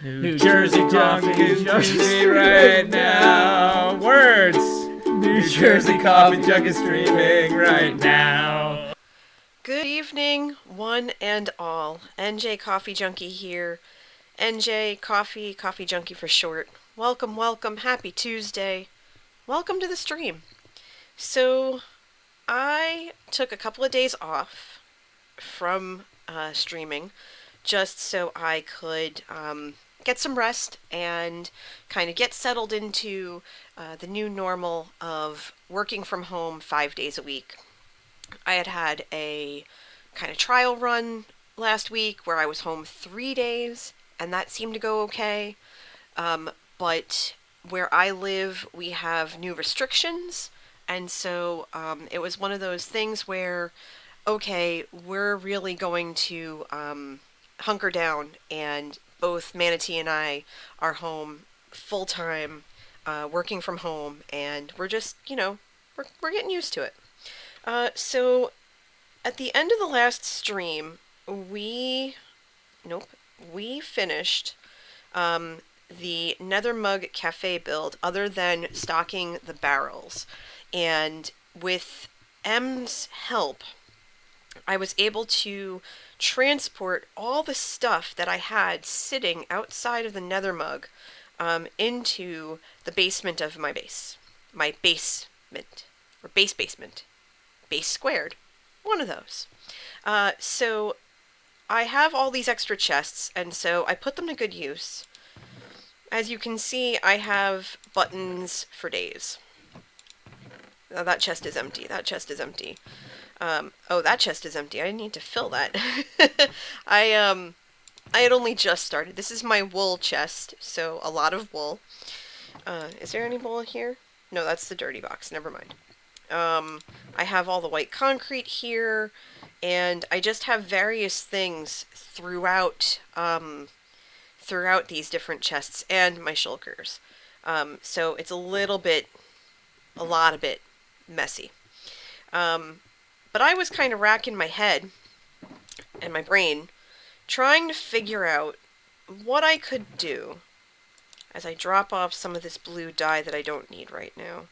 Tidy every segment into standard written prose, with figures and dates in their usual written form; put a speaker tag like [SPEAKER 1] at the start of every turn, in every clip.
[SPEAKER 1] New Jersey coffee is streaming right now. Words. New Jersey coffee jug is streaming right now.
[SPEAKER 2] Good evening, one and all. NJ Coffee Junkie here. NJ Coffee Junkie for short. Welcome, welcome. Happy Tuesday. Welcome to the stream. So, I took a couple of days off from streaming just so I could get some rest and kind of get settled into the new normal of working from home 5 days a week. I had a kind of trial run last week where I was home 3 days, and that seemed to go okay. But where I live, we have new restrictions, and so it was one of those things where, okay, we're really going to hunker down, and both Manatee and I are home full time, working from home, and we're just, we're getting used to it. So at the end of the last stream, we finished the Nether Mug Cafe build other than stocking the barrels. And with M's help, I was able to transport all the stuff that I had sitting outside of the Nether Mug into the basement of my base. My basement. Or basement. Base squared. One of those. So I have all these extra chests, and so I put them to good use. As you can see, I have buttons for days. Now, that chest is empty. That chest is empty. Oh, that chest is empty. I need to fill that. I had only just started. This is my wool chest, so a lot of wool. Is there any wool here? No, that's the dirty box. Never mind. I have all the white concrete here, and I just have various things throughout these different chests and my shulkers. So it's a lot of bit messy. But I was kind of racking my head and my brain trying to figure out what I could do as I drop off some of this blue dye that I don't need right now,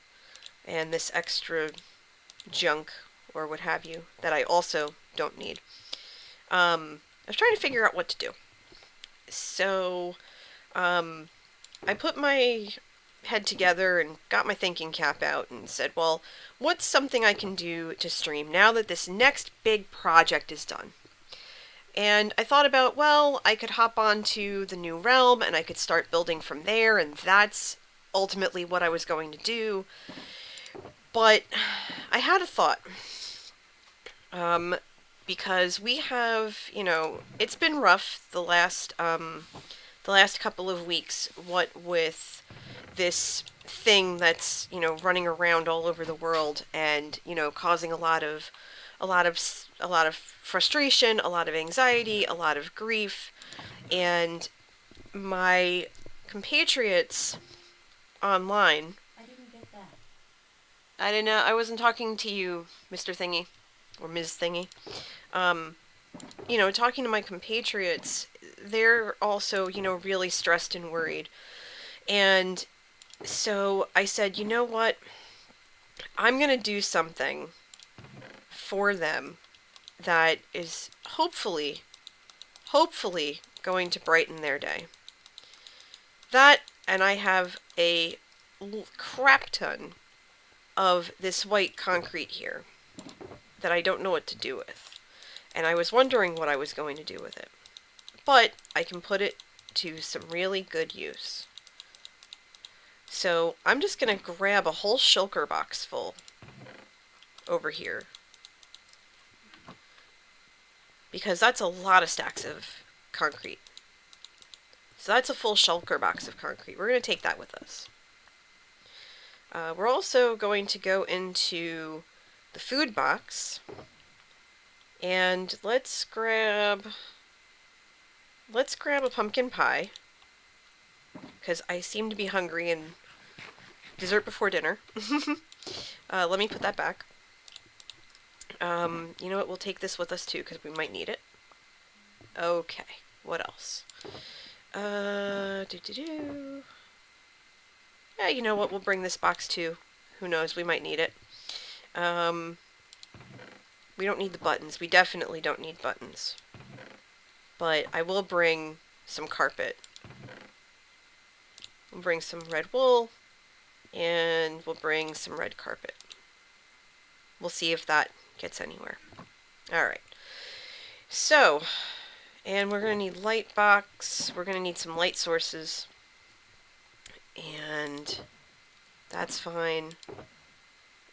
[SPEAKER 2] and this extra junk or what have you that I also don't need. I was trying to figure out what to do. So I put my head together and got my thinking cap out and said, well, what's something I can do to stream now that this next big project is done? And I thought about, well, I could hop onto the new realm and I could start building from there, and that's ultimately what I was going to do. But I had a thought. Because we have, it's been rough the last couple of weeks, what with this thing that's, running around all over the world and, causing a lot of frustration, a lot of anxiety, a lot of grief. And my compatriots online.
[SPEAKER 3] I didn't get that.
[SPEAKER 2] I didn't know. I wasn't talking to you, Mr. Thingy. Or Ms. Thingy. Talking to my compatriots, they're also, really stressed and worried. And so I said, you know what? I'm going to do something for them that is hopefully going to brighten their day. That, and I have a crap ton of this white concrete here that I don't know what to do with. And I was wondering what I was going to do with it. But I can put it to some really good use. So I'm just going to grab a whole shulker box full over here. Because that's a lot of stacks of concrete. So that's a full shulker box of concrete. We're going to take that with us. We're also going to go into the food box, and let's grab a pumpkin pie, because I seem to be hungry, and dessert before dinner. Let me put that back. You know what, we'll take this with us too, because we might need it. Okay, what else? Do. Yeah, you know what? We'll bring this box too. Who knows? We might need it. We don't need the buttons. We definitely don't need buttons. But I will bring some carpet. We'll bring some red wool, and we'll bring some red carpet. We'll see if that gets anywhere. Alright. So, and we're going to need light box. We're going to need some light sources. And that's fine.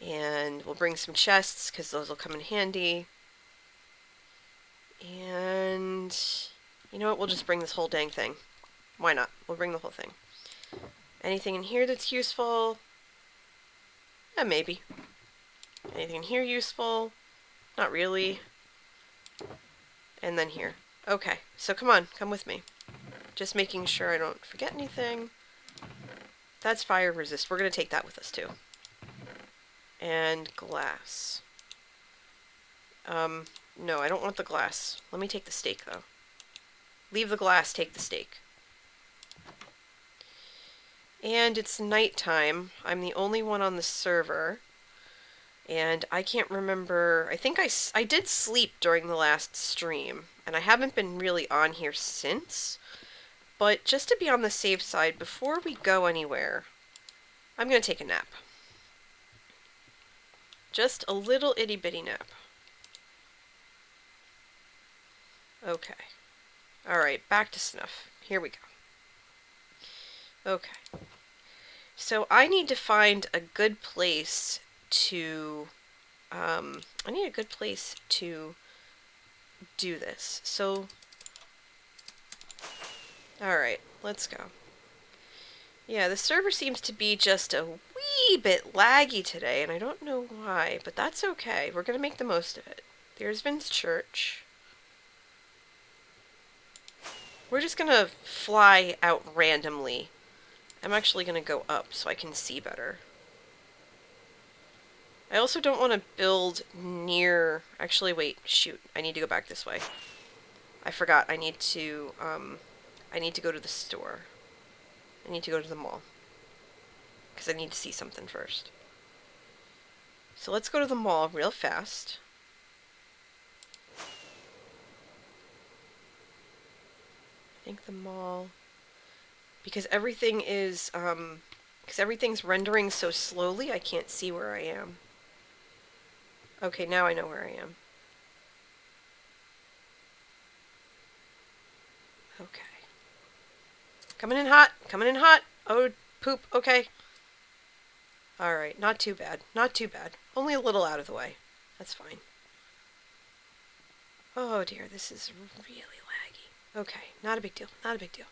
[SPEAKER 2] And we'll bring some chests, because those will come in handy. And you know what? We'll just bring this whole dang thing. Why not? We'll bring the whole thing. Anything in here that's useful? Maybe. Anything in here useful? Not really. And then here. Okay, so come on, come with me. Just making sure I don't forget anything. That's fire resist. We're going to take that with us too. And glass. No, I don't want the glass. Let me take the steak though. Leave the glass, take the steak. And it's nighttime. I'm the only one on the server. And I can't remember. I think I did sleep during the last stream. And I haven't been really on here since. But just to be on the safe side, before we go anywhere, I'm going to take a nap. Just a little itty bitty nap. Okay. Alright, back to snuff. Here we go. Okay. So I need to find a good place to do this. So alright, let's go. Yeah, the server seems to be just a wee bit laggy today, and I don't know why, but that's okay. We're gonna make the most of it. There's Vin's church. We're just gonna fly out randomly. I'm actually gonna go up so I can see better. I also don't want to build near... Actually, wait, shoot. I need to go back this way. I forgot. I need to go to the store. I need to go to the mall. Because I need to see something first. So let's go to the mall real fast. I think the mall... Because everything is, because everything's rendering so slowly, I can't see where I am. Okay, now I know where I am. Okay. Coming in hot! Coming in hot! Oh, poop. Okay. Alright, not too bad. Not too bad. Only a little out of the way. That's fine. Oh dear, this is really laggy. Okay, not a big deal. Not a big deal.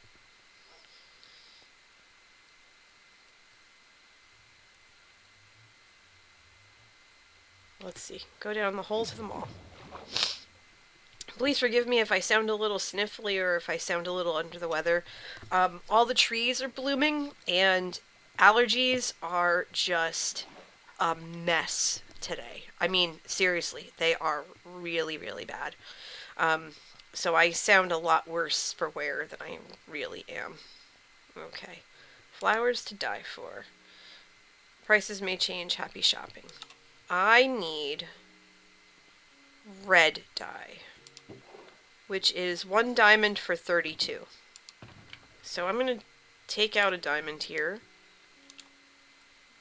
[SPEAKER 2] Let's see. Go down the hole to the mall. Please forgive me if I sound a little sniffly or if I sound a little under the weather. All the trees are blooming and allergies are just a mess today. I mean, seriously, they are really, really bad. So I sound a lot worse for wear than I really am. Okay. Flowers to die for. Prices may change. Happy shopping. I need red dye, which is 1 diamond for 32. So I'm going to take out a diamond here,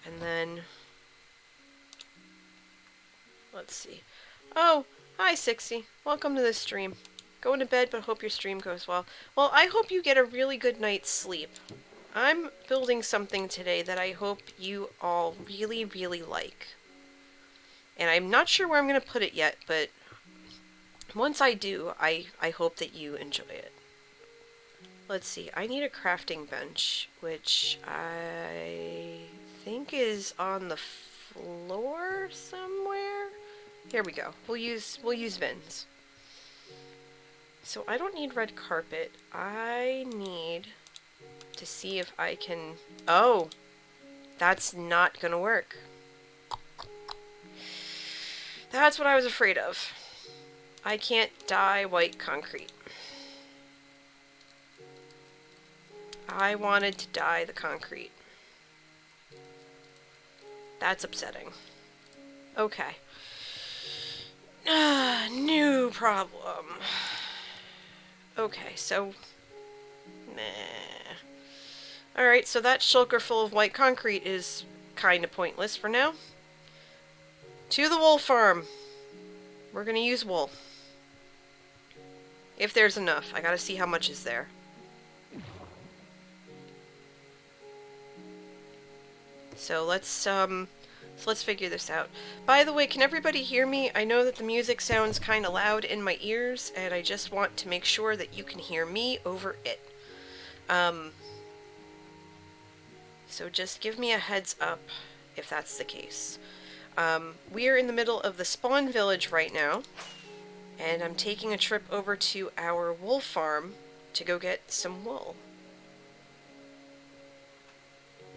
[SPEAKER 2] and then, let's see. Oh, hi Sixie. Welcome to this stream. Going to bed, but hope your stream goes well. Well, I hope you get a really good night's sleep. I'm building something today that I hope you all really, really like. And I'm not sure where I'm going to put it yet, but once I do, I hope that you enjoy it. Let's see, I need a crafting bench, which I think is on the floor somewhere. Here we go. We'll use Vin's. So I don't need red carpet. I need to see if I can... Oh! That's not gonna work. That's what I was afraid of. I can't dye white concrete. I wanted to dye the concrete. That's upsetting. Okay. New problem. Okay, so... Nah. Alright, so that shulker full of white concrete is kind of pointless for now. To the wool farm. We're gonna use wool. If there's enough. I gotta see how much is there. So let's figure this out. By the way, can everybody hear me? I know that the music sounds kind of loud in my ears, and I just want to make sure that you can hear me over it. So just give me a heads up if that's the case. We are in the middle of the spawn village right now, and I'm taking a trip over to our wool farm to go get some wool.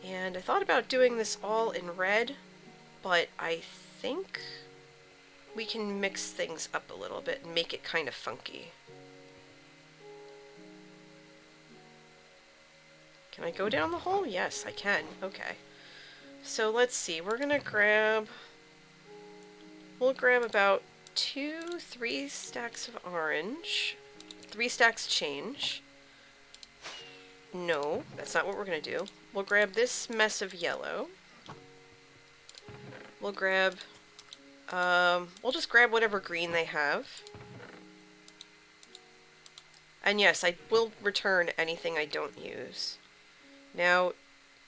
[SPEAKER 2] And I thought about doing this all in red, but I think we can mix things up a little bit and make it kind of funky. Can I go down the hole? Yes, I can. Okay. So let's see. We'll grab about 3 stacks of orange. 3 stacks change. No, that's not what we're gonna do. We'll grab this mess of yellow. We'll grab, we'll just grab whatever green they have. And yes, I will return anything I don't use. Now,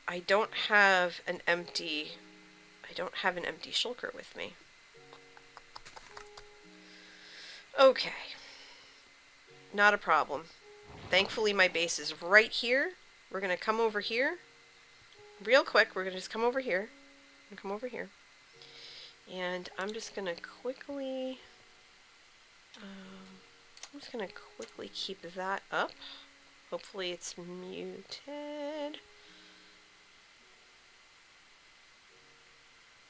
[SPEAKER 2] I don't have an empty shulker with me. Okay. Not a problem. Thankfully, my base is right here. We're gonna come over here. Real quick, we're gonna just come over here. And I'm just gonna quickly... keep that up. Hopefully it's muted.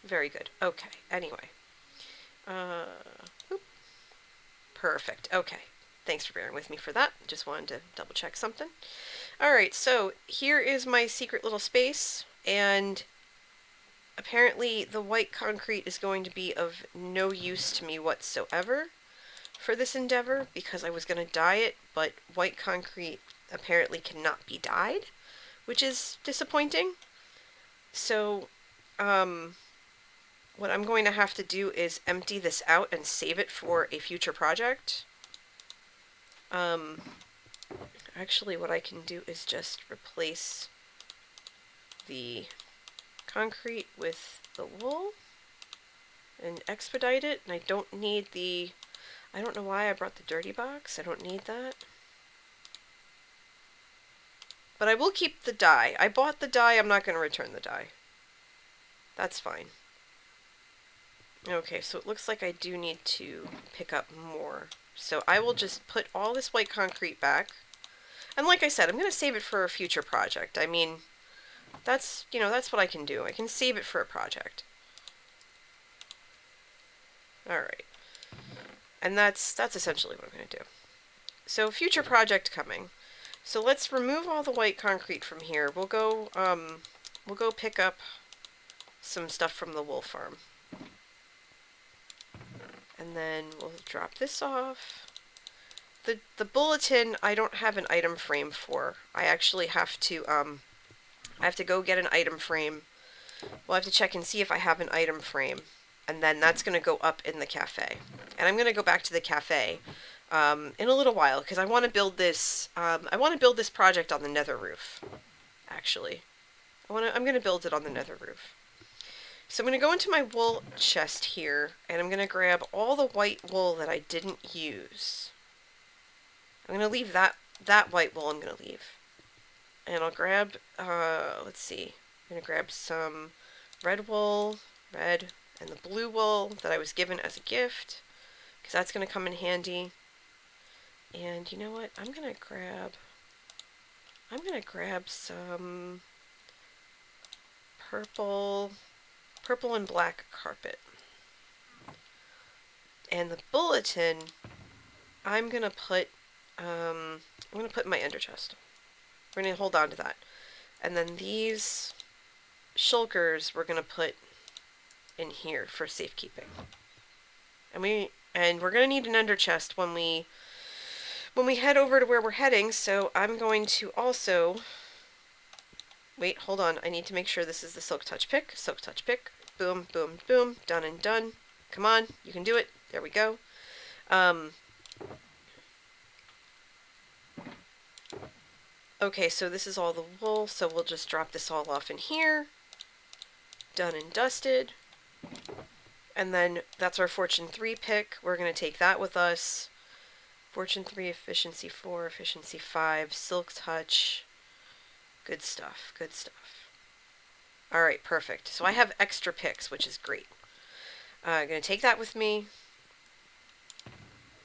[SPEAKER 2] Very good. Okay, anyway. Perfect. Okay. Thanks for bearing with me for that. Just wanted to double check something. Alright, so here is my secret little space, and apparently the white concrete is going to be of no use to me whatsoever for this endeavor, because I was going to dye it, but white concrete apparently cannot be dyed, which is disappointing. So, what I'm going to have to do is empty this out and save it for a future project. Actually, what I can do is just replace the concrete with the wool and expedite it, and I don't need the... I don't know why I brought the dirty box. I don't need that. But I will keep the dye. I bought the dye. I'm not going to return the dye. That's fine. Okay, so it looks like I do need to pick up more. So I will just put all this white concrete back. And like I said, I'm going to save it for a future project. I mean, that's what I can do. I can save it for a project. Alright. And that's essentially what I'm going to do. So, future project coming. So let's remove all the white concrete from here. We'll go pick up some stuff from the wool farm. And then we'll drop this off. The bulletin, I don't have an item frame for. I actually have to go get an item frame. We'll have to check and see if I have an item frame. And then that's going to go up in the cafe. And I'm going to go back to the cafe in a little while, because I want to build this. I want to build this project on the nether roof. Actually, I'm going to build it on the nether roof. So I'm going to go into my wool chest here, and I'm going to grab all the white wool that I didn't use. I'm going to leave that white wool. I'm going to leave, and I'll grab. Let's see. I'm going to grab some red wool, and the blue wool that I was given as a gift, because that's going to come in handy. And you know what? I'm going to grab some purple and black carpet. And the bulletin, I'm going to put in my ender chest. We're going to hold on to that. And then these shulkers we're going to put in here for safekeeping. And we're going to need an under chest when we head over to where we're heading, so I'm going to also... Wait, hold on. I need to make sure this is the silk touch pick. Silk touch pick. Boom, boom, boom. Done and done. Come on, you can do it. There we go. Okay, so this is all the wool, so we'll just drop this all off in here. Done and dusted. And then that's our Fortune 3 pick. We're going to take that with us. Fortune 3, Efficiency 4, Efficiency 5, Silk Touch. Good stuff, good stuff. Alright, perfect. So I have extra picks, which is great. I'm going to take that with me.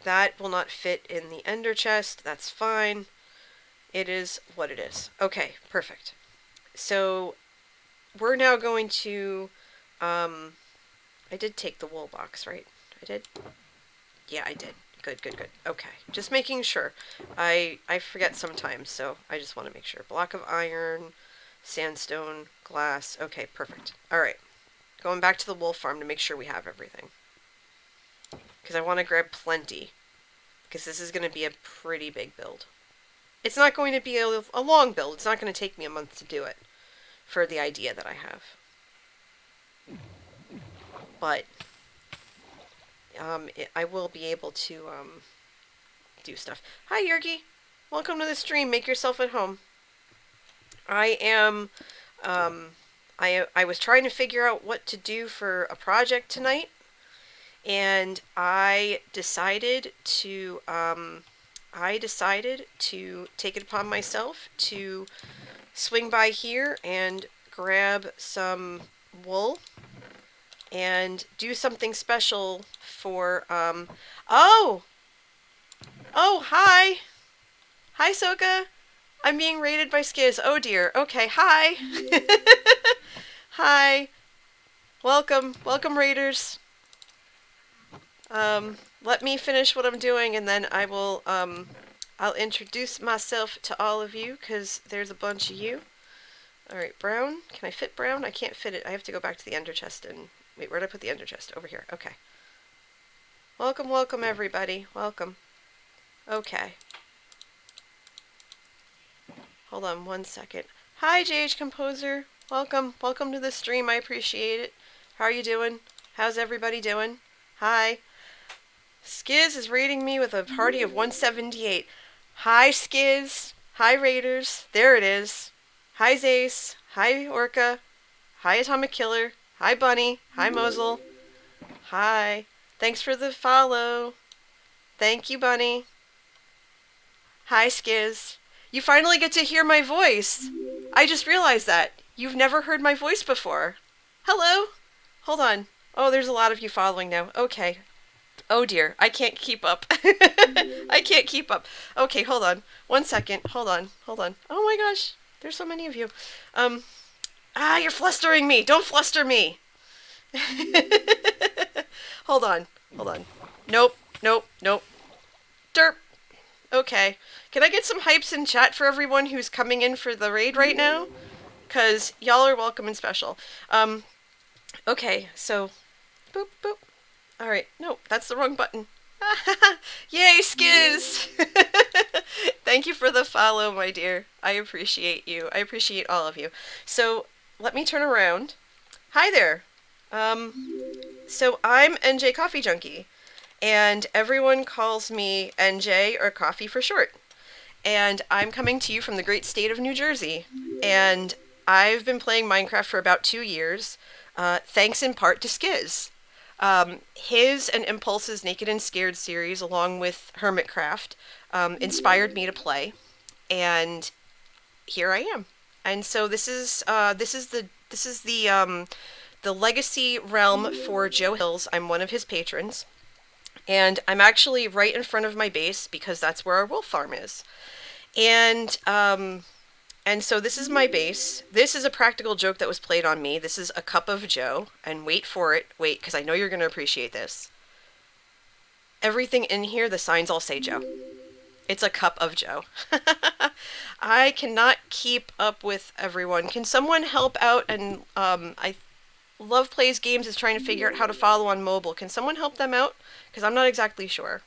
[SPEAKER 2] That will not fit in the ender chest. That's fine. It is what it is. Okay, perfect. So we're now going to... I did take the wool box, right? I did? Yeah, I did. Good, good, good. Okay, just making sure. I forget sometimes, so I just want to make sure. Block of iron, sandstone, glass. Okay, perfect. All right. Going back to the wool farm to make sure we have everything. Because I want to grab plenty. Because this is going to be a pretty big build. It's not going to be a long build. It's not going to take me a month to do it. For the idea that I have. But... I will be able to do stuff. Hi, Yergi. Welcome to the stream. Make yourself at home. I am... I was trying to figure out what to do for a project tonight, and I decided to take it upon myself to swing by here and grab some wool and do something special for, oh! Oh, hi! Hi, Soka! I'm being raided by Skiz. Oh dear. Okay, hi! Hi! Welcome. Welcome, raiders. Let me finish what I'm doing and then I will, I'll introduce myself to all of you, because there's a bunch of you. Alright, brown. Can I fit brown? I can't fit it. I have to go back to the ender chest and... Wait, where did I put the ender chest? Over here. Okay. Welcome, welcome, everybody. Welcome. Okay. Hold on one second. Hi, JH Composer. Welcome. Welcome to the stream. I appreciate it. How are you doing? How's everybody doing? Hi. Skiz is raiding me with a party of 178. Hi, Skiz. Hi, Raiders. There it is. Hi, Zace. Hi, Orca. Hi, Atomic Killer. Hi, Bunny. Hi, Mosul. Hi. Thanks for the follow. Thank you, Bunny. Hi, Skiz. You finally get to hear my voice. I just realized that. You've never heard my voice before. Hello. Hold on. Oh, there's a lot of you following now. Okay. Oh, dear. I can't keep up. I can't keep up. Okay, hold on. 1 second. Hold on. Hold on. Oh, my gosh. There's so many of you. You're flustering me. Don't fluster me. Hold on. Hold on. Nope. Nope. Nope. Derp. Okay. Can I get some hypes in chat for everyone who's coming in for the raid right now? Because y'all are welcome and special. Okay, so... Boop, boop. Alright. No, that's the wrong button. Yay, Skiz! Thank you for the follow, my dear. I appreciate you. I appreciate all of you. So, let me turn around. Hi there. So I'm NJ Coffee Junkie, and everyone calls me NJ or Coffee for short. And I'm coming to you from the great state of New Jersey, and I've been playing Minecraft for about 2 years, thanks in part to Skiz. His and Impulse's Naked and Scared series, along with Hermitcraft, inspired me to play, and here I am. And so this is the legacy realm for Joe Hills. I'm one of his patrons, and I'm actually right in front of my base because that's where our wolf farm is. And so this is my base. This is a practical joke that was played on me. This is a cup of Joe, and wait for it. Wait, because I know you're going to appreciate this. Everything in here, the signs all say Joe. It's a cup of Joe. I cannot keep up with everyone. Can someone help out? And I Love Plays Games is trying to figure out how to follow on mobile. Can someone help them out? Because I'm not exactly sure.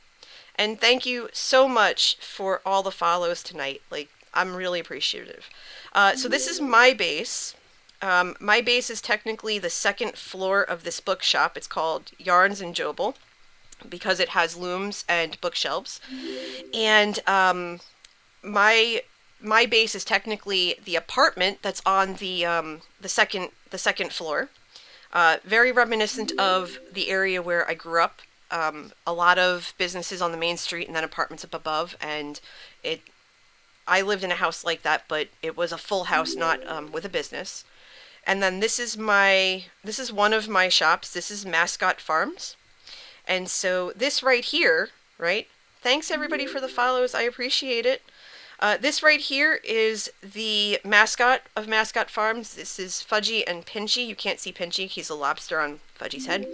[SPEAKER 2] And thank you so much for all the follows tonight. Like, I'm really appreciative. So this is my base. My base is technically the second floor of this bookshop. It's called Yarns and Jobel because it has looms and bookshelves. And my base is technically the apartment that's on the second floor. Very reminiscent of the area where I grew up. A lot of businesses on the main street and then apartments up above, and I lived in a house like that, but it was a full house, not with a business. And then this is one of my shops. This is Mascot Farms. And so this right here, right? Thanks everybody for the follows. I appreciate it. This right here is the mascot of Mascot Farms. This is Fudgy and Pinchy. You can't see Pinchy. He's a lobster on Fudgy's head.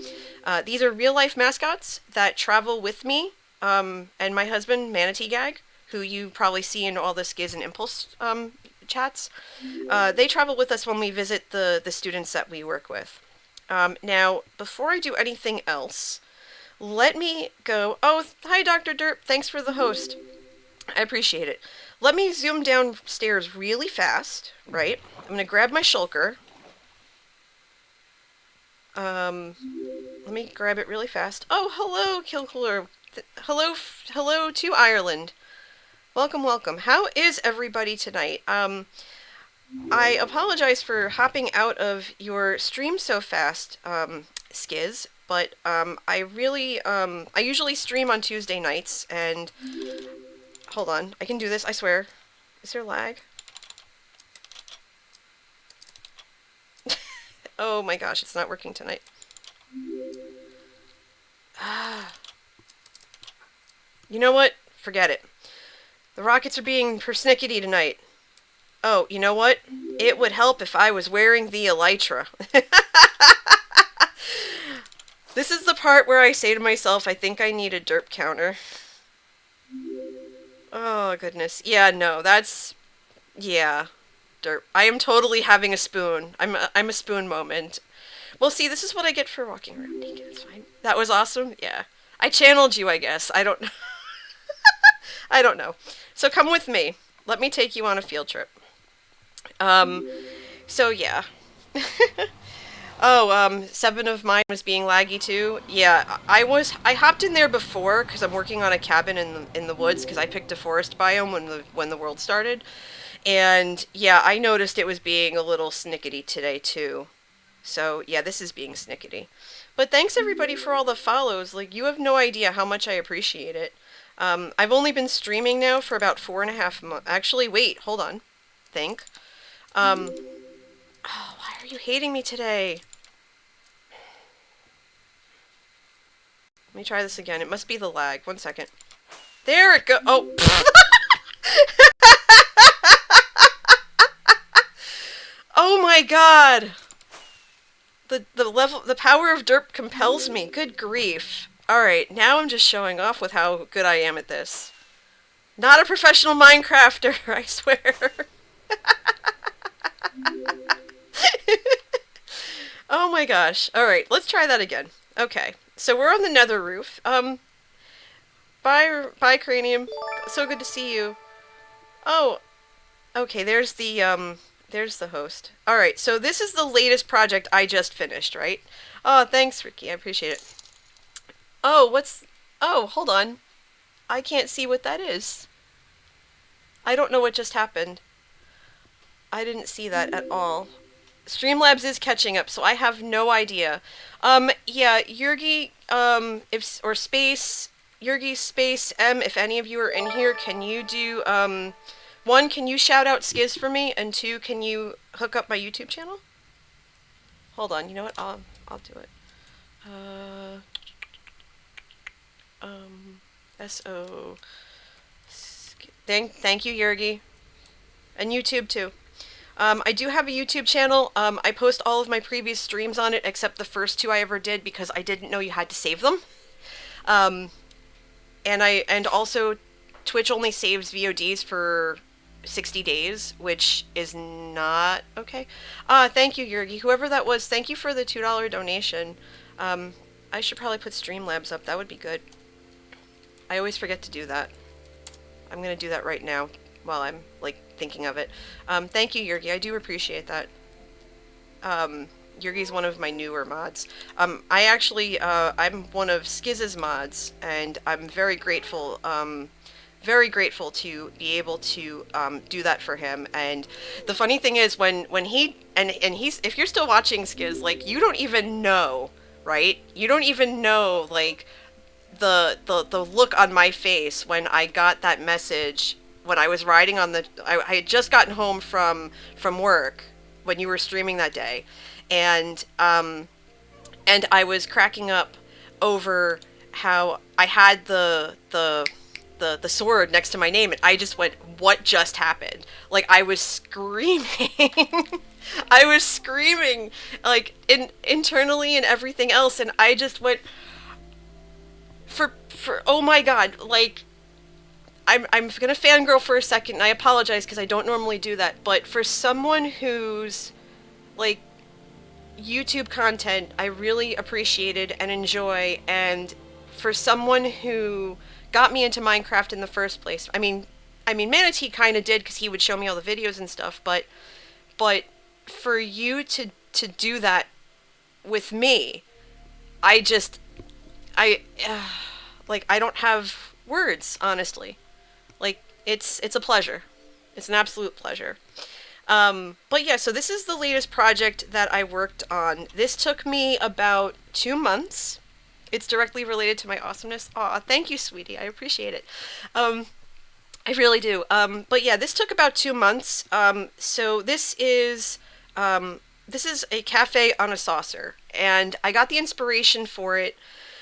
[SPEAKER 2] These are real-life mascots that travel with me and my husband, Manatee Gag, who you probably see in all the Skiz and Impulse chats. They travel with us when we visit the students that we work with. Now, before I do anything else, let me go... Oh, hi, Dr. Derp. Thanks for the host. I appreciate it. Let me zoom downstairs really fast, right? I'm going to grab my shulker. Let me grab it really fast. Oh, hello, Killcooler. Hello to Ireland. Welcome, welcome. How is everybody tonight? I apologize for hopping out of your stream so fast, Skiz, but I usually stream on Tuesday nights, and... Hold on, I can do this, I swear. Is there lag? Oh my gosh, it's not working tonight. You know what? Forget it. The Rockets are being persnickety tonight. Oh, you know what? It would help if I was wearing the elytra. This is the part where I say to myself, I think I need a derp counter. Oh, goodness. Yeah, no, that's... Yeah. Derp. I am totally having a spoon. I'm a spoon moment. Well, see, this is what I get for walking around naked. It's fine. That was awesome? Yeah. I channeled you, I guess. I don't know. I don't know. So come with me. Let me take you on a field trip. So yeah. Oh, 7 of mine was being laggy too. Yeah, I hopped in there before because I'm working on a cabin in the woods because I picked a forest biome when the world started. And yeah, I noticed it was being a little snickety today too. So yeah, this is being snickety. But thanks everybody for all the follows. Like, you have no idea how much I appreciate it. I've only been streaming now for about 4.5 months. Actually, wait, hold on. Think. Oh, why are you hating me today? Let me try this again. It must be the lag. 1 second. There it goes. Oh. Oh my god. The power of derp compels me. Good grief. Alright, now I'm just showing off with how good I am at this. Not a professional Minecrafter, I swear. Oh my gosh. Alright, let's try that again. Okay, so we're on the nether roof. Bye Cranium. So good to see you. Oh, okay, there's the host. Alright, so this is the latest project I just finished, right? Oh, thanks, Ricky. I appreciate it. Oh, oh, hold on. I can't see what that is. I don't know what just happened. I didn't see that at all. Streamlabs is catching up, so I have no idea. Yeah, Yurgi, or Space, Yurgi, Space, M, if any of you are in here, can you do, 1, can you shout out Skiz for me? And 2, can you hook up my YouTube channel? Hold on, you know what? I'll do it. S-O... Thank you, Yurgi. And YouTube, too. I do have a YouTube channel. I post all of my previous streams on it, except the first 2 I ever did, because I didn't know you had to save them. And also, Twitch only saves VODs for 60 days, which is not okay. Thank you, Yurgi. Whoever that was, thank you for the $2 donation. Um, I should probably put Streamlabs up. That would be good. I always forget to do that. I'm gonna do that right now while I'm, like, thinking of it. Thank you, Yurgi. I do appreciate that. Yurgi's one of my newer mods. I actually, I'm one of Skizz's mods, and I'm very grateful to be able to do that for him. And the funny thing is, when he and he's, if you're still watching Skizz, like, you don't even know, right? You don't even know, like, the look on my face when I got that message when I was riding on the. I had just gotten home from work when you were streaming that day, and I was cracking up over how I had the sword next to my name, and I just went, what just happened? Like, I was screaming. I was screaming, like, internally and everything else, and I just went, for oh my god, like, I'm gonna fangirl for a second, and I apologize, because I don't normally do that, but for someone who's, like, YouTube content I really appreciated and enjoy, and for someone who got me into Minecraft in the first place. I mean, Manatee kind of did, because he would show me all the videos and stuff, but for you to do that with me, I like, I don't have words, honestly. Like, it's a pleasure. It's an absolute pleasure. But yeah, so this is the latest project that I worked on. This took me about 2 months. It's directly related to my awesomeness. Aw, thank you, sweetie. I appreciate it. I really do. But yeah, this took about 2 months. So this is a cafe on a saucer, and I got the inspiration for it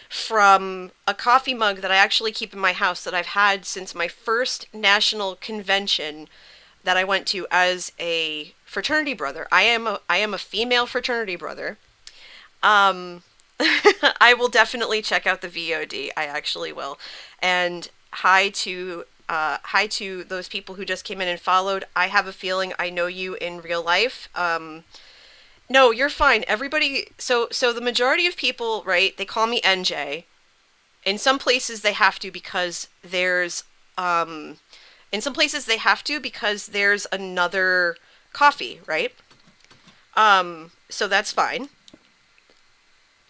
[SPEAKER 2] from a coffee mug that I actually keep in my house that I've had since my first national convention that I went to as a fraternity brother. I am a female fraternity brother. I will definitely check out the VOD. I actually will. And hi to those people who just came in and followed. I have a feeling I know you in real life. No, you're fine. Everybody, so the majority of people, right, they call me NJ. In some places they have to, because there's another coffee, right? So that's fine.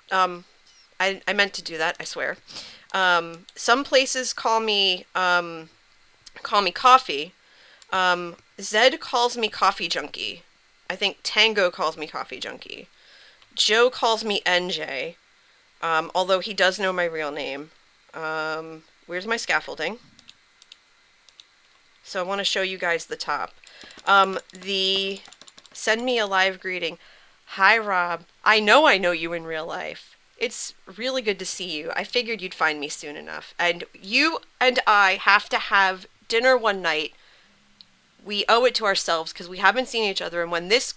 [SPEAKER 2] I meant to do that, I swear. Some places call me coffee. Zed calls me coffee junkie. I think Tango calls me coffee junkie. Joe calls me NJ, although he does know my real name. Where's my scaffolding? So I want to show you guys the top. Send me a live greeting. Hi, Rob. I know you in real life. It's really good to see you. I figured you'd find me soon enough. And you and I have to have dinner one night. We owe it to ourselves, because we haven't seen each other, and when this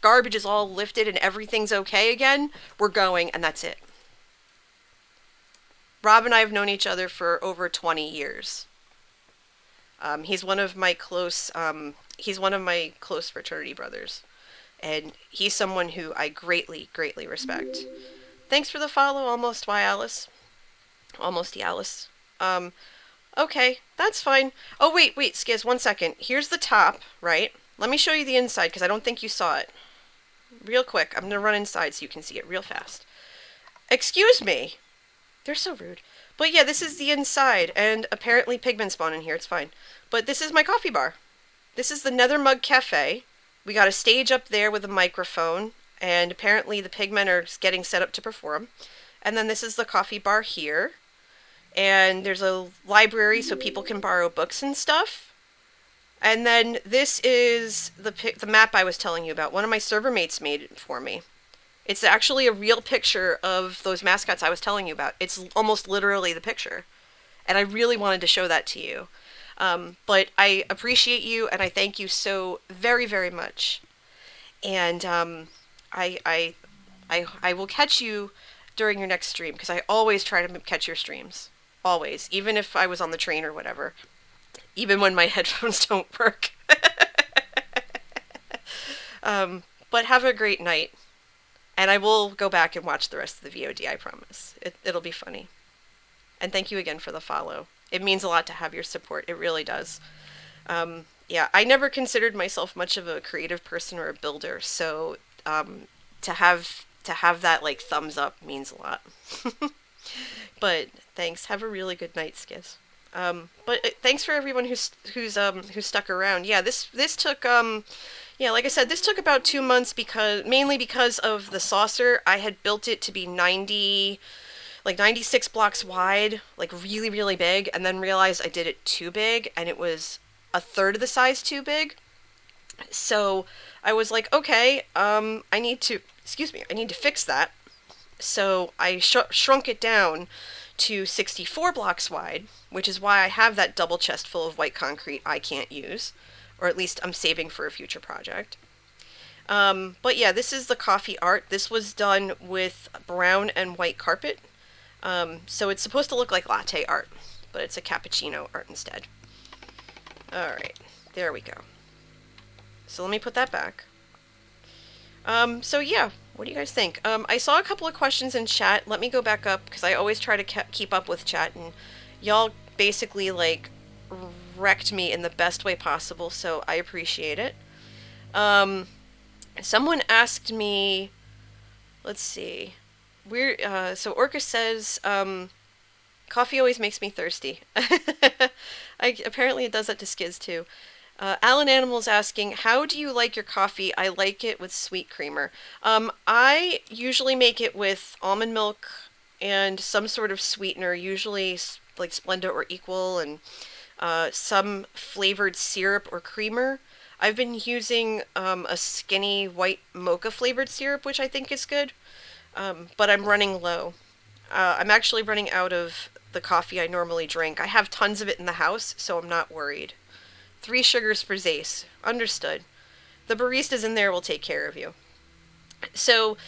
[SPEAKER 2] garbage is all lifted and everything's okay again, we're going, and that's it. Rob and I have known each other for over 20 years. He's one of my close fraternity brothers, and he's someone who I greatly, greatly respect. Thanks for the follow, Almost Alice. Okay, that's fine. Oh, wait, Skiz, 1 second. Here's the top, right? Let me show you the inside, because I don't think you saw it. Real quick, I'm going to run inside so you can see it real fast. Excuse me. They're so rude. But yeah, this is the inside, and apparently pigmen spawn in here, it's fine. But this is my coffee bar. This is the Nether Mug Cafe. We got a stage up there with a microphone, and apparently the pigmen are getting set up to perform. And then this is the coffee bar here. And there's a library so people can borrow books and stuff. And then this is the map I was telling you about. One of my server mates made it for me. It's actually a real picture of those mascots I was telling you about. It's almost literally the picture. And I really wanted to show that to you. But I appreciate you, and I thank you so very, very much. And I will catch you during your next stream, because I always try to catch your streams. Always. Even if I was on the train or whatever. even when my headphones don't work. But have a great night. And I will go back and watch the rest of the VOD, I promise. It'll be funny. And thank you again for the follow. It means a lot to have your support. It really does. Yeah, I never considered myself much of a creative person or a builder, so to have that like thumbs up means a lot. But thanks. Have a really good night, Skiz. But thanks for everyone who's stuck around. Yeah, this took yeah, like I said, this took about 2 months mainly because of the saucer. I had built it to be 96 blocks wide, like really, really big, and then realized I did it too big, and it was a third of the size too big. So I was like, okay, I need to fix that. So I shrunk it down to 64 blocks wide, which is why I have that double chest full of white concrete I can't use, or at least I'm saving for a future project. But yeah, this is the coffee art. This was done with brown and white carpet. So it's supposed to look like latte art, but it's a cappuccino art instead. Alright, there we go. So let me put that back. So yeah, what do you guys think? I saw a couple of questions in chat. Let me go back up, because I always try to keep up with chat, and y'all basically, like, wrecked me in the best way possible, so I appreciate it. Someone asked me, let's see, so Orca says, coffee always makes me thirsty. Apparently it does that to Skiz too. Alan Animal's asking, how do you like your coffee? I like it with sweet creamer. I usually make it with almond milk and some sort of sweetener, usually like Splenda or Equal, and some flavored syrup or creamer. I've been using a skinny white mocha flavored syrup, which I think is good, but I'm running low. I'm actually running out of the coffee I normally drink. I have tons of it in the house, so I'm not worried. 3 sugars for Zace. Understood. The baristas in there will take care of you. So,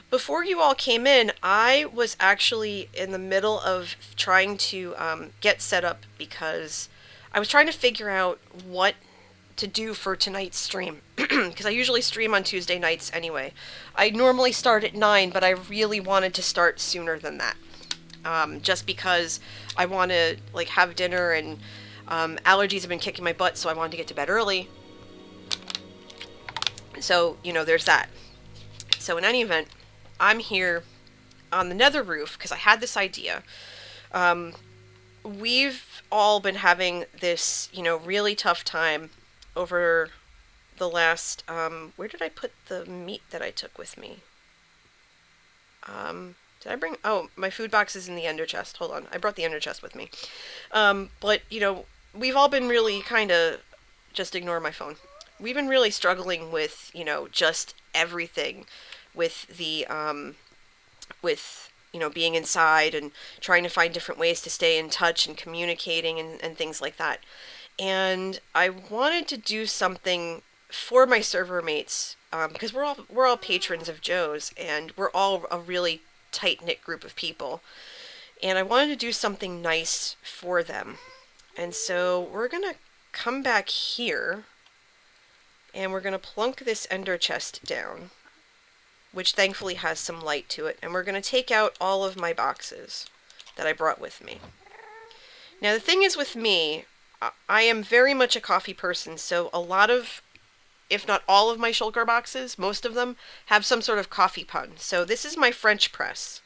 [SPEAKER 2] before you all came in, I was actually in the middle of trying to get set up, because I was trying to figure out what to do for tonight's stream, because I usually stream on Tuesday nights anyway. I normally start at 9, but I really wanted to start sooner than that, just because I want to like have dinner, and allergies have been kicking my butt, so I wanted to get to bed early. So, you know, there's that. So in any event, I'm here on the nether roof because I had this idea. We've all been having this, you know, really tough time over the last, where did I put the meat that I took with me? Did I bring, oh, my food box is in the ender chest. Hold on, I brought the ender chest with me. But, you know, we've all been really kind of, just ignore my phone. We've been really struggling with, you know, just everything with the, you know, being inside and trying to find different ways to stay in touch and communicating and things like that. And I wanted to do something for my server mates, because we're all patrons of Joe's, and we're all a really tight-knit group of people. And I wanted to do something nice for them. And so we're going to come back here, and we're going to plunk this ender chest down, which thankfully has some light to it. And we're going to take out all of my boxes that I brought with me. Now the thing is with me, I am very much a coffee person, so a lot of, if not all of my shulker boxes, most of them, have some sort of coffee pun. So this is my French press,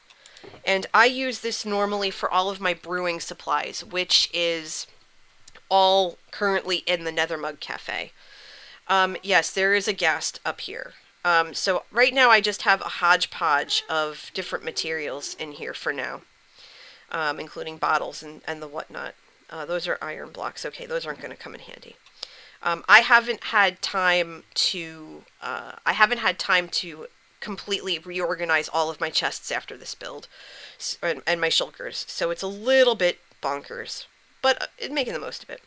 [SPEAKER 2] and I use this normally for all of my brewing supplies, which is all currently in the Nethermug Cafe. Yes, there is a ghast up here. So right now I just have a hodgepodge of different materials in here for now, including bottles and the whatnot. Those are iron blocks. Okay, those aren't going to come in handy. I haven't had time to completely reorganize all of my chests after this build, and my shulkers. So it's a little bit bonkers, but making the most of it.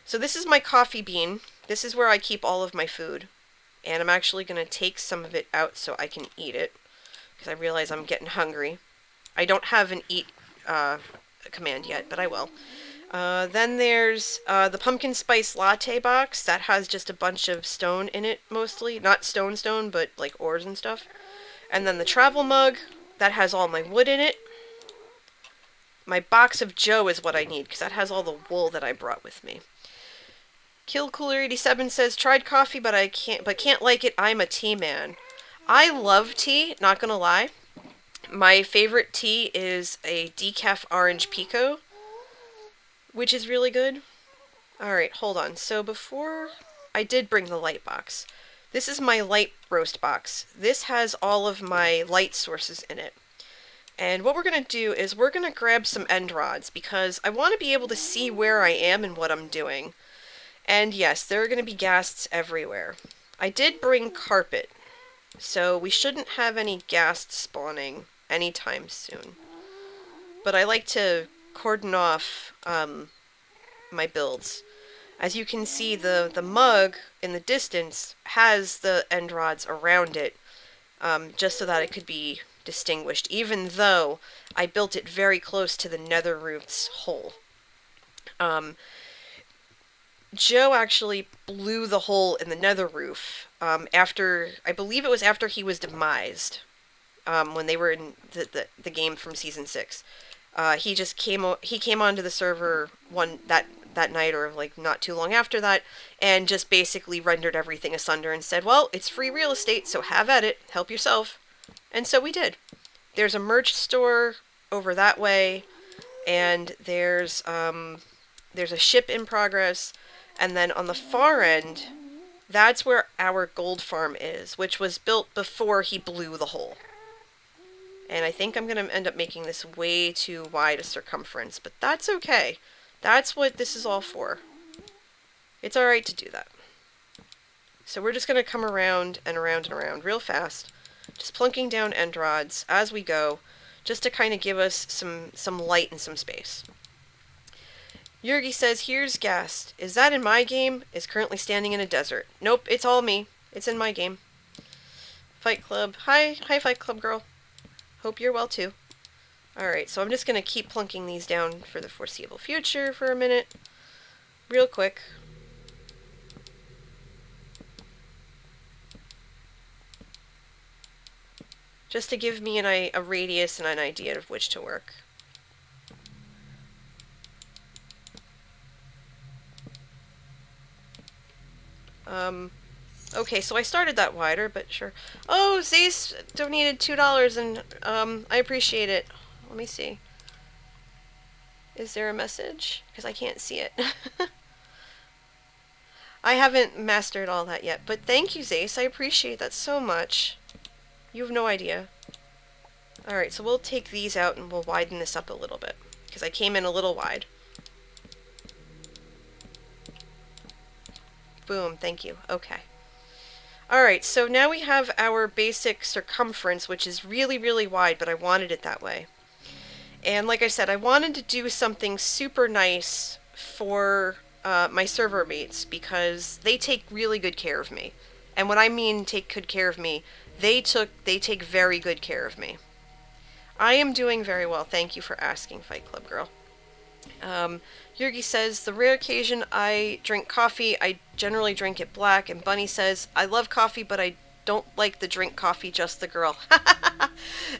[SPEAKER 2] So this is my coffee bean. This is where I keep all of my food, and I'm actually going to take some of it out so I can eat it, because I realize I'm getting hungry. I don't have an eat command yet, but I will. Then there's the pumpkin spice latte box that has just a bunch of stone in it mostly. Not stone, but like ores and stuff. And then the travel mug that has all my wood in it. My box of Joe is what I need because that has all the wool that I brought with me. Kill Cooler 87 says tried coffee but can't like it. I'm a tea man. I love tea, not gonna lie. My favorite tea is a decaf orange pico, which is really good. Alright, hold on. So before I did bring the light box. This is my light roast box. This has all of my light sources in it. And what we're going to do is we're going to grab some end rods because I want to be able to see where I am and what I'm doing. And yes, there are going to be ghasts everywhere. I did bring carpet, so we shouldn't have any ghasts spawning anytime soon. But I like to cordon off my builds. As you can see, the mug in the distance has the end rods around it, just so that it could be distinguished, even though I built it very close to the nether roof's hole. Joe actually blew the hole in the nether roof after, I believe it was after he was demised, when they were in the game from Season 6. He came onto the server that night, or like not too long after that, and just basically rendered everything asunder and said, well, it's free real estate, so have at it, help yourself. And so we did. There's a merch store over that way, and there's a ship in progress, and then on the far end, that's where our gold farm is, which was built before he blew the hole. And I think I'm going to end up making this way too wide a circumference, but that's okay. That's what this is all for. It's alright to do that. So we're just going to come around and around and around real fast, just plunking down end rods as we go, just to kind of give us some light and some space. Yurgi says, here's Ghast. Is that in my game? Is currently standing in a desert. Nope, it's all me. It's in my game. Fight Club. Hi Fight Club girl. Hope you're well too. Alright, so I'm just going to keep plunking these down for the foreseeable future for a minute. Real quick. Just to give me a radius and an idea of which to work. Okay, so I started that wider, but sure. Oh, Zace donated $2, and I appreciate it. Let me see. Is there a message? Because I can't see it. I haven't mastered all that yet, but thank you, Zace. I appreciate that so much. You have no idea. Alright, so we'll take these out and we'll widen this up a little bit, because I came in a little wide. Boom, thank you. Okay. Alright, so now we have our basic circumference, which is really, really wide, but I wanted it that way. And like I said, I wanted to do something super nice for my server mates, because they take really good care of me. And when I mean take good care of me, they take very good care of me. I am doing very well. Thank you for asking, Fight Club girl. Yurgi says, the rare occasion I drink coffee, I generally drink it black. And Bunny says, I love coffee, but I don't like the drink coffee, just the girl.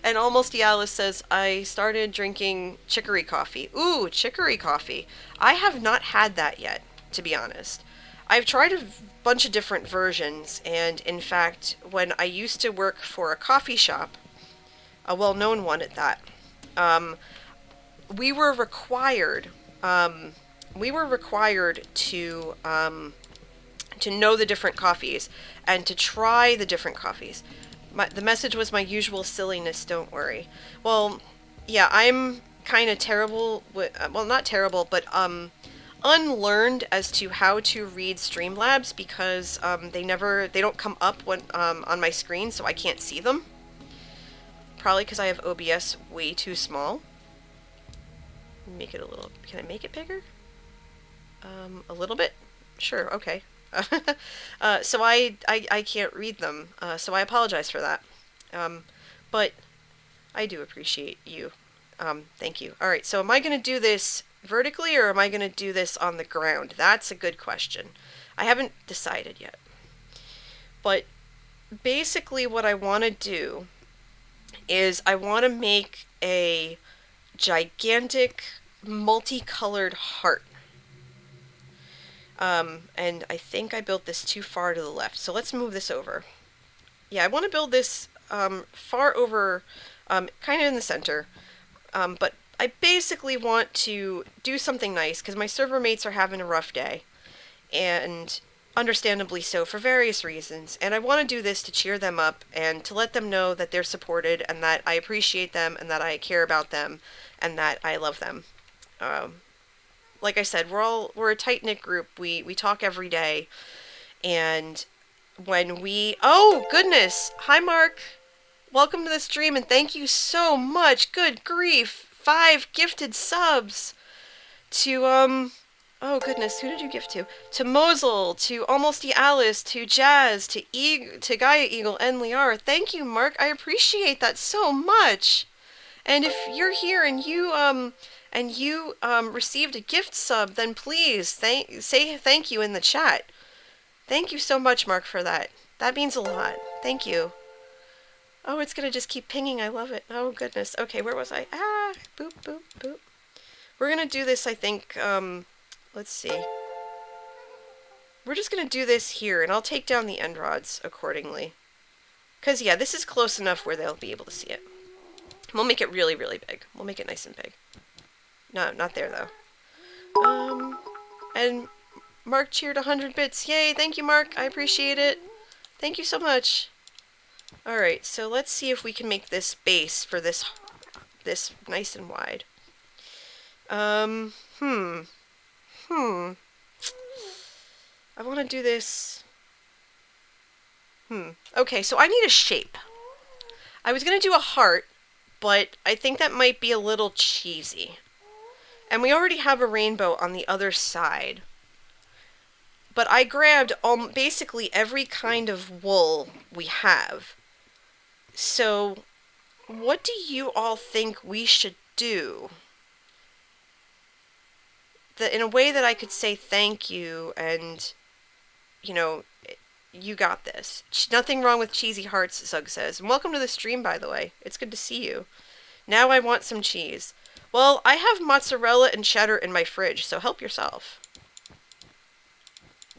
[SPEAKER 2] And Almost Yalis says, I started drinking chicory coffee. Ooh, chicory coffee. I have not had that yet, to be honest. I've tried a bunch of different versions, and in fact, when I used to work for a coffee shop, a well-known one at that, we were required to know the different coffees and to try the different coffees. The message was my usual silliness, don't worry. Well, yeah, I'm kind of terrible with, well, not terrible, but unlearned as to how to read Streamlabs, because they don't come up when on my screen, so I can't see them. Probably because I have OBS way too small. Make it a little, can I make it bigger? A little bit? Sure, okay. So I can't read them, so I apologize for that. But I do appreciate you. Thank you. Alright, so am I going to do this vertically, or am I going to do this on the ground? That's a good question. I haven't decided yet. But basically what I want to do is I want to make a gigantic multicolored heart. And I think I built this too far to the left, so let's move this over. Yeah, I want to build this far over, kind of in the center, but I basically want to do something nice because my server mates are having a rough day, and understandably so for various reasons, and I want to do this to cheer them up and to let them know that they're supported and that I appreciate them and that I care about them and that I love them. Like I said, we're a tight-knit group. We talk every day, and when we... Oh, goodness! Hi, Mark! Welcome to the stream, and thank you so much! Good grief! 5 gifted subs! To, oh, goodness, who did you gift to? To Mosul, to Almosty Alice, to Jazz, to Gaia Eagle, and Liara. Thank you, Mark! I appreciate that so much! And if you're here and you received a gift sub, then please say thank you in the chat. Thank you so much, Mark, for that. That means a lot. Thank you. Oh, it's gonna just keep pinging. I love it. Oh, goodness. Okay, where was I? Ah, boop, boop, boop. We're gonna do this, I think, let's see. We're just gonna do this here, and I'll take down the end rods accordingly. Because, yeah, this is close enough where they'll be able to see it. We'll make it really, really big. We'll make it nice and big. No, not there, though. And Mark cheered 100 bits. Yay, thank you, Mark. I appreciate it. Thank you so much. Alright, so let's see if we can make this base for this nice and wide. I want to do this... Okay, so I need a shape. I was going to do a heart, but I think that might be a little cheesy. And we already have a rainbow on the other side. But I grabbed basically every kind of wool we have. So, what do you all think we should do? In a way that I could say thank you and, you know, you got this. Nothing wrong with cheesy hearts, Zug says. And welcome to the stream, by the way. It's good to see you. Now I want some cheese. Well, I have mozzarella and cheddar in my fridge, so help yourself.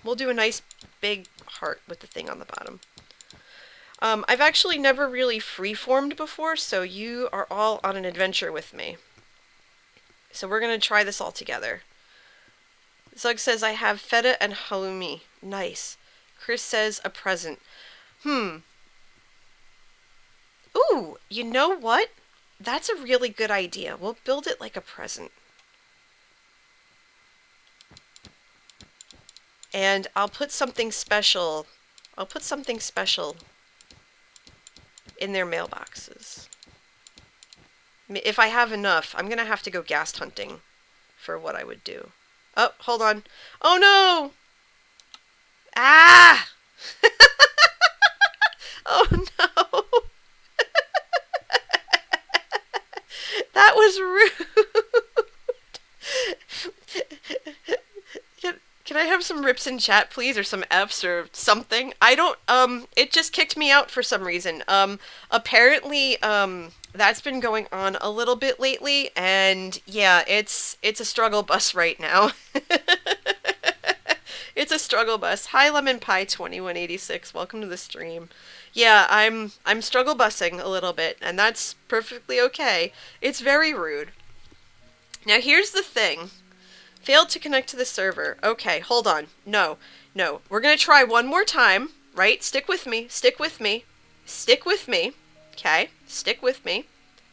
[SPEAKER 2] We'll do a nice big heart with the thing on the bottom. I've actually never really freeformed before, so you are all on an adventure with me. So we're going to try this all together. Zug says, I have feta and halloumi. Nice. Chris says, a present. Ooh, you know what? That's a really good idea. We'll build it like a present. And I'll put something special. In their mailboxes. If I have enough, I'm going to have to go ghast hunting for what I would do. Oh, hold on. Oh, no! Ah! Oh, no! That was rude! Can I have some rips in chat, please? Or some Fs or something? I don't, it just kicked me out for some reason. Apparently, that's been going on a little bit lately, and yeah, it's a struggle bus right now. It's a struggle bus. Hi, Lemon Pie 2186. Welcome to the stream. Yeah, I'm struggle busing a little bit, and that's perfectly okay. It's very rude. Now, here's the thing. Failed to connect to the server. Okay, hold on. No. We're gonna try one more time, right? Stick with me. Okay, stick with me.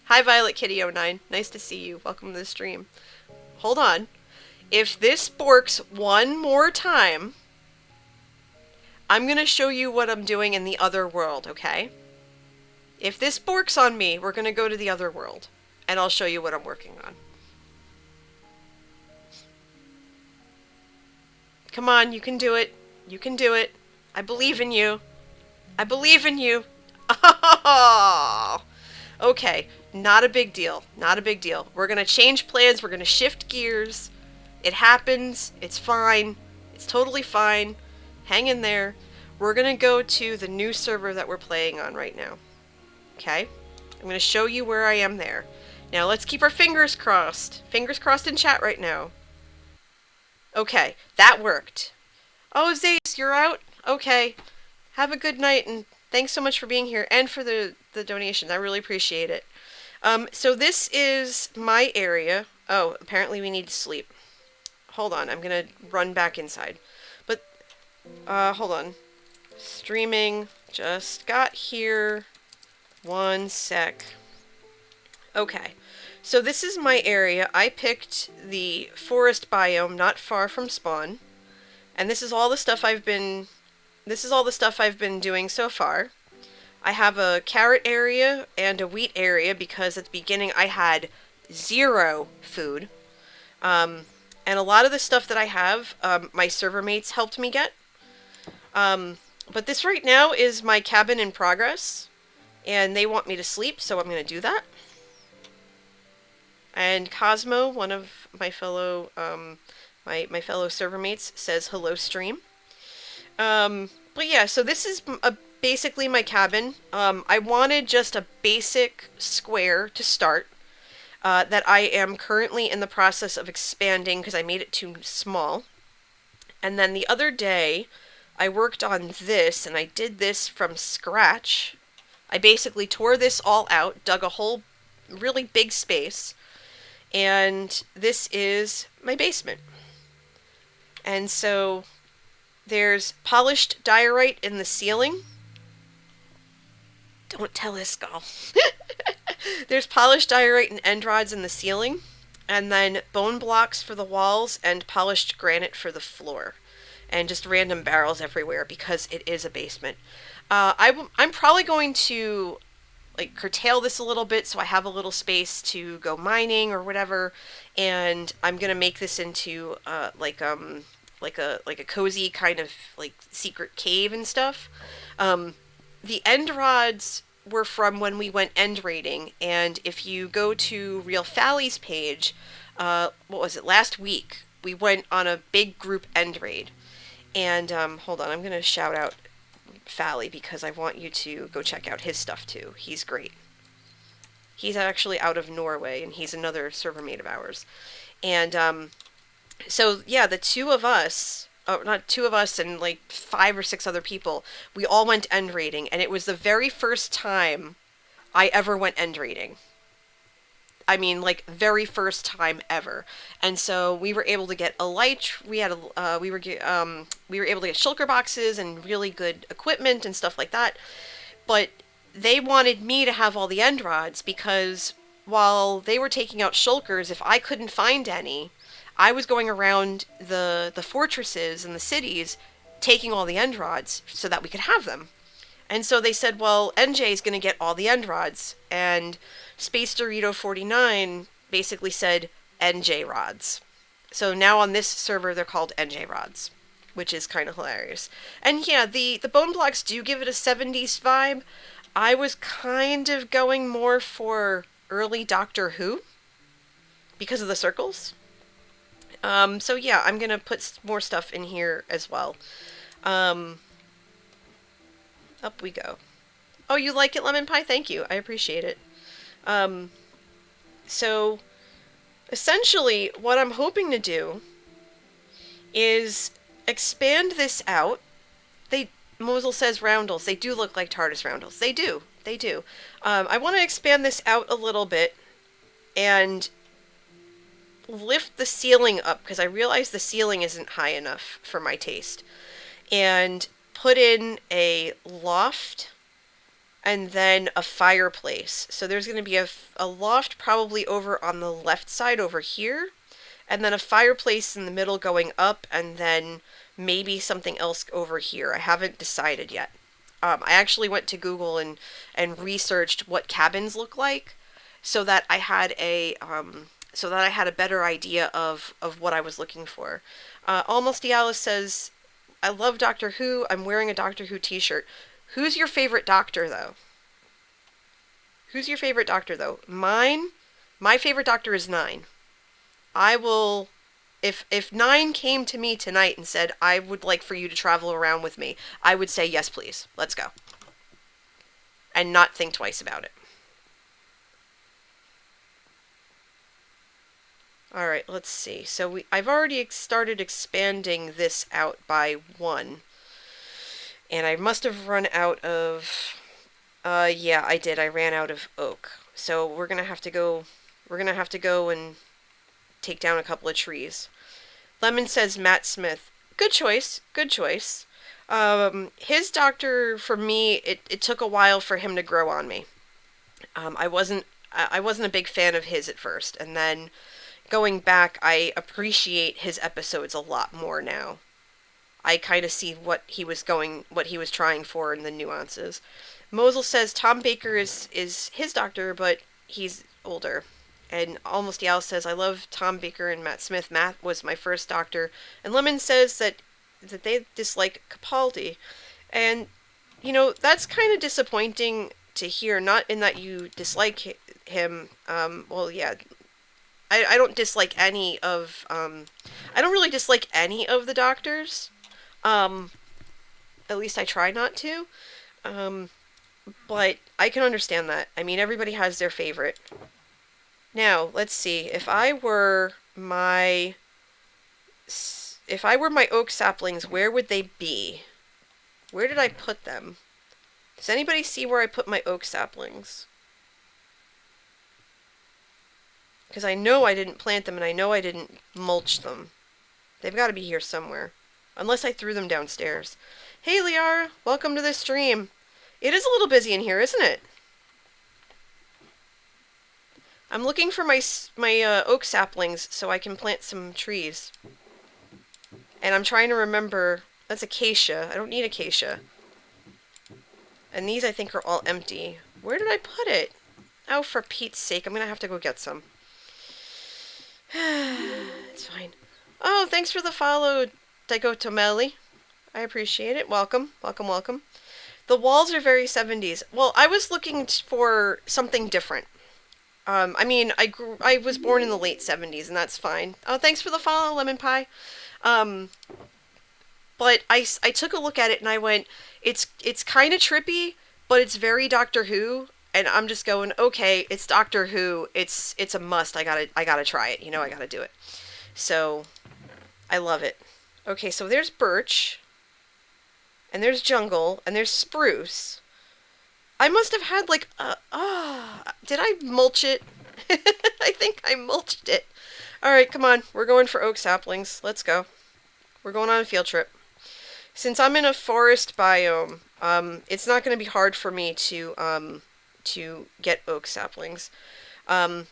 [SPEAKER 2] Hi, Violet Kitty 09. Nice to see you. Welcome to the stream. Hold on. If this borks one more time, I'm gonna show you what I'm doing in the other world, okay? If this borks on me, we're gonna go to the other world, and I'll show you what I'm working on. Come on, you can do it. You can do it. I believe in you. I believe in you. Oh! Okay, Not a big deal. Not a big deal. We're going to change plans. We're going to shift gears. It happens. It's fine. It's totally fine. Hang in there. We're going to go to the new server that we're playing on right now. Okay? I'm going to show you where I am there. Now, let's keep our fingers crossed. Fingers crossed in chat right now. Okay, that worked. Oh, Zace, you're out? Okay. Have a good night, and thanks so much for being here and for the donation. I really appreciate it. So this is my area. Oh, apparently we need to sleep. Hold on, I'm gonna run back inside. But, hold on. Streaming, just got here. 1 sec. Okay, so this is my area. I picked the forest biome not far from spawn. And this is all the stuff I've been doing so far. I have a carrot area and a wheat area because at the beginning I had 0 food. And a lot of the stuff that I have, my server mates helped me get. But this right now is my cabin in progress. And they want me to sleep, so I'm going to do that. And Cosmo, one of my fellow my fellow server mates, says hello stream. But yeah, so this is basically my cabin. I wanted just a basic square to start that I am currently in the process of expanding because I made it too small. And then the other day, I worked on this, and I did this from scratch. I basically tore this all out, dug a whole really big space, and this is my basement. And so there's polished diorite in the ceiling. Don't tell Iskall. There's polished diorite and end rods in the ceiling, and then bone blocks for the walls and polished granite for the floor, and just random barrels everywhere because it is a basement. I'm probably going to like curtail this a little bit so I have a little space to go mining or whatever, and I'm gonna make this into like a cozy kind of like secret cave and stuff. The end rods were from when we went end raiding, and if you go to Real Fally's page, what was it, last week, we went on a big group end raid. And hold on, I'm gonna shout out Fally because I want you to go check out his stuff too. He's great. He's actually out of Norway, and he's another server mate of ours. And so yeah, the two of us, not two of us and like 5 or 6 other people, we all went end raiding, and it was the very first time I ever went end raiding. I mean, like, very first time ever. And so we were able to get a light. We had we were able to get shulker boxes and really good equipment and stuff like that. But they wanted me to have all the end rods because while they were taking out shulkers, if I couldn't find any, I was going around the fortresses and the cities taking all the end rods so that we could have them. And so they said, well, NJ is going to get all the end rods. And Space Dorito 49 basically said NJ rods. So now on this server, they're called NJ rods, which is kind of hilarious. And yeah, the bone blocks do give it a 70s vibe. I was kind of going more for early Doctor Who because of the circles. So yeah, I'm going to put more stuff in here as well. Up we go. Oh, you like it, Lemon Pie? Thank you. I appreciate it. So essentially what I'm hoping to do is expand this out. Mosel says roundels. They do look like TARDIS roundels. They do. They do. I want to expand this out a little bit and lift the ceiling up because I realize the ceiling isn't high enough for my taste. And put in a loft and then a fireplace. So there's going to be a loft probably over on the left side over here, and then a fireplace in the middle going up, and then maybe something else over here. I haven't decided yet. I actually went to Google and researched what cabins look like so that I had a better idea of what I was looking for. Almost Dialis says, I love Doctor Who. I'm wearing a Doctor Who t-shirt. Who's your favorite doctor, though? Who's your favorite doctor, though? My favorite doctor is 9. I will... If 9 came to me tonight and said, I would like for you to travel around with me, I would say, yes, please. Let's go. And not think twice about it. Alright, let's see. So I've already started expanding this out by 1. And I must have run out of... yeah, I did. I ran out of oak. So we're gonna have to go and take down a couple of trees. Lemon says Matt Smith. Good choice. Good choice. His doctor, for me, it took a while for him to grow on me. I wasn't a big fan of his at first, and then going back, I appreciate his episodes a lot more now. I kind of see what he was trying for in the nuances. Mosel says Tom Baker is his doctor, but he's older. And Almost Yal says, I love Tom Baker and Matt Smith. Matt was my first doctor. And Lemon says that they dislike Capaldi. And, that's kind of disappointing to hear. Not in that you dislike him. Well, yeah. I don't dislike any of... I don't really dislike any of the doctors. At least I try not to. But I can understand that. I mean, everybody has their favorite. Now, let's see. If I were my oak saplings, where would they be? Where did I put them? Does anybody see where I put my oak saplings? Because I know I didn't plant them, and I know I didn't mulch them. They've got to be here somewhere. Unless I threw them downstairs. Hey, Liara. Welcome to the stream. It is a little busy in here, isn't it? I'm looking for my oak saplings so I can plant some trees. And I'm trying to remember... That's acacia. I don't need acacia. And these, I think, are all empty. Where did I put it? Oh, for Pete's sake. I'm going to have to go get some. It's fine. Oh, thanks for the follow, Dagotomeli. I appreciate it. Welcome. Welcome, welcome. The walls are very 70s. Well, I was looking for something different. I mean, I was born in the late 70s, and that's fine. Oh, thanks for the follow, Lemon Pie. But I took a look at it, and I went, it's kind of trippy, but it's very Doctor Who, and I'm just going, okay, it's Doctor Who, it's a must, I gotta try it, I gotta do it. So, I love it. Okay, so there's birch, and there's jungle, and there's spruce. I must have had did I mulch it? I think I mulched it. Alright, come on. We're going for oak saplings. Let's go. We're going on a field trip. Since I'm in a forest biome, it's not going to be hard for me to get oak saplings. And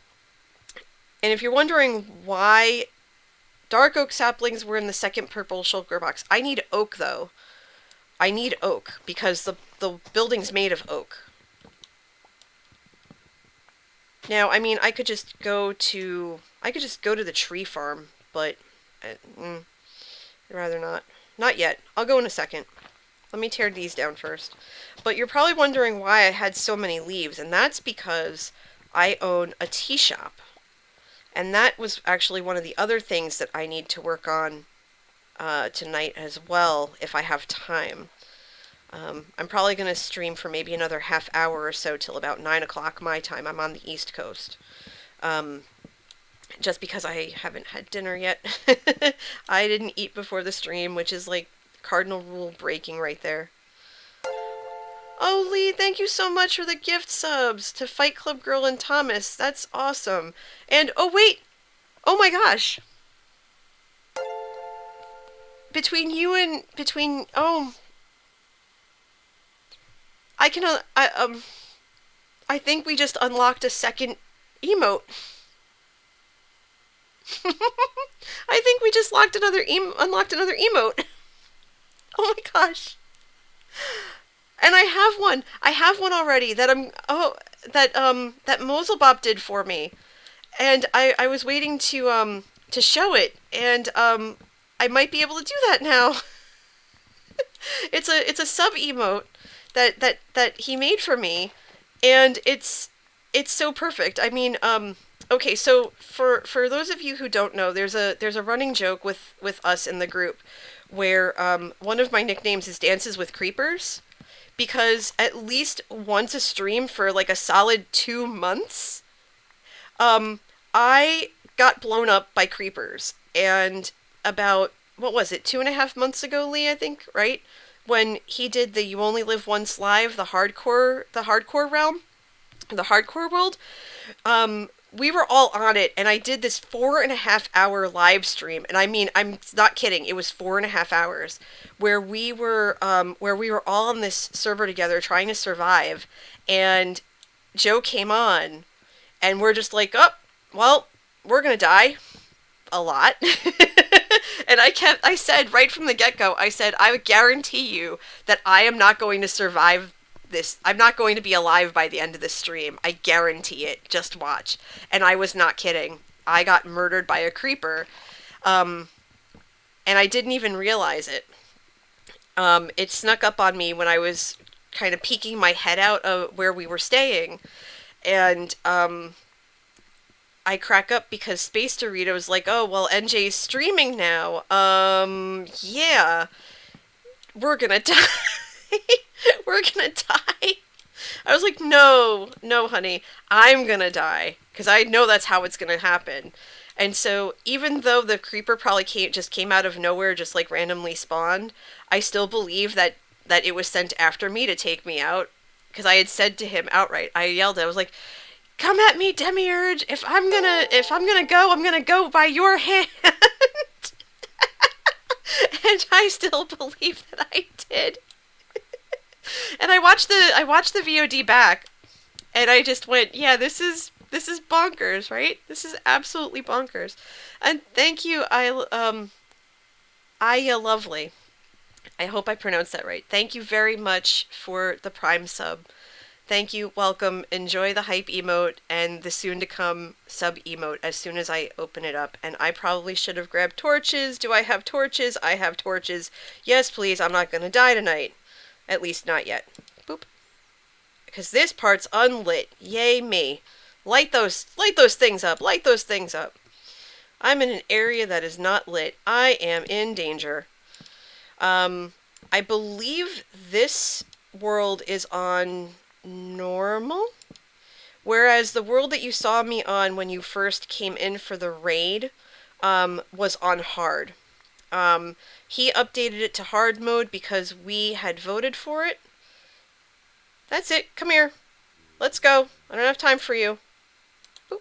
[SPEAKER 2] if you're wondering why dark oak saplings were in the second purple shulker box, I need oak, though. I need oak, because the building's made of oak. Now, I mean, I could just go to the tree farm, but I'd rather not. Not yet. I'll go in a second. Let me tear these down first. But you're probably wondering why I had so many leaves, and that's because I own a tea shop. And that was actually one of the other things that I need to work on tonight as well, if I have time. I'm probably going to stream for maybe another half hour or so till about 9 o'clock my time. I'm on the East Coast. Just because I haven't had dinner yet. I didn't eat before the stream, which is like cardinal rule breaking right there. Oh, Lee, thank you so much for the gift subs to Fight Club Girl and Thomas. That's awesome. And, oh, wait. Oh, my gosh. I think we just unlocked a second emote. I think we just unlocked another emote. Oh my gosh. And I have one already that that Moselbop did for me. And I was waiting to show it, and I might be able to do that now. It's a sub emote that he made for me, and it's it's so perfect. I mean, okay, so for those of you who don't know, there's a running joke with us in the group where one of my nicknames is Dances with Creepers because at least once a stream for like a solid 2 months, I got blown up by creepers. And about, what was it, 2.5 months ago, Lee, I think, right? When he did the You Only Live Once live, the hardcore realm, the hardcore world, we were all on it, and I did this 4.5 hour live stream, and I mean, I'm not kidding. It was 4.5 hours where we were all on this server together trying to survive, and Joe came on, and we're just like, oh, well, we're gonna die a lot. And I said right from the get go, I said, I would guarantee you that I am not going to survive this. I'm not going to be alive by the end of this stream. I guarantee it. Just watch. And I was not kidding. I got murdered by a creeper. And I didn't even realize it. It snuck up on me when I was kind of peeking my head out of where we were staying. And, I crack up because Space Dorito's like, oh, well, NJ's streaming now. Yeah. We're gonna die. We're gonna die. I was like, no, honey. I'm gonna die. Because I know that's how it's gonna happen. And so, even though the creeper probably just came out of nowhere, just like randomly spawned, I still believe that it was sent after me to take me out. Because I had said to him outright, I yelled, I was like, come at me, Demiurge. If I'm gonna go, I'm gonna go by your hand. And I still believe that I did. And I watched the VOD back, and I just went, yeah, this is bonkers, right? This is absolutely bonkers. And thank you, Aya Lovely. I hope I pronounced that right. Thank you very much for the Prime sub. Thank you, welcome, enjoy the hype emote and the soon-to-come sub emote as soon as I open it up. And I probably should have grabbed torches. Do I have torches? I have torches. Yes, please, I'm not gonna die tonight. At least not yet. Boop. Because this part's unlit. Yay me. Light those things up. Light those things up. I'm in an area that is not lit. I am in danger. I believe this world is on normal, whereas the world that you saw me on when you first came in for the raid was on hard. He updated it to hard mode because we had voted for it. That's it. Come here. Let's go. I don't have time for you. Boop.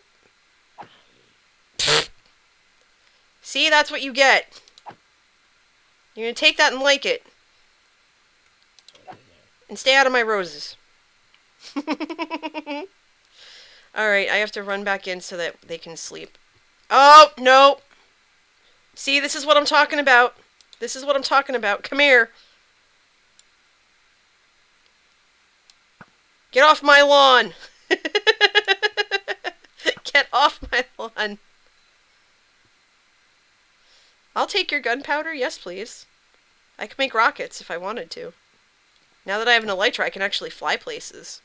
[SPEAKER 2] See, that's what you get. You're gonna take that and like it. And stay out of my roses. Alright, I have to run back in so that they can sleep. Oh, no! See, this is what I'm talking about. This is what I'm talking about. Come here. Get off my lawn! Get off my lawn. I'll take your gunpowder. Yes, please. I can make rockets if I wanted to. Now that I have an elytra, I can actually fly places.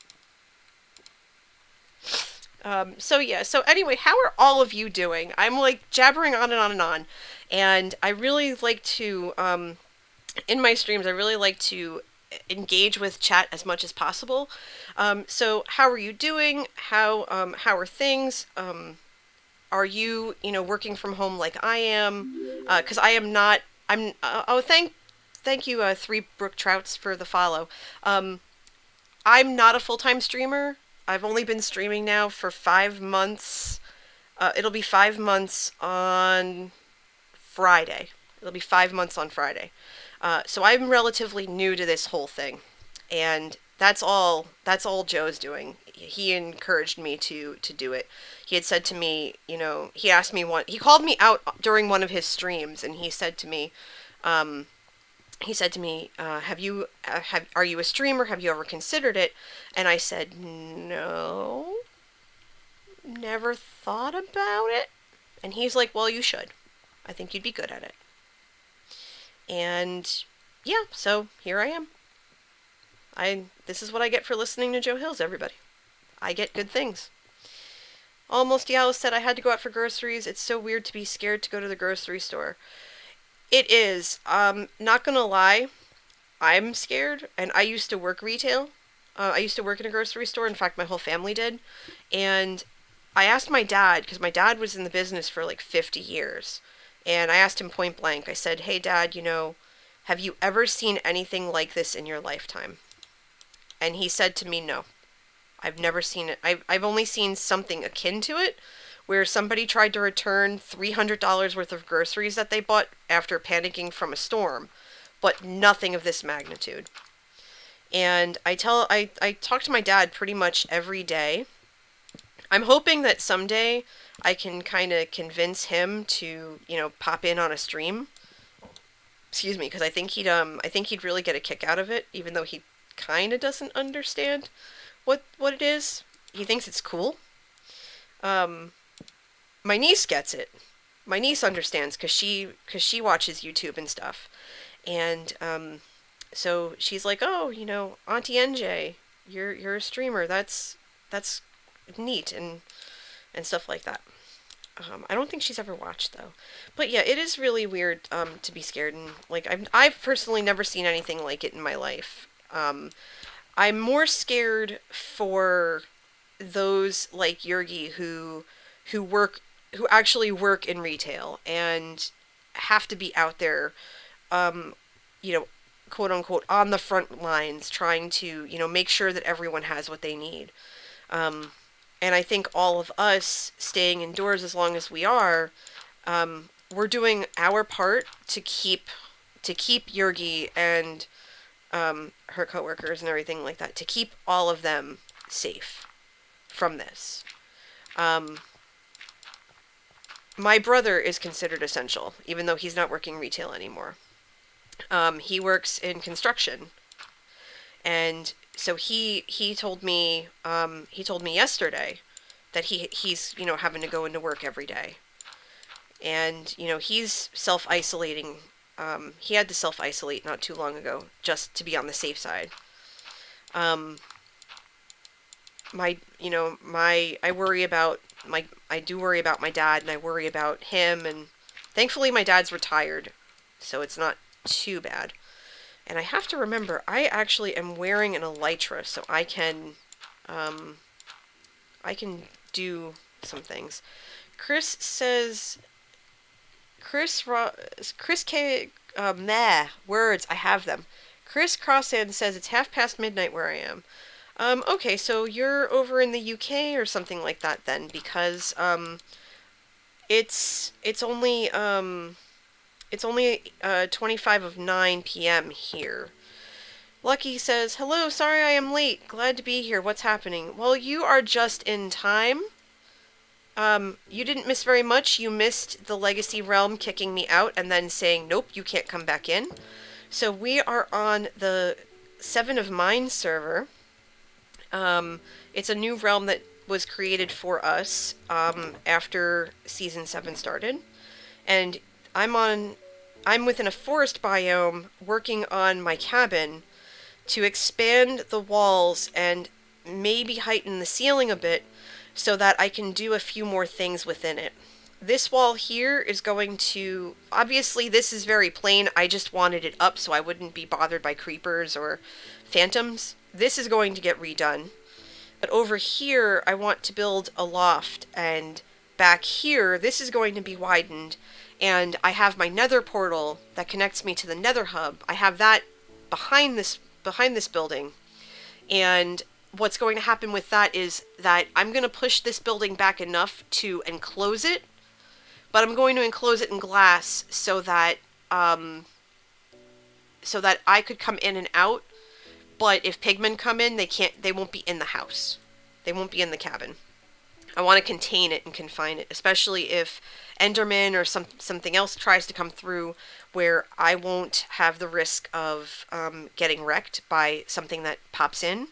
[SPEAKER 2] So anyway, how are all of you doing? I'm like jabbering on and on and on. And I really like to, in my streams, I really like to engage with chat as much as possible. So how are you doing? How are things? Are you, working from home like I am? Because I am not, thank you, Three Brook Trouts for the follow. I'm not a full-time streamer. I've only been streaming now for 5 months. It'll be 5 months on Friday. It'll be 5 months on Friday. So I'm relatively new to this whole thing. And that's all Joe's doing. He encouraged me to do it. He had said to me, he asked me he called me out during one of his streams, and he said to me, are you a streamer? Have you ever considered it? And I said, no, never thought about it. And he's like, well, you should. I think you'd be good at it. And yeah, so here I am. This is what I get for listening to Joe Hills, everybody. I get good things. Almost Yellow said, I had to go out for groceries. It's so weird to be scared to go to the grocery store. It is. Not gonna lie, I'm scared, and I used to work retail. I used to work in a grocery store. In fact, my whole family did. And I asked my dad, because my dad was in the business for like 50 years. And I asked him point blank, I said, hey, Dad, have you ever seen anything like this in your lifetime? And he said to me, no. I've never seen it. I've only seen something akin to it, where somebody tried to return $300 worth of groceries that they bought after panicking from a storm, but nothing of this magnitude. And I talk to my dad pretty much every day. I'm hoping that someday I can kind of convince him to, pop in on a stream. Excuse me, because I think he'd really get a kick out of it, even though he kind of doesn't understand what it is. He thinks it's cool. My niece gets it. My niece understands because she watches YouTube and stuff, and so she's like, oh, Auntie NJ, you're a streamer. That's neat and stuff like that. I don't think she's ever watched though, but yeah, it is really weird to be scared, and like I've personally never seen anything like it in my life. I'm more scared for those like Yurgi who actually work in retail and have to be out there, you know, quote unquote, on the front lines trying to, make sure that everyone has what they need. And I think all of us staying indoors as long as we are, we're doing our part to keep Yurgi and her coworkers and everything like that, to keep all of them safe from this. My brother is considered essential, even though he's not working retail anymore. He works in construction, and so he told me yesterday that he's having to go into work every day, and he's self-isolating. He had to self-isolate not too long ago just to be on the safe side. I do worry about my dad, and I worry about him, and thankfully my dad's retired, so it's not too bad. And I have to remember, I actually am wearing an elytra, so I can do some things. Chris says, Chris K, words, I have them. Chris Crossan says it's midnight where I am. Okay, so you're over in the UK or something like that then, because it's only 25 of 9 p.m. here. Lucky says, hello, sorry I am late. Glad to be here. What's happening? Well, you are just in time. You didn't miss very much. You missed the Legacy Realm kicking me out and then saying, nope, you can't come back in. So we are on the 7 of Mine server. It's a new realm that was created for us after Season 7 started. And I'm within a forest biome working on my cabin to expand the walls and maybe heighten the ceiling a bit so that I can do a few more things within it. This wall here is going to... Obviously, this is very plain. I just wanted it up so I wouldn't be bothered by creepers or phantoms. This is going to get redone. But over here, I want to build a loft. And back here, this is going to be widened. And I have my nether portal that connects me to the nether hub. I have that behind this building. And what's going to happen with that is that I'm going to push this building back enough to enclose it. But I'm going to enclose it in glass so that I could come in and out. But if pigmen come in, they won't be in the house. They won't be in the cabin. I want to contain it and confine it, especially if Enderman or something else tries to come through, where I won't have the risk of getting wrecked by something that pops in.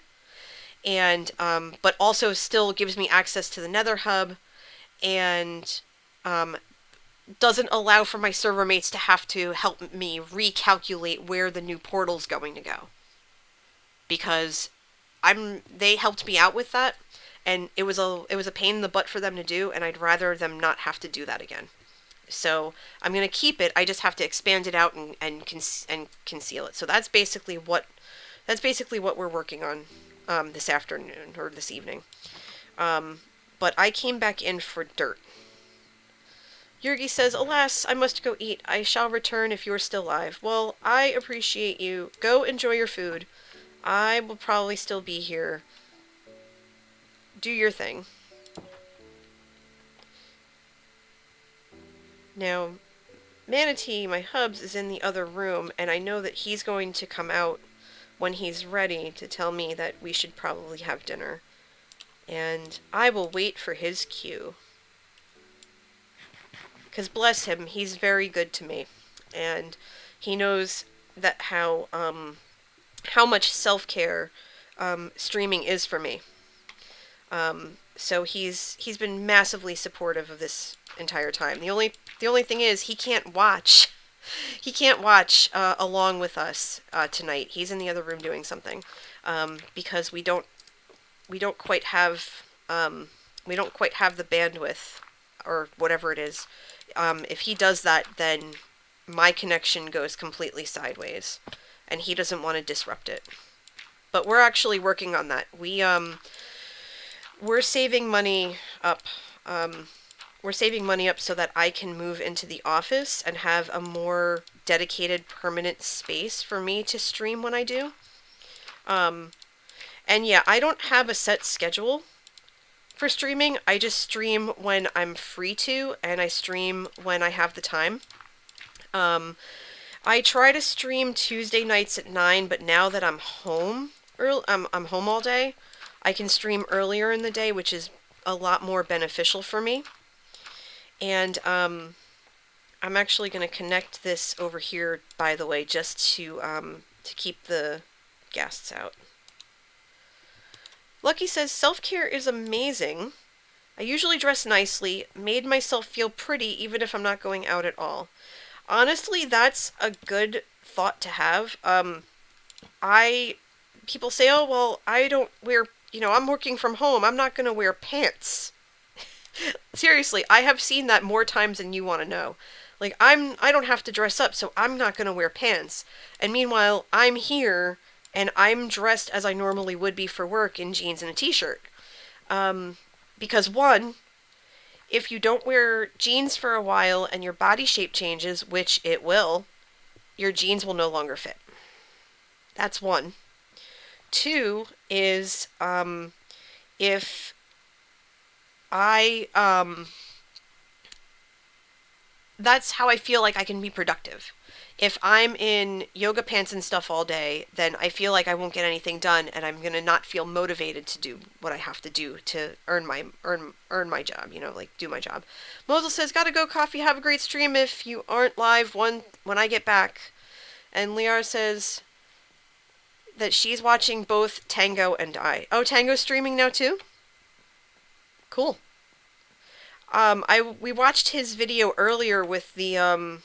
[SPEAKER 2] And but also still gives me access to the nether hub, and doesn't allow for my server mates to have to help me recalculate where the new portal's going to go. Because they helped me out with that, and it was a pain in the butt for them to do, and I'd rather them not have to do that again. So I'm going to keep it. I just have to expand it out and conceal it. So that's basically what we're working on this afternoon or this evening. But I came back in for dirt. Yurgi says, "Alas, I must go eat. I shall return if you're still alive." Well, I appreciate you. Go enjoy your food. I will probably still be here. Do your thing. Now, Manatee, my hubs, is in the other room, and I know that he's going to come out when he's ready to tell me that we should probably have dinner. And I will wait for his cue. Because bless him, he's very good to me. And he knows that how much self-care streaming is for me. So he's been massively supportive of this entire time. The only thing is he can't watch. He can't watch along with us tonight. He's in the other room doing something because we don't quite have the bandwidth or whatever it is. If he does that, then my connection goes completely sideways, and he doesn't want to disrupt it. But we're actually working on that. We're saving money up. We're saving money up so that I can move into the office and have a more dedicated, permanent space for me to stream when I do. And yeah, I don't have a set schedule for streaming. I just stream when I'm free to, and I stream when I have the time. I try to stream Tuesday nights at 9, but now that I'm home, I'm home all day, I can stream earlier in the day, which is a lot more beneficial for me. And I'm actually going to connect this over here, by the way, just to keep the guests out. Lucky says, "Self-care is amazing. I usually dress nicely, made myself feel pretty even if I'm not going out at all." Honestly, that's a good thought to have. People say, "Oh, well, I don't wear, I'm working from home. I'm not going to wear pants." Seriously, I have seen that more times than you want to know. Like, I don't have to dress up, so I'm not going to wear pants. And meanwhile, I'm here, and I'm dressed as I normally would be for work in jeans and a t-shirt. Because one, if you don't wear jeans for a while and your body shape changes, which it will, your jeans will no longer fit. That's one. Two is, if that's how I feel like I can be productive. If I'm in yoga pants and stuff all day, then I feel like I won't get anything done, and I'm gonna not feel motivated to do what I have to do to earn my job. Do my job. Mosel says, "Gotta go, Coffee. Have a great stream if you aren't live when I get back." And Liara says that she's watching both Tango and I. Oh, Tango's streaming now too? Cool. We watched his video earlier with the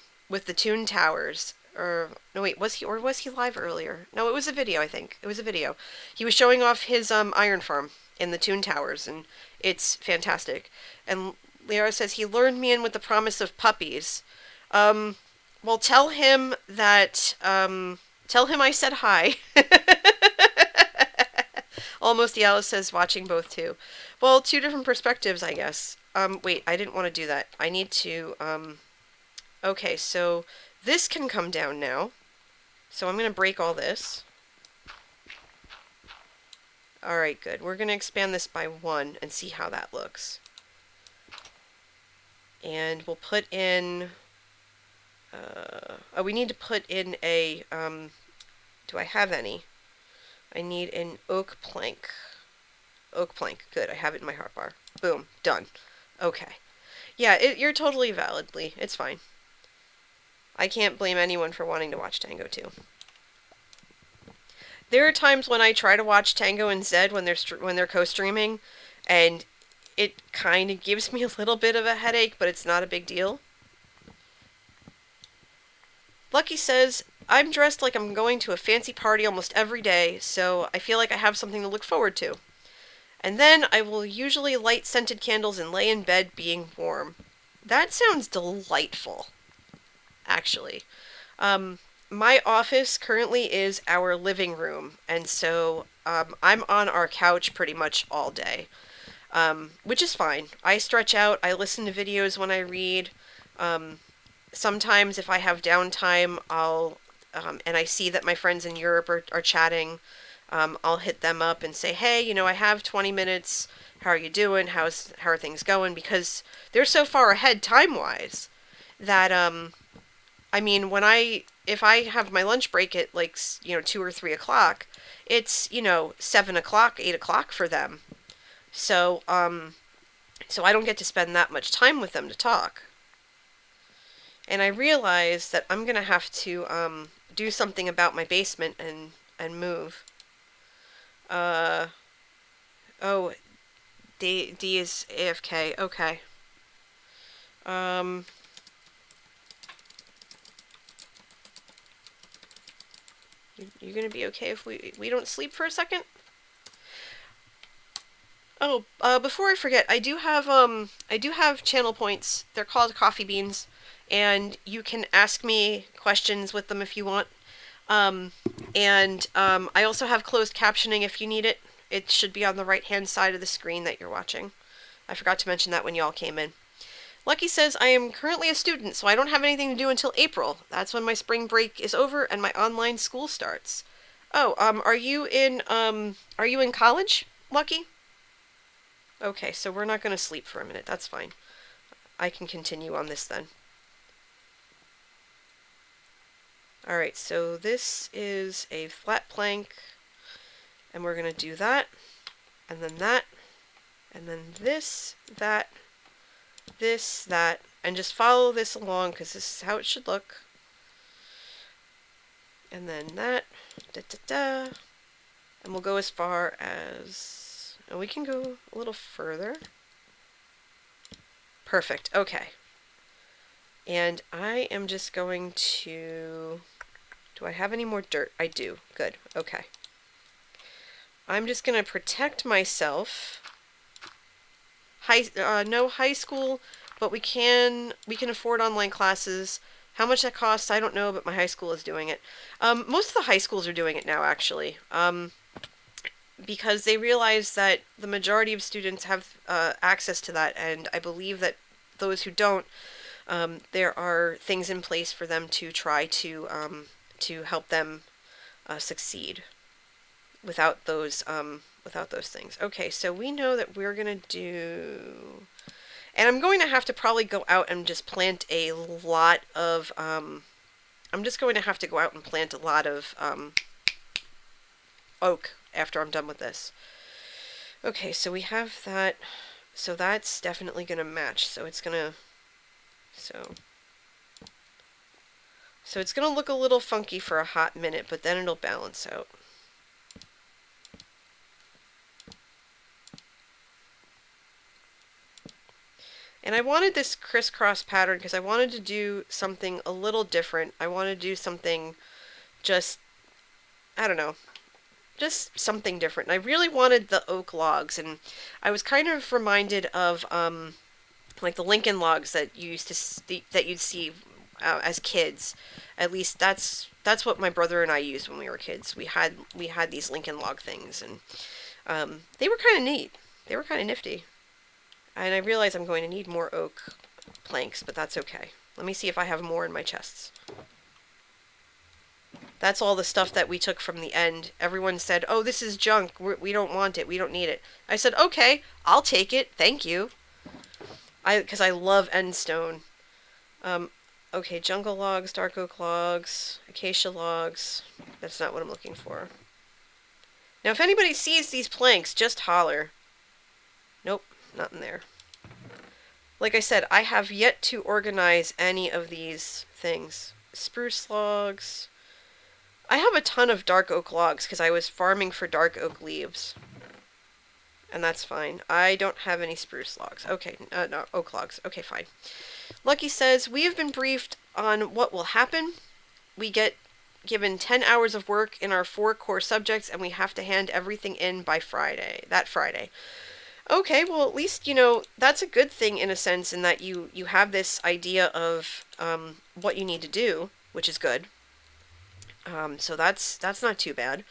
[SPEAKER 2] Toon Towers. Or no, wait, was he live earlier? No, it was a video. I think it was a video. He was showing off his iron farm in the Toon Towers, and it's fantastic. And Liara says he lured me in with the promise of puppies. Well, tell him that. Tell him I said hi. Almost Yellow says watching both too. Well, two different perspectives, I guess. Wait, I didn't want to do that. I need to, okay, so this can come down now. So I'm going to break all this. Alright, good. We're going to expand this by 1 and see how that looks. And we'll put in, we need to put in a, do I have any? I need an oak plank. Oak plank. Good, I have it in my hotbar. Boom, done. Okay. Yeah, you're totally validly. It's fine. I can't blame anyone for wanting to watch Tango too. There are times when I try to watch Tango and Zed when they're co-streaming, and it kind of gives me a little bit of a headache, but it's not a big deal. Lucky says, "I'm dressed like I'm going to a fancy party almost every day, so I feel like I have something to look forward to." And then I will usually light scented candles and lay in bed being warm. That sounds delightful, actually. My office currently is our living room, and so I'm on our couch pretty much all day, which is fine. I stretch out, I listen to videos when I read. Um, Sometimes, if I have downtime, and I see that my friends in Europe are chatting, I'll hit them up and say, hey, I have 20 minutes. How are you doing? How are things going? Because they're so far ahead time-wise that, I mean, if I have my lunch break at 2 or 3 o'clock, it's, 7 o'clock, 8 o'clock for them. So I don't get to spend that much time with them to talk. And I realize that I'm going to have to do something about my basement and move. Oh, D is AFK. Okay. You're going to be okay if we don't sleep for a second? Oh, before I forget, I do have channel points. They're called coffee beans, and you can ask me questions with them if you want. I also have closed captioning if you need it. It should be on the right-hand side of the screen that you're watching. I forgot to mention that when y'all came in. Lucky says, I am currently a student, so I don't have anything to do until April. That's when my spring break is over and my online school starts. Oh, are you in college, Lucky? Okay, so we're not going to sleep for a minute. That's fine. I can continue on this then. Alright, so this is a flat plank, and we're going to do that, and then that, and then this, that, and just follow this along, because this is how it should look. And then that, and we'll go as far as, and we can go a little further. Perfect, okay. And I am just going to, do I have any more dirt? I do, good, okay. I'm just going to protect myself. No high school, but we can afford online classes. How much that costs, I don't know, but my high school is doing it. Most of the high schools are doing it now, actually, because they realize that the majority of students have access to that, and I believe that those who don't, there are things in place for them to try to help them succeed without those things. Okay, so we know that we're gonna do, and I'm going to have to probably go out and just plant a lot of. I'm just going to have to go out and plant a lot of oak after I'm done with this. Okay, so we have that. So that's definitely gonna match. So it's gonna. So it's gonna look a little funky for a hot minute, but then it'll balance out. And I wanted this crisscross pattern because I wanted to do something a little different. I wanted to do something just, I don't know, just something different. And I really wanted the oak logs, and I was kind of reminded of like the Lincoln logs that you used to that you'd see as kids. At least that's what my brother and I used when we were kids. We had these Lincoln log things, and they were kind of neat. They were kind of nifty. And I realize I'm going to need more oak planks, but that's okay. Let me see if I have more in my chests. That's all the stuff that we took from the end. Everyone said, oh, this is junk. We don't want it. We don't need it. I said, okay, I'll take it. Thank you. Because I love end stone. Okay, jungle logs, dark oak logs, acacia logs. That's not what I'm looking for. Now, if anybody sees these planks, just holler. Nope. Not in there. Like I said, I have yet to organize any of these things. Spruce logs. I have a ton of dark oak logs because I was farming for dark oak leaves. And that's fine. I don't have any spruce logs. Okay, no, oak logs. Okay, fine. Lucky says, we have been briefed on what will happen. We get given 10 hours of work in our 4 core subjects, and we have to hand everything in by that Friday. Okay, well, at least, that's a good thing in a sense, in that you have this idea of what you need to do, which is good. So that's not too bad.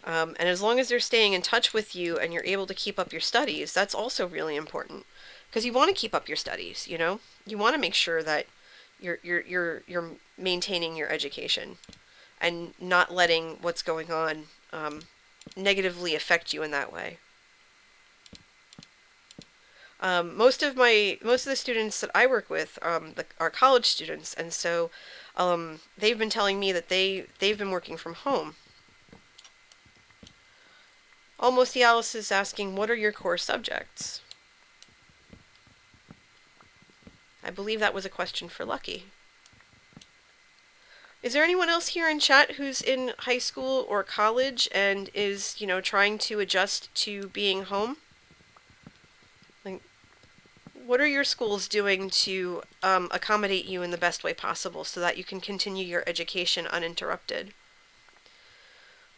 [SPEAKER 2] And as long as they're staying in touch with you and you're able to keep up your studies, that's also really important. Because you want to keep up your studies, You want to make sure that you're maintaining your education and not letting what's going on negatively affect you in that way. Most of the students that I work with are college students, and so they've been telling me that they've been working from home. Almost Alice is asking, what are your core subjects? I believe that was a question for Lucky. Is there anyone else here in chat who's in high school or college and is, trying to adjust to being home? Like, what are your schools doing to accommodate you in the best way possible so that you can continue your education uninterrupted?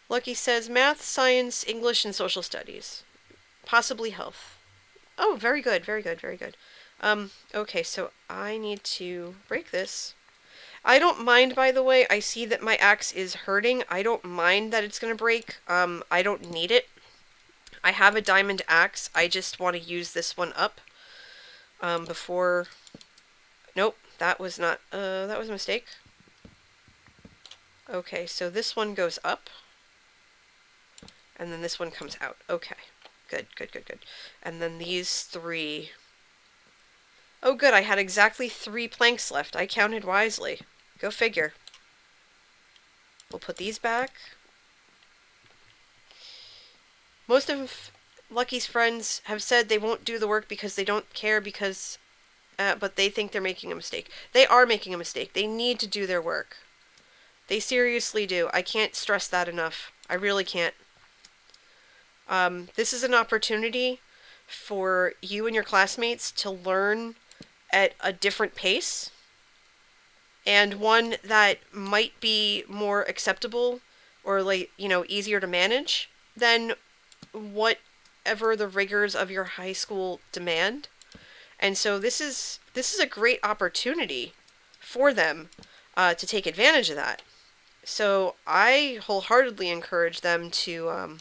[SPEAKER 2] Lucky says math, science, English, and social studies. Possibly health. Oh, very good, very good, very good. Okay, so I need to break this. I don't mind, by the way. I see that my axe is hurting. I don't mind that it's going to break. I don't need it. I have a diamond axe. I just want to use this one up before... Nope, that was not... that was a mistake. Okay, so this one goes up. And then this one comes out. Okay, good, good, good, good. And then these 3... Oh, good, I had exactly 3 planks left. I counted wisely. Go figure. We'll put these back. Most of Lucky's friends have said they won't do the work because they don't care but they think they're making a mistake. They are making a mistake. They need to do their work. They seriously do. I can't stress that enough. I really can't. This is an opportunity for you and your classmates to learn at a different pace, and one that might be more acceptable or easier to manage than whatever the rigors of your high school demand. And so this is a great opportunity for them to take advantage of that. So I wholeheartedly encourage them to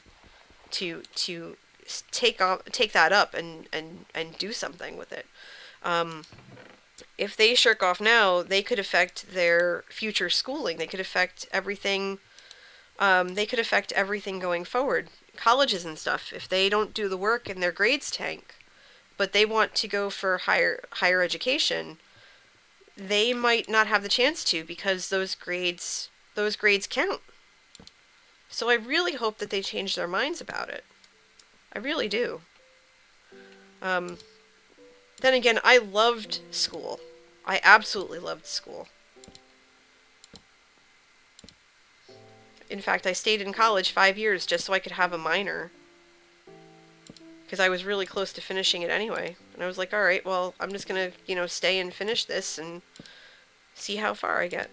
[SPEAKER 2] take that up and do something with it. If they shirk off now, they could affect their future schooling. They could affect everything. They could affect everything going forward. Colleges and stuff. If they don't do the work and their grades tank, but they want to go for higher education, they might not have the chance to because those grades count. So I really hope that they change their minds about it. I really do. Then again, I loved school. I absolutely loved school. In fact, I stayed in college 5 years just so I could have a minor. Because I was really close to finishing it anyway. And I was like, alright, well, I'm just gonna, stay and finish this and see how far I get.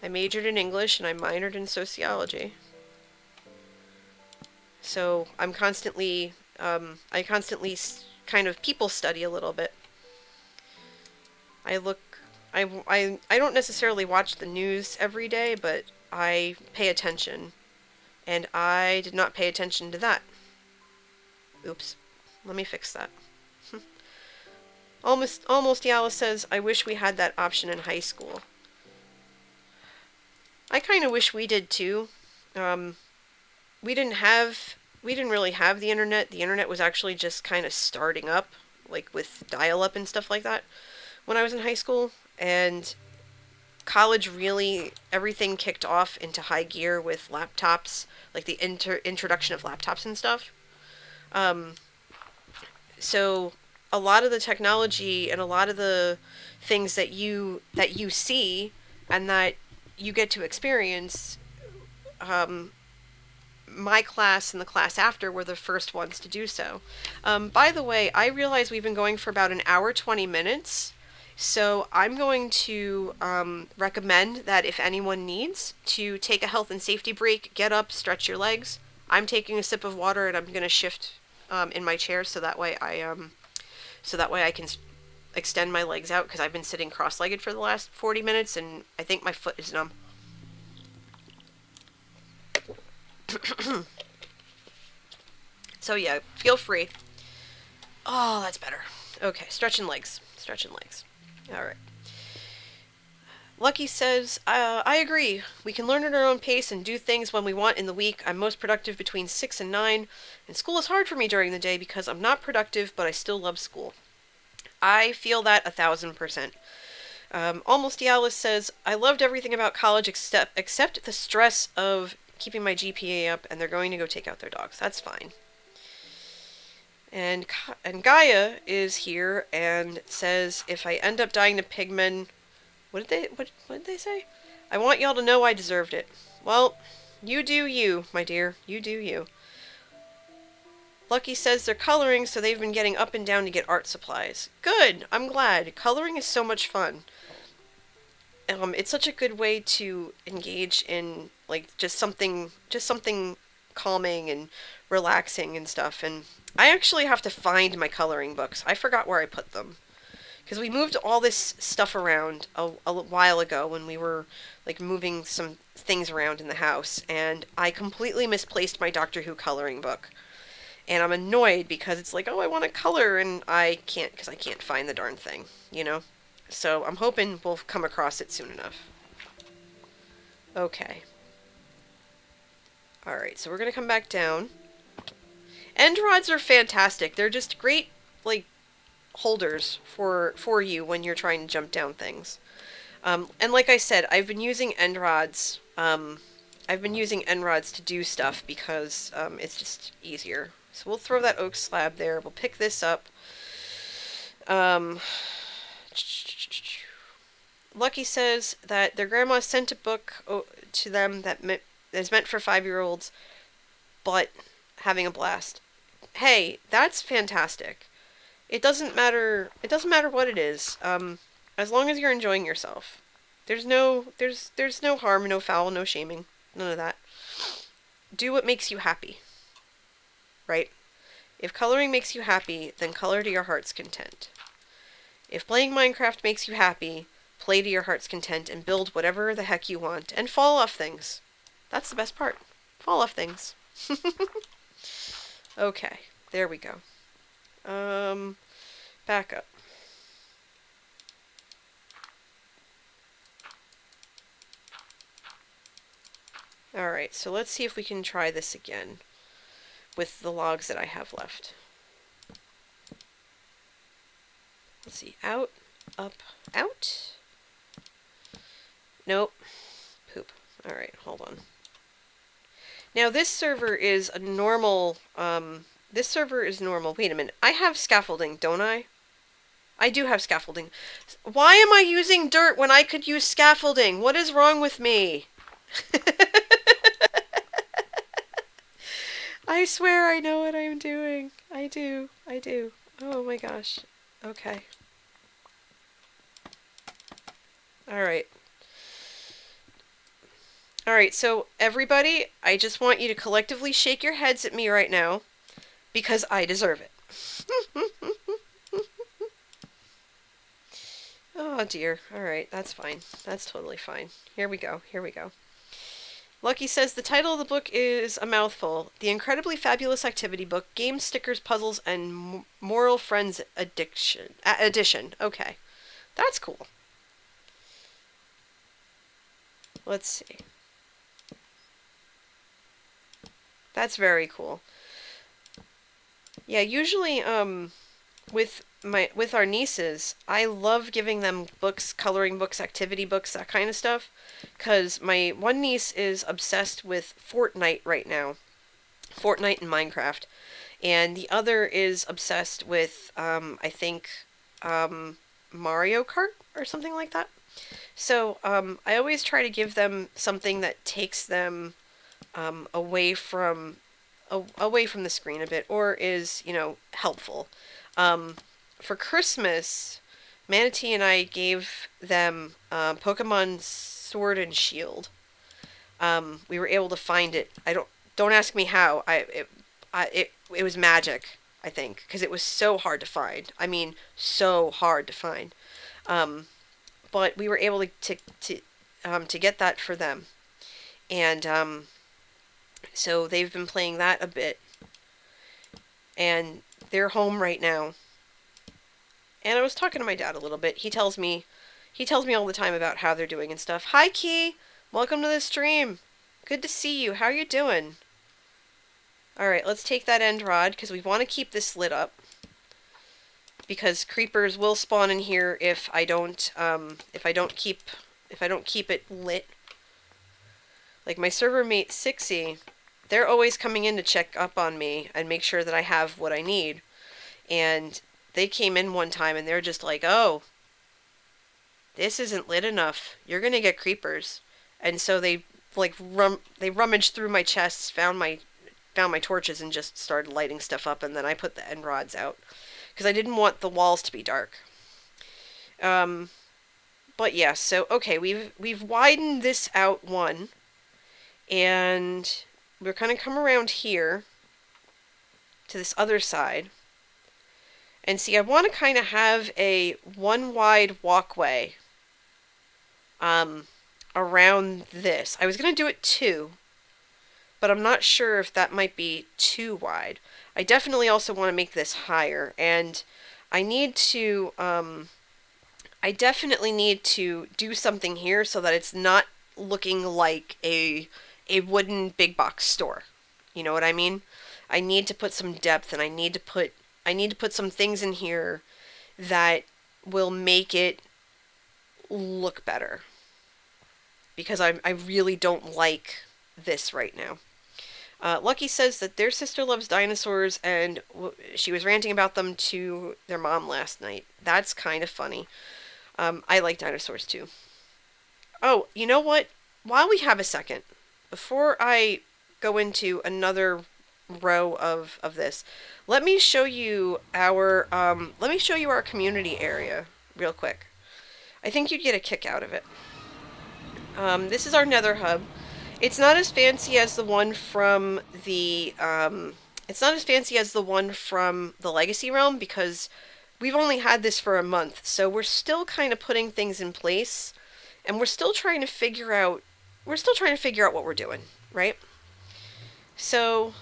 [SPEAKER 2] I majored in English and I minored in sociology. So I'm constantly, I constantly kind of people study a little bit. I don't necessarily watch the news every day, but I pay attention. And I did not pay attention to that. Oops. Let me fix that. Almost Yala says, I wish we had that option in high school. I kind of wish we did too. We didn't really have the internet. The internet was actually just kind of starting up, like with dial-up and stuff like that, when I was in high school. And college really, everything kicked off into high gear with laptops, like the introduction of laptops and stuff. So a lot of the technology and a lot of the things that you see and that you get to experience, my class and the class after were the first ones to do so. By the way, I realize we've been going for about an hour 20 minutes. So I'm going to recommend that if anyone needs to take a health and safety break, get up, stretch your legs. I'm taking a sip of water and I'm going to shift in my chair so that way I can extend my legs out because I've been sitting cross-legged for the last 40 minutes and I think my foot is numb. So yeah, feel free. Oh, that's better. Okay, stretching legs. Stretching legs. All right. Lucky says, I agree. We can learn at our own pace and do things when we want in the week. I'm most productive between 6 and 9, and school is hard for me during the day because I'm not productive, but I still love school. I feel that 1,000%. Almost Alice says, I loved everything about college except the stress of keeping my GPA up, and they're going to go take out their dogs. That's fine. And Gaia is here and says, if I end up dying to pigmen, what did they say? I want y'all to know I deserved it. Well, you do you, my dear. You do you. Lucky says they're coloring, so they've been getting up and down to get art supplies. Good. I'm glad. Coloring is so much fun. It's such a good way to engage in like just something calming and relaxing and stuff. And I actually have to find my coloring books. I forgot where I put them. Because we moved all this stuff around a while ago when we were like moving some things around in the house, and I completely misplaced my Doctor Who coloring book. And I'm annoyed because it's like, oh, I want to color, and I can't because I can't find the darn thing, you know? So I'm hoping we'll come across it soon enough. Okay. Alright, so we're going to come back down. End rods are fantastic. They're just great, like, holders for you when you're trying to jump down things. And like I said, I've been using end rods. I've been using end rods to do stuff because it's just easier. So we'll throw that oak slab there. We'll pick this up. Lucky says that their grandma sent a book to them that is meant for 5-year-olds, but having a blast. Hey, that's fantastic. It doesn't matter. It doesn't matter what it is. As long as you're enjoying yourself. There's no harm, no foul, no shaming, none of that. Do what makes you happy. Right? If coloring makes you happy, then color to your heart's content. If playing Minecraft makes you happy, play to your heart's content and build whatever the heck you want and fall off things. That's the best part. Fall off things. Okay, there we go. Back up. Alright, so let's see if we can try this again with the logs that I have left. Let's see. Out, up, out. Nope. Poop. Alright, hold on. Now this server is a normal, this server is normal. Wait a minute. I have scaffolding, don't I? I do have scaffolding. Why am I using dirt when I could use scaffolding? What is wrong with me? I swear I know what I'm doing. I do. Oh my gosh. Okay. Alright. Alright, so everybody, I just want you to collectively shake your heads at me right now, because I deserve it. Oh dear. Alright, that's fine. That's totally fine. Here we go. Lucky says the title of the book is a mouthful. The Incredibly Fabulous Activity Book, Games, Stickers, Puzzles, and Moral Friends Edition. Okay. That's cool. Let's see. That's very cool. Yeah, usually, with our nieces, I love giving them books, coloring books, activity books, that kind of stuff, because my one niece is obsessed with Fortnite right now. Fortnite and Minecraft. And the other is obsessed with, I think, Mario Kart or something like that. So, I always try to give them something that takes them away from the screen a bit, or is, helpful. For Christmas, Manatee and I gave them Pokemon Sword and Shield. We were able to find it. Don't ask me how. It was magic, I think, because it was so hard to find. I mean, so hard to find. But we were able to get that for them, and so they've been playing that a bit, and they're home right now. And I was talking to my dad a little bit. He tells me all the time about how they're doing and stuff. Hi, Key. Welcome to the stream. Good to see you. How are you doing? Alright, let's take that end rod, because we want to keep this lit up. Because creepers will spawn in here if I don't keep it lit. Like my server mate Sixie, they're always coming in to check up on me and make sure that I have what I need. And they came in one time and they're just like, "Oh, this isn't lit enough. You're gonna get creepers." And so they rummaged through my chests, found my torches, and just started lighting stuff up. And then I put the end rods out because I didn't want the walls to be dark. But yeah, so okay, we've widened this out one, and we're gonna come around here to this other side. And see, I want to kind of have a one wide walkway around this. I was going to do it two, but I'm not sure if that might be too wide. I definitely also want to make this higher, and I definitely need to do something here so that it's not looking like a wooden big box store. You know what I mean? I need to put some depth, and I need to put some things in here that will make it look better. Because I really don't like this right now. Lucky says that their sister loves dinosaurs, and she was ranting about them to their mom last night. That's kind of funny. I like dinosaurs too. Oh, you know what? While we have a second, before I go into another row of this, let me show you our community area real quick. I think you'd get a kick out of it. This is our Nether hub. It's not as fancy as the one from the Legacy realm, because we've only had this for a month, so we're still kind of putting things in place, and we're still trying to figure out what we're doing, right? So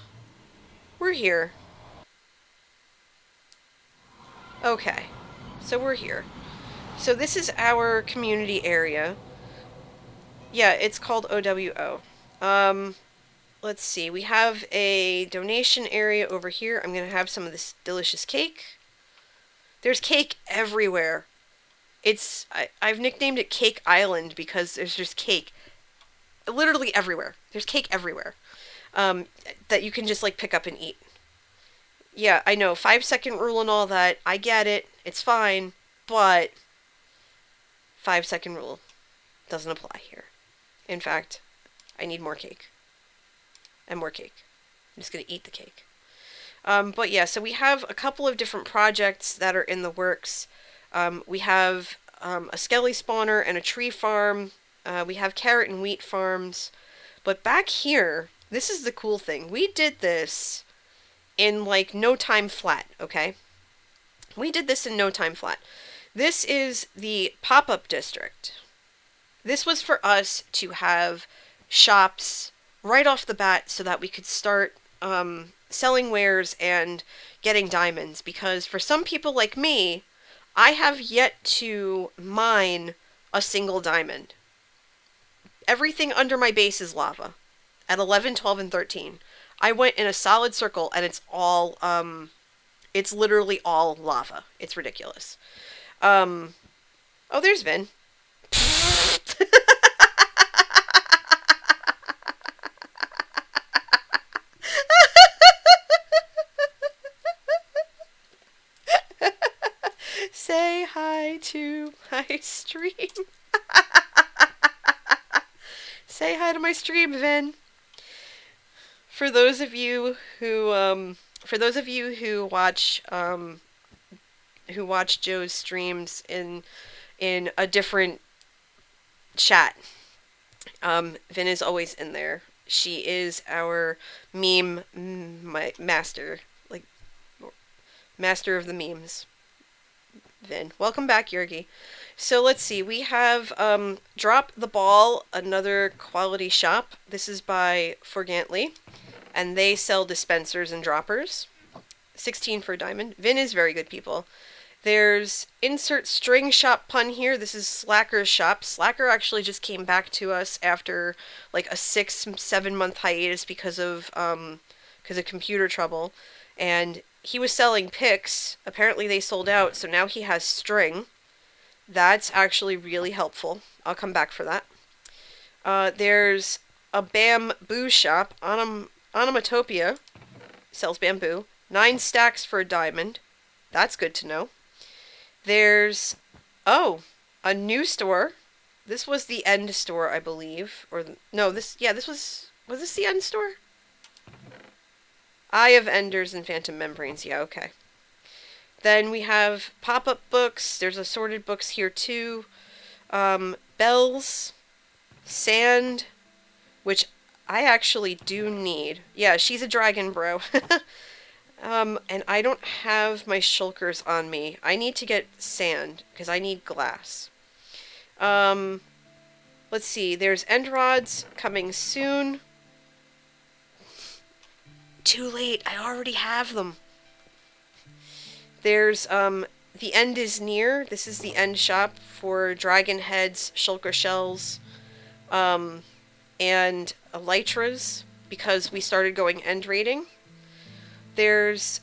[SPEAKER 2] we're here. Okay, so we're here. So this is our community area. Yeah, it's called OWO. Let's see. We have a donation area over here. I'm going to have some of this delicious cake. There's cake everywhere. I've nicknamed it Cake Island because there's just cake literally everywhere. There's cake everywhere that you can just like pick up and eat. Yeah, I know, 5-second rule and all that. I get it. It's fine. But 5-second rule doesn't apply here. In fact, I need more cake. And more cake. I'm just going to eat the cake. But yeah, so we have a couple of different projects that are in the works. We have a skelly spawner and a tree farm. We have carrot and wheat farms. But back here, this is the cool thing. We did this in like no time flat, okay? We did this in no time flat. This is the pop-up district. This was for us to have shops right off the bat so that we could start selling wares and getting diamonds. Because for some people like me, I have yet to mine a single diamond. Everything under my base is lava. At 11, 12, and 13. I went in a solid circle and it's all, it's literally all lava. It's ridiculous. Oh, there's Vin. Say hi to my stream. Say hi to my stream, Vin. For those of you who watch who watch Joe's streams in a different chat. Vin is always in there. She is our meme master, like master of the memes. Vin, welcome back, Yergi. So let's see. We have Drop the Ball, another quality shop. This is by Forgantly, and they sell dispensers and droppers. 16 for a diamond. Vin is very good, people. There's Insert String Shop Pun here. This is Slacker's shop. Slacker actually just came back to us after like a 6-7 month hiatus because of computer trouble, and he was selling picks. Apparently they sold out, so now he has string. That's actually really helpful. I'll come back for that. There's a bamboo shop. Onomatopia sells bamboo. 9 stacks for a diamond. That's good to know. There's, a new store. This was the end store, I believe. Was this the end store? Eye of Enders and Phantom Membranes. Yeah, okay. Then we have pop-up books. There's assorted books here too. Bells. Sand. Which I actually do need. Yeah, she's a dragon, bro. And I don't have my shulkers on me. I need to get sand, because I need glass. Let's see. There's end rods coming soon. Too late. I already have them. There's, the end is near. This is the end shop for dragon heads, shulker shells, and elytras, because we started going end raiding. There's,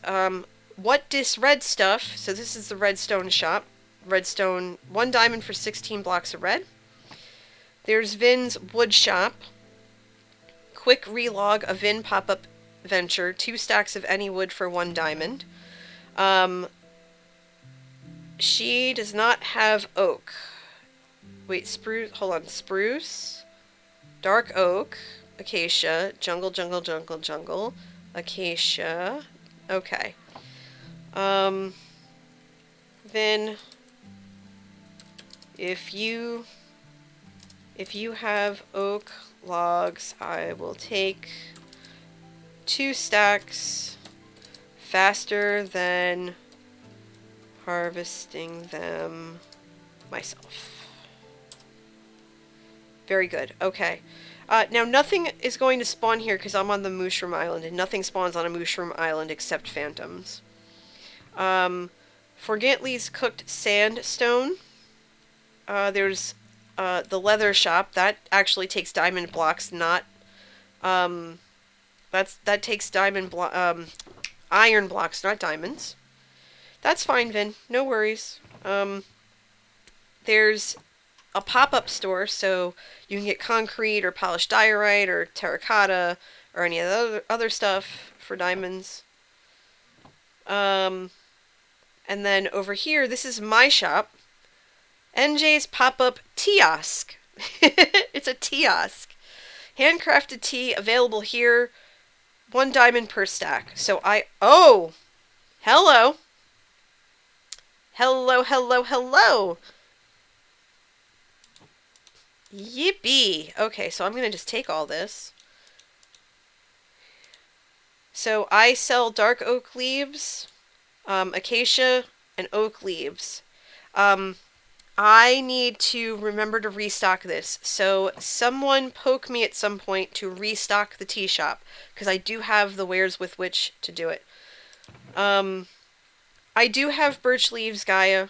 [SPEAKER 2] What Dis Red Stuff. So this is the redstone shop. Redstone, 1 diamond for 16 blocks of red. There's Vin's Wood Shop. Quick relog a Vin pop-up venture. 2 stacks of any wood for 1 diamond. She does not have oak. Wait, spruce, hold on. Spruce, dark oak, acacia, jungle, acacia. Okay. Then if you have oak logs, I will take 2 stacks faster than harvesting them myself. Very good. Okay. Now, nothing is going to spawn here because I'm on the Mushroom Island, and nothing spawns on a Mushroom Island except phantoms. Forgantly's Cooked Sandstone. There's the leather shop. That actually takes diamond blocks, not... that takes iron blocks, not diamonds. That's fine, Vin. No worries. There's a pop-up store, so you can get concrete or polished diorite or terracotta or any of the other stuff for diamonds. And then over here, this is my shop. NJ's pop-up kiosk. It's a kiosk. Handcrafted tea available here. 1 diamond per stack. So oh! Hello! Hello! Yippee! Okay, so I'm going to just take all this. So I sell dark oak leaves, acacia, and oak leaves. I need to remember to restock this. So someone poke me at some point to restock the tea shop, because I do have the wares with which to do it. I do have birch leaves, Gaia.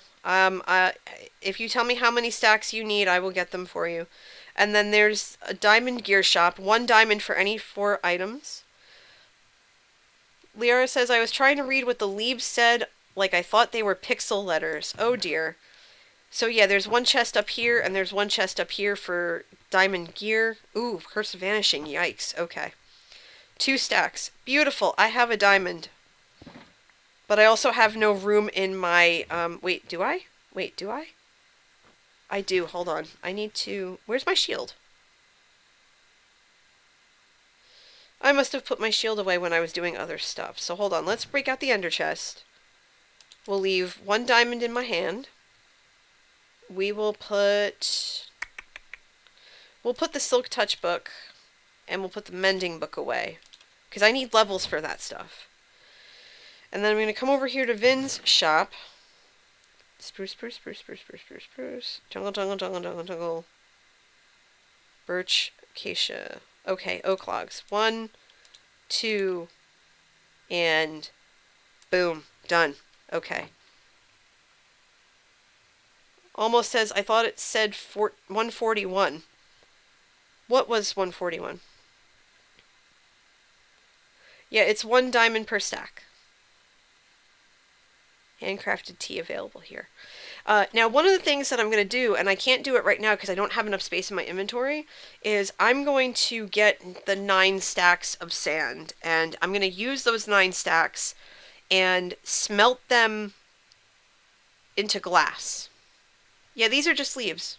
[SPEAKER 2] If you tell me how many stacks you need, I will get them for you. And then there's a diamond gear shop. 1 diamond for any 4 items. Liara says, I was trying to read what the leaves said, like I thought they were pixel letters. Oh dear. So yeah, there's 1 chest up here, and there's 1 chest up here for diamond gear. Ooh, Curse of Vanishing. Yikes. Okay. 2 stacks. Beautiful. I have a diamond. But I also have no room in my, wait, do I? Wait, do I? I do. Hold on. I need to... Where's my shield? I must have put my shield away when I was doing other stuff. So hold on. Let's break out the ender chest. We'll leave 1 diamond in my hand. We'll put the Silk Touch book, and we'll put the Mending book away, because I need levels for that stuff. And then I'm going to come over here to Vin's shop. Spruce, spruce, spruce, spruce, spruce, spruce, spruce. Jungle, jungle, jungle, jungle, jungle. Birch, acacia. Okay, oak logs. 1, 2, and boom. Done. Okay. Almost says, I thought it said 141. What was 141? Yeah, it's 1 diamond per stack. Handcrafted tea available here. Now, one of the things that I'm going to do, and I can't do it right now because I don't have enough space in my inventory, is I'm going to get the 9 stacks of sand, and I'm going to use those 9 stacks and smelt them into glass. Yeah, these are just leaves.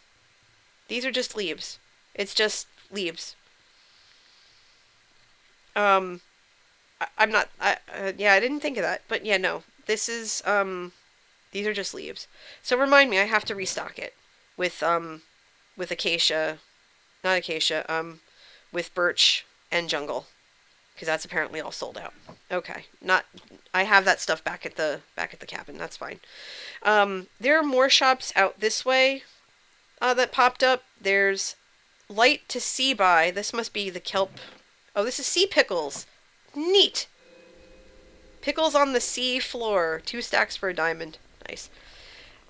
[SPEAKER 2] These are just leaves. It's just leaves. I'm not, yeah, I didn't think of that, but yeah, no. This is, these are just leaves. So remind me, I have to restock it with acacia, not acacia, with birch and jungle, because that's apparently all sold out. Okay, I have that stuff back at the cabin. That's fine. There are more shops out this way that popped up. There's light to see by. This must be the kelp. Oh, this is sea pickles. Neat. Pickles on the sea floor. 2 stacks for a diamond. Nice.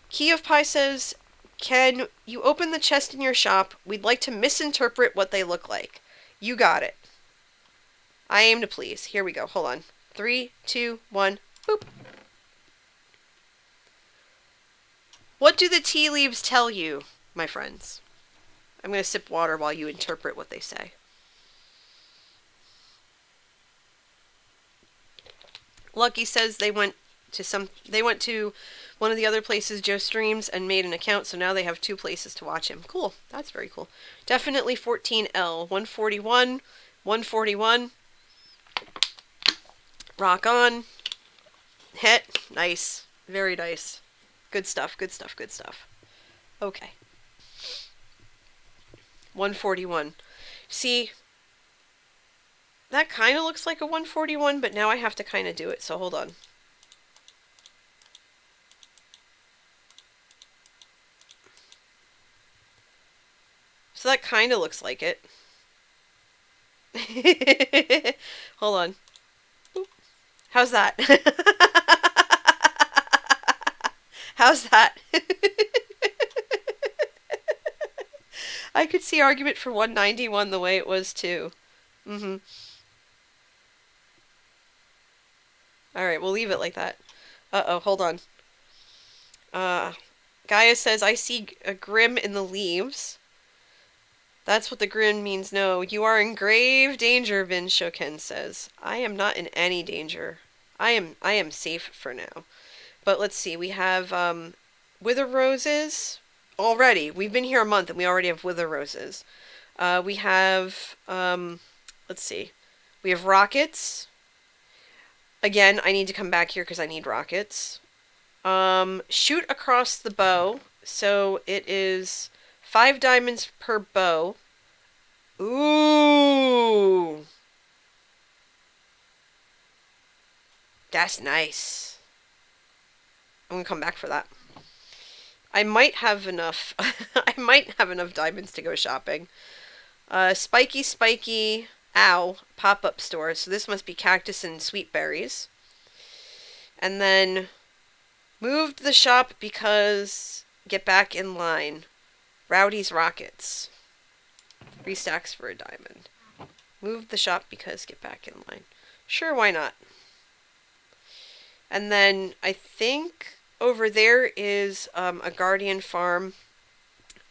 [SPEAKER 2] Key of Pie says, can you open the chest in your shop? We'd like to misinterpret what they look like. You got it. I aim to please. Here we go. Hold on. 3, 2, 1. Boop. What do the tea leaves tell you, my friends? I'm going to sip water while you interpret what they say. Lucky says they went to one of the other places Joe streams and made an account, so now they have 2 places to watch him. Cool. That's very cool. Definitely 14L. 141. 141. Rock on. Hit. Nice. Very nice. Good stuff, good stuff, good stuff. Okay. 141. See, that kind of looks like a 141, but now I have to kind of do it, so hold on. So that kind of looks like it. Hold on. How's that? How's that? I could see argument for 191 the way it was too. Alright, we'll leave it like that. Uh-oh, hold on. Gaia says, I see a grim in the leaves. That's what the grin means. No, you are in grave danger, Vin Shoken says. I am not in any danger. I am safe for now. But let's see, we have wither roses already. We've been here a month and we already have wither roses. We have let's see. We have rockets. Again, I need to come back here because I need rockets. Shoot across the bow. So it is 5 diamonds per bow. Ooh. That's nice. I'm gonna come back for that. I might have enough. I might have enough diamonds to go shopping. Spiky, ow, pop-up store. So this must be cactus and sweet berries. And then moved the shop because get back in line. Rowdy's Rockets. 3 stacks for a diamond. Moved the shop because get back in line. Sure, why not? And then I think over there is a guardian farm.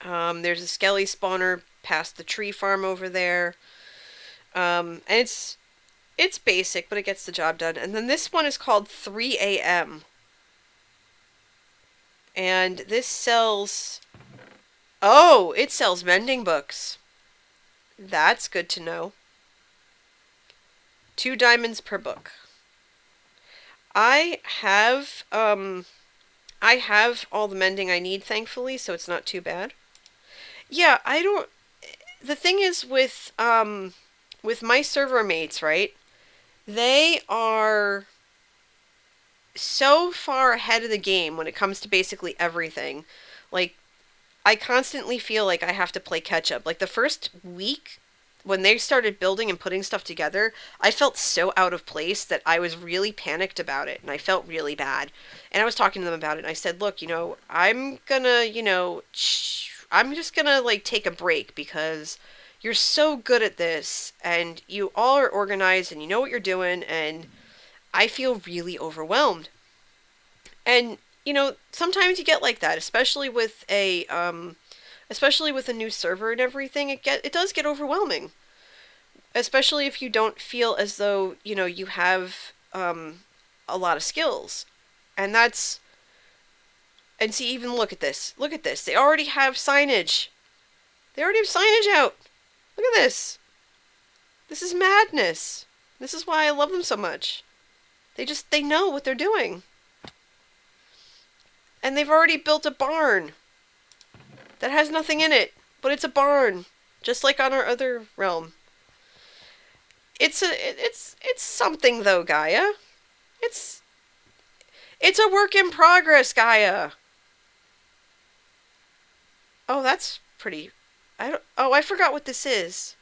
[SPEAKER 2] There's a skelly spawner past the tree farm over there. And it's basic, but it gets the job done. And then this one is called 3 a.m. And this sells... Oh, it sells mending books. That's good to know. 2 diamonds per book. I have I have all the mending I need, thankfully, so it's not too bad. Yeah, I don't. The thing is with my server mates, right? They are so far ahead of the game when it comes to basically everything. Like, I constantly feel like I have to play catch up. Like the first week when they started building and putting stuff together, I felt so out of place that I was really panicked about it and I felt really bad. And I was talking to them about it and I said, "Look, I'm gonna, I'm just gonna like take a break because you're so good at this and you all are organized and you know what you're doing and I feel really overwhelmed." And sometimes you get like that, especially with a new server and everything. It does get overwhelming, especially if you don't feel as though you have a lot of skills, and that's and see, even look at this. Look at this. They already have signage. They already have signage out. Look at this. This is madness. This is why I love them so much. They know what they're doing. And they've already built a barn that has nothing in it, but it's a barn, just like on our other realm. It's something though, Gaia. It's it's a work in progress, Gaia. Oh, that's pretty. I forgot what this is.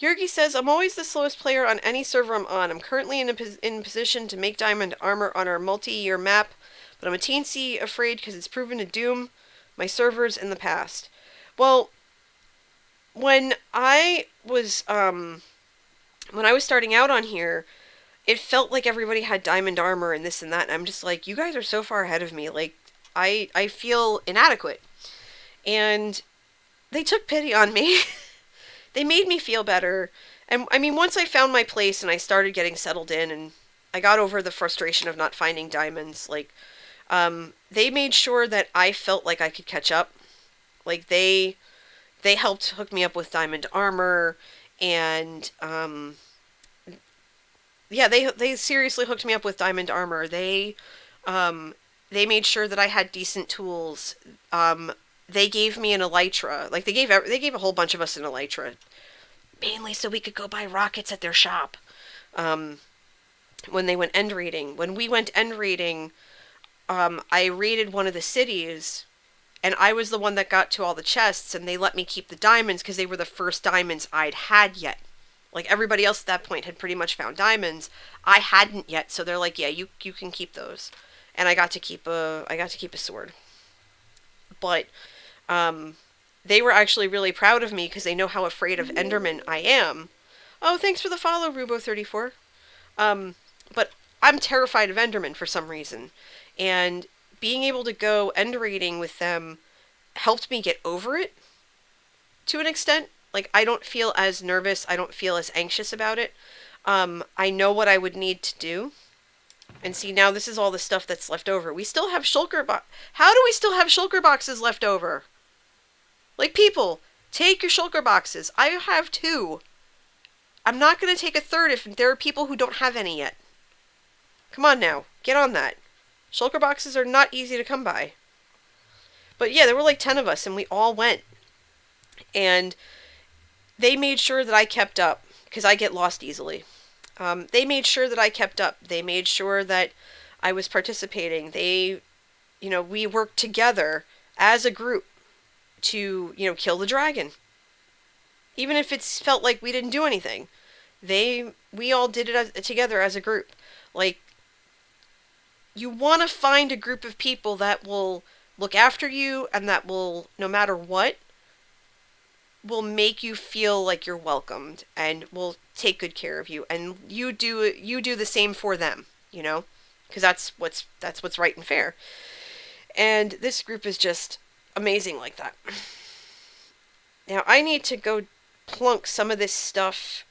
[SPEAKER 2] Yurgi says, "I'm always the slowest player on any server I'm on. I'm currently in position to make diamond armor on our multi-year map, but I'm a teensy afraid because it's proven to doom my servers in the past." Well, when I was starting out on here, it felt like everybody had diamond armor and this and that, and I'm just like, you guys are so far ahead of me. Like, I feel inadequate. And they took pity on me. They made me feel better. And I mean, once I found my place and I started getting settled in and I got over the frustration of not finding diamonds, like, they made sure that I felt like I could catch up. Like, they helped hook me up with diamond armor, and yeah, they seriously hooked me up with diamond armor. They made sure that I had decent tools. They gave me an elytra. Like, they gave a whole bunch of us an elytra, mainly so we could go buy rockets at their shop. When they went end raiding, when we went end raiding, I raided one of the cities, and I was the one that got to all the chests, and they let me keep the diamonds because they were the first diamonds I'd had yet. Like, everybody else at that point had pretty much found diamonds. I hadn't yet, so they're like, "Yeah, you can keep those." And I got to keep a sword. But they were actually really proud of me because they know how afraid of Enderman I am. Oh, thanks for the follow, Rubo34. But I'm terrified of Enderman for some reason. And being able to go end raiding with them helped me get over it to an extent. Like, I don't feel as nervous. I don't feel as anxious about it. I know what I would need to do. And see, now this is all the stuff that's left over. We still have shulker How do we still have shulker boxes left over? Like, people, take your shulker boxes. I have 2. I'm not going to take a 3rd if there are people who don't have any yet. Come on now, get on that. Shulker boxes are not easy to come by. But yeah, there were like 10 of us, and we all went. And they made sure that I kept up, because I get lost easily. They made sure that I kept up. They made sure that I was participating. We worked together as a group to, kill the dragon. Even if it felt like we didn't do anything. We all did it together as a group. Like, you want to find a group of people that will look after you and that will, no matter what, will make you feel like you're welcomed and will take good care of you, and you do the same for them, because that's what's right and fair. And this group is just amazing like that. Now I need to go plunk some of this stuff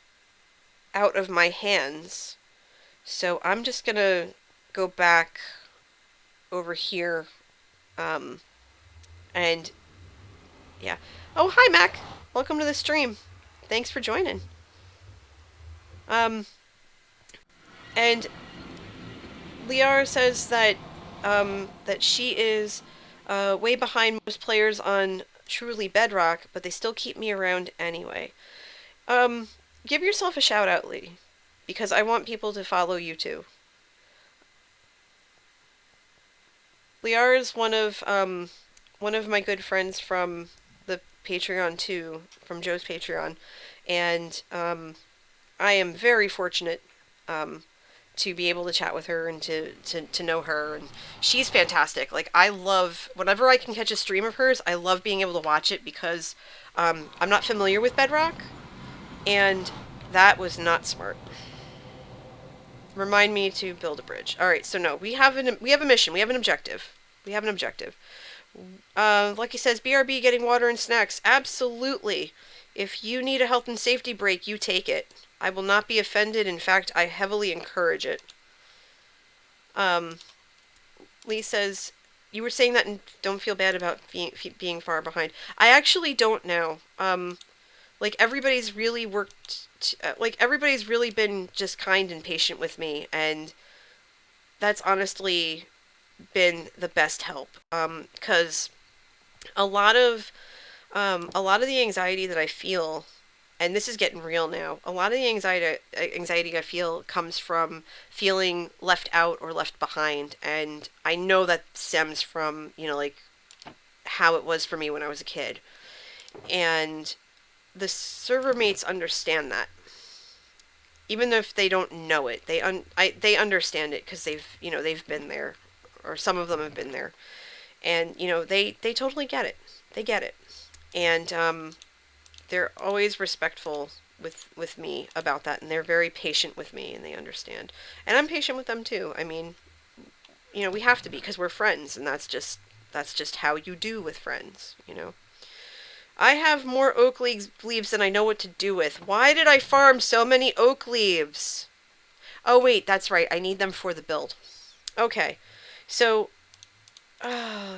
[SPEAKER 2] out of my hands, so I'm just gonna go back over here, and yeah. Oh, hi Mac, welcome to the stream. Thanks for joining. And Liara says that that she is way behind most players on truly Bedrock, but they still keep me around anyway. Um, Give yourself a shout out, lady, because I want people to follow you too. Liara is one of my good friends from the Patreon too, from Joe's Patreon, and I am very fortunate um, to be able to chat with her and to know her. And she's fantastic. Like, I love, whenever I can catch a stream of hers, I love being able to watch it because I'm not familiar with Bedrock, and that was not smart. Remind me to build a bridge. All right, so no, we have a mission. We have an objective. We have an objective. Lucky says, BRB getting water and snacks. Absolutely. If you need a health and safety break, you take it. I will not be offended. In fact, I heavily encourage it. Lee says, you were saying that and don't feel bad about being far behind. I actually don't now. Like, everybody's really everybody's really been just kind and patient with me, and that's honestly been the best help. Because a lot of the anxiety that I feel, and this is getting real now, a lot of the anxiety I feel comes from feeling left out or left behind, and I know that stems from, like, how it was for me when I was a kid. And the server mates understand that. Even if they don't know it, they understand it because they've been there, or some of them have been there, and they totally get it. They get it, and they're always respectful with me about that, and they're very patient with me, and they understand, and I'm patient with them too. I mean, we have to be because we're friends, and that's just how you do with friends. I have more oak leaves than I know what to do with. Why did I farm so many oak leaves? Oh, wait, that's right. I need them for the build. Okay. So,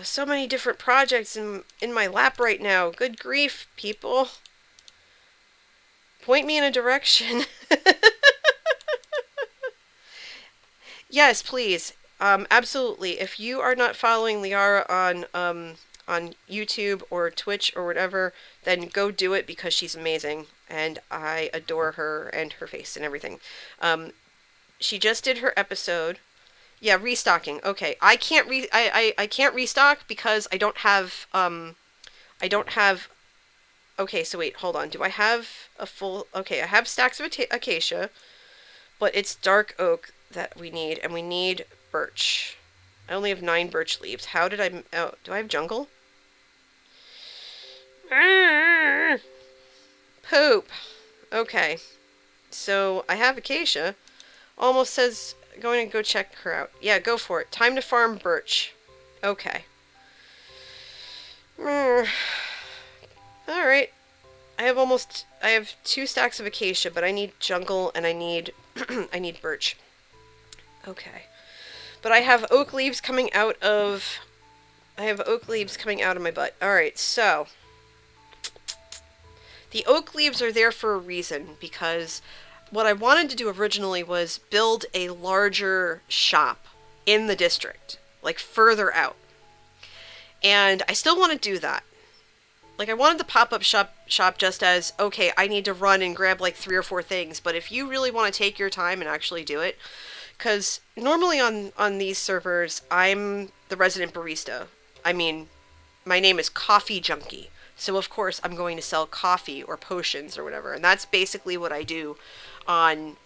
[SPEAKER 2] so many different projects in my lap right now. Good grief, people. Point me in a direction. Yes, please. Absolutely. If you are not following Liara on YouTube or Twitch or whatever, then go do it because she's amazing and I adore her and her face and everything. She just did her episode. Yeah, restocking. Okay, I can't restock because I don't have I don't have. Okay, so wait, hold on. Do I have a full? Okay, I have stacks of acacia, but it's dark oak that we need, and we need birch. I only have 9 birch leaves. How did I? Oh, do I have jungle? Poop. Okay. So I have acacia. Almost says going to go check her out. Yeah, go for it. Time to farm birch. Okay. Alright. I have 2 stacks of acacia, but I need jungle and I need I need birch. Okay. But I have oak leaves coming out of my butt. Alright, so the oak leaves are there for a reason, because what I wanted to do originally was build a larger shop in the district, like further out. And I still want to do that. Like, I wanted the pop-up shop just as, okay, I need to run and grab like 3 or 4 things, but if you really want to take your time and actually do it, because normally on these servers, I'm the resident barista. I mean, my name is Coffee Junkie. So, of course, I'm going to sell coffee or potions or whatever. And that's basically what I do on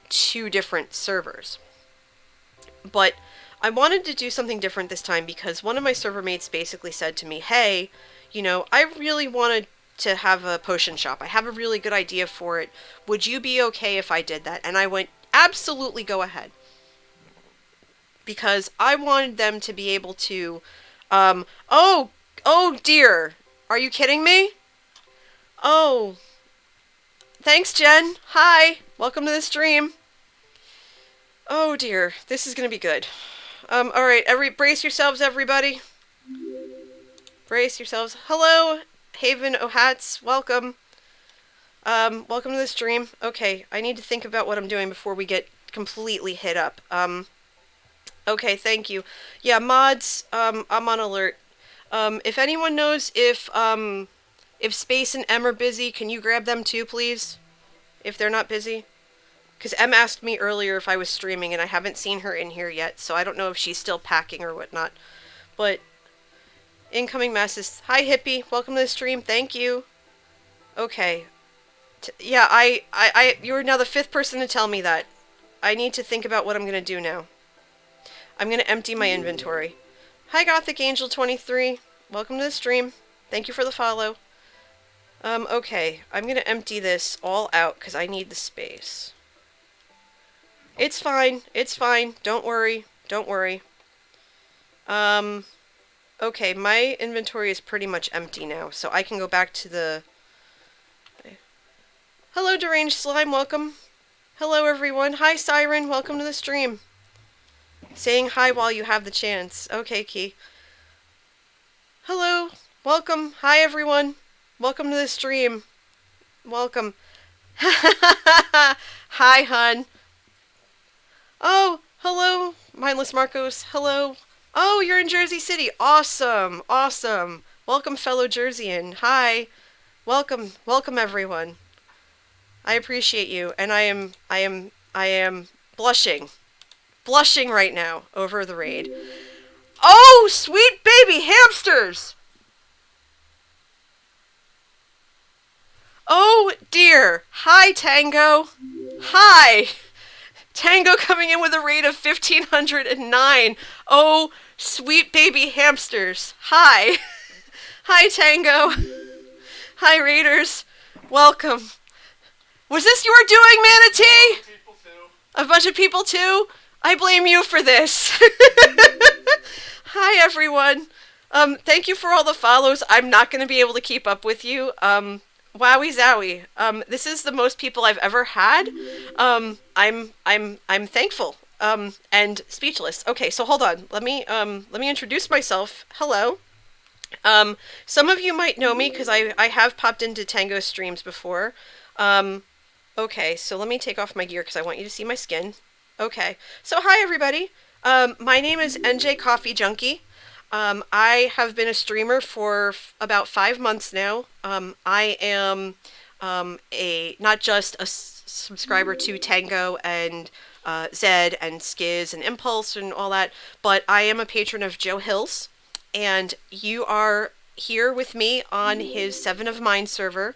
[SPEAKER 2] 2 different servers. But I wanted to do something different this time because one of my server mates basically said to me, hey, I really wanted to have a potion shop. I have a really good idea for it. Would you be okay if I did that? And I went, absolutely, go ahead. Because I wanted them to be able to, oh dear. Are you kidding me? Oh. Thanks, Jen. Hi. Welcome to the stream. Oh, dear. This is going to be good. Alright. Brace yourselves, everybody. Brace yourselves. Hello, Haven O'Hats. Welcome. Welcome to the stream. Okay. I need to think about what I'm doing before we get completely hit up. Okay, thank you. Yeah, mods, I'm on alert. If anyone knows if Space and M are busy, can you grab them too, please? If they're not busy? Because M asked me earlier if I was streaming, and I haven't seen her in here yet, so I don't know if she's still packing or whatnot. But, incoming messages. Hi, Hippie. Welcome to the stream. Thank you. Okay. Yeah, you're now the 5th person to tell me that. I need to think about what I'm going to do now. I'm going to empty my inventory. Hi, Gothic Angel 23. Welcome to the stream. Thank you for the follow. Okay. I'm going to empty this all out because I need the space. It's fine. It's fine. Don't worry. Don't worry. Okay. My inventory is pretty much empty now, so I can go back to the... Hello, Deranged Slime. Welcome. Hello, everyone. Hi, Siren. Welcome to the stream. Saying hi while you have the chance. Okay, Key. Hello. Welcome. Hi, everyone. Welcome to the stream. Welcome. Hi, hun. Oh, hello, Mindless Marcos. Hello. Oh, you're in Jersey City. Awesome. Awesome. Welcome, fellow Jerseyan. Hi. Welcome. Welcome, everyone. I appreciate you, and I am blushing. Blushing right now over the raid. Oh, sweet baby hamsters! Oh, dear. Hi, Tango. Hi. Tango coming in with a raid of 1,509. Oh, sweet baby hamsters. Hi. Hi, Tango. Hi, raiders. Welcome. Was this your doing, Manatee? A bunch of people too? I blame you for this. Hi, everyone. Thank you for all the follows. I'm not going to be able to keep up with you. Wowie zowie. This is the most people I've ever had. I'm thankful. And speechless. Okay, so hold on. Let me introduce myself. Hello. Some of you might know me because I have popped into Tango streams before. Okay, so let me take off my gear because I want you to see my skin. Okay, so hi everybody. My name is NJ Coffee Junkie. I have been a streamer for about 5 months now. I am not just a subscriber to Tango and Zed and Skiz and Impulse and all that, but I am a patron of Joe Hills, and you are here with me on his 7 of Mine server.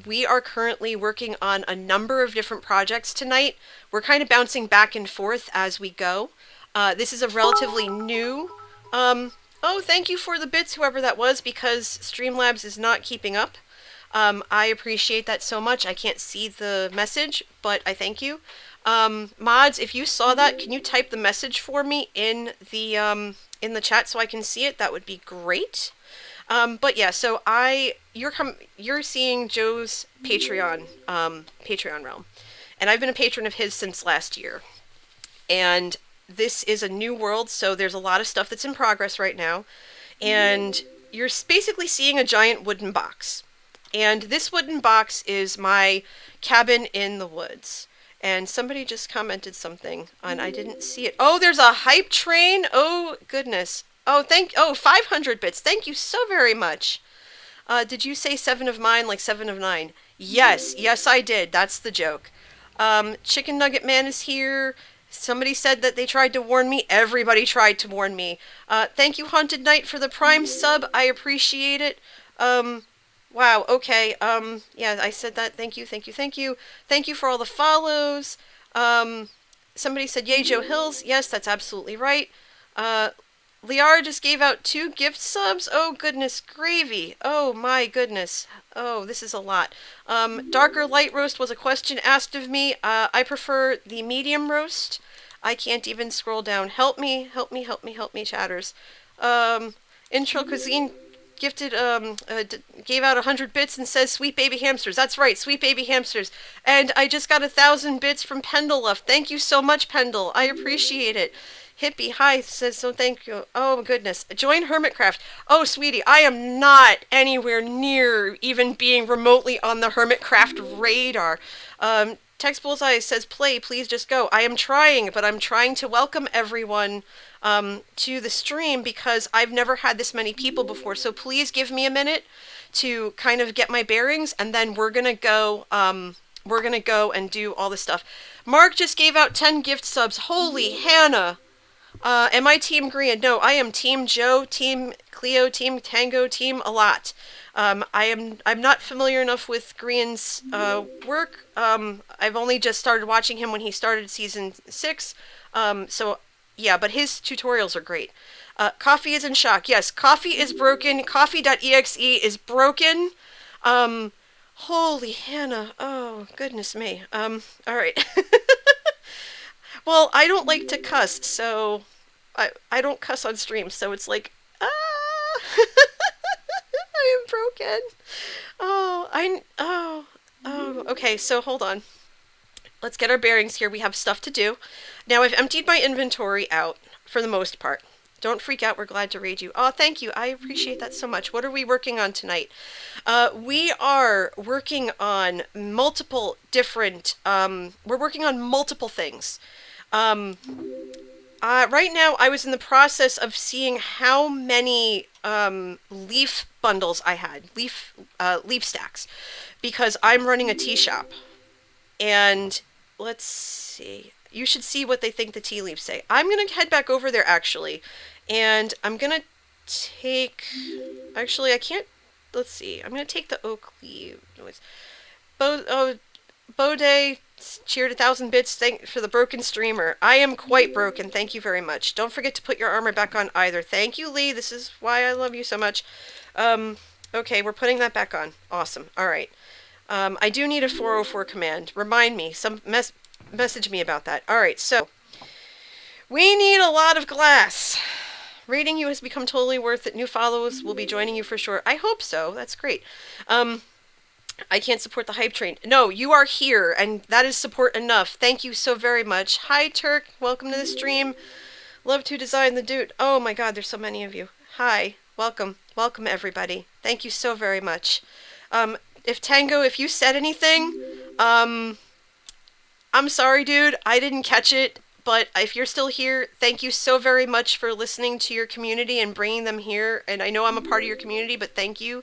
[SPEAKER 2] We are currently working on a number of different projects tonight. We're kind of bouncing back and forth as we go. This is a relatively new... oh, thank you for the bits, whoever that was, because Streamlabs is not keeping up. I appreciate that so much. I can't see the message, but I thank you. Mods, if you saw that, can you type the message for me in the chat so I can see it? That would be great. But yeah, so you're seeing Joe's Patreon realm, and I've been a patron of his since last year, and this is a new world, so there's a lot of stuff that's in progress right now, and you're basically seeing a giant wooden box, and this wooden box is my cabin in the woods. And somebody just commented something, and I didn't see it. Oh, there's a hype train. Oh goodness. Oh, 500 bits. Thank you so very much. Did you say 7 of Mine like 7 of 9? Yes, yes I did. That's the joke. Chicken Nugget Man is here. Somebody said that they tried to warn me. Everybody tried to warn me. Thank you, Haunted Knight, for the Prime sub. I appreciate it. Wow, okay. Yeah, I said that. Thank you, thank you, thank you. Thank you for all the follows. Somebody said, yay, Joe Hills. Yes, that's absolutely right. Liara just gave out 2 gift subs. Oh, goodness gravy. Oh, my goodness. Oh, this is a lot. Darker light roast was a question asked of me. I prefer the medium roast. I can't even scroll down. Help me, help me, help me, help me, chatters. Intro Cuisine gifted, gave out 100 bits and says sweet baby hamsters. That's right, sweet baby hamsters. And I just got 1,000 bits from Pendleluff. Thank you so much, Pendle. I appreciate it. Hippie, hi, says so thank you. Oh, goodness. Join Hermitcraft. Oh, sweetie, I am not anywhere near even being remotely on the Hermitcraft radar. Text Bullseye says play, please just go. I am trying, but I'm trying to welcome everyone to the stream because I've never had this many people before. So please give me a minute to kind of get my bearings, and then we're gonna go and do all this stuff. Mark just gave out 10 gift subs. Holy Hannah! Am I Team Green? No, I am Team Joe, Team Cleo, Team Tango, Team a lot. I'm not familiar enough with Green's work. I've only just started watching him when he started season 6. So yeah, but his tutorials are great. Coffee is in shock. Yes, Coffee is broken. Coffee.exe is broken. Holy Hannah. Oh, goodness me. All right. Well, I don't like to cuss, so I don't cuss on stream, so it's like, I am broken. Okay, so hold on. Let's get our bearings here. We have stuff to do. Now, I've emptied my inventory out for the most part. Don't freak out. We're glad to raid you. Oh, thank you. I appreciate that so much. What are we working on tonight? We are working on multiple different, we're working on multiple things. Right now, I was in the process of seeing how many leaf bundles I had, leaf stacks, because I'm running a tea shop. And let's see. You should see what they think the tea leaves say. I'm going to head back over there, actually. And I'm going to take... Actually, I can't... Let's see. I'm going to take the oak leaf noise. Bode cheered 1,000 bits. Thank for the broken streamer. I am quite broken. Thank you very much. Don't forget to put your armor back on either. Thank you, Lee. This is why I love you so much. Okay, we're putting that back on. Awesome. All right. I do need a 404 command. Remind me. Message me about that. All right, so we need a lot of glass. Rating you has become totally worth it. New followers will be joining you for sure. I hope so. That's great. I can't support the hype train. No, you are here, and that is support enough. Thank you so very much. Hi, Turk. Welcome to the stream. Love to design the dude. Oh my God, there's so many of you. Hi. Welcome. Welcome, everybody. Thank you so very much. If Tango, if you said anything, I'm sorry, dude. I didn't catch it. But if you're still here, thank you so very much for listening to your community and bringing them here. And I know I'm a part of your community, but thank you.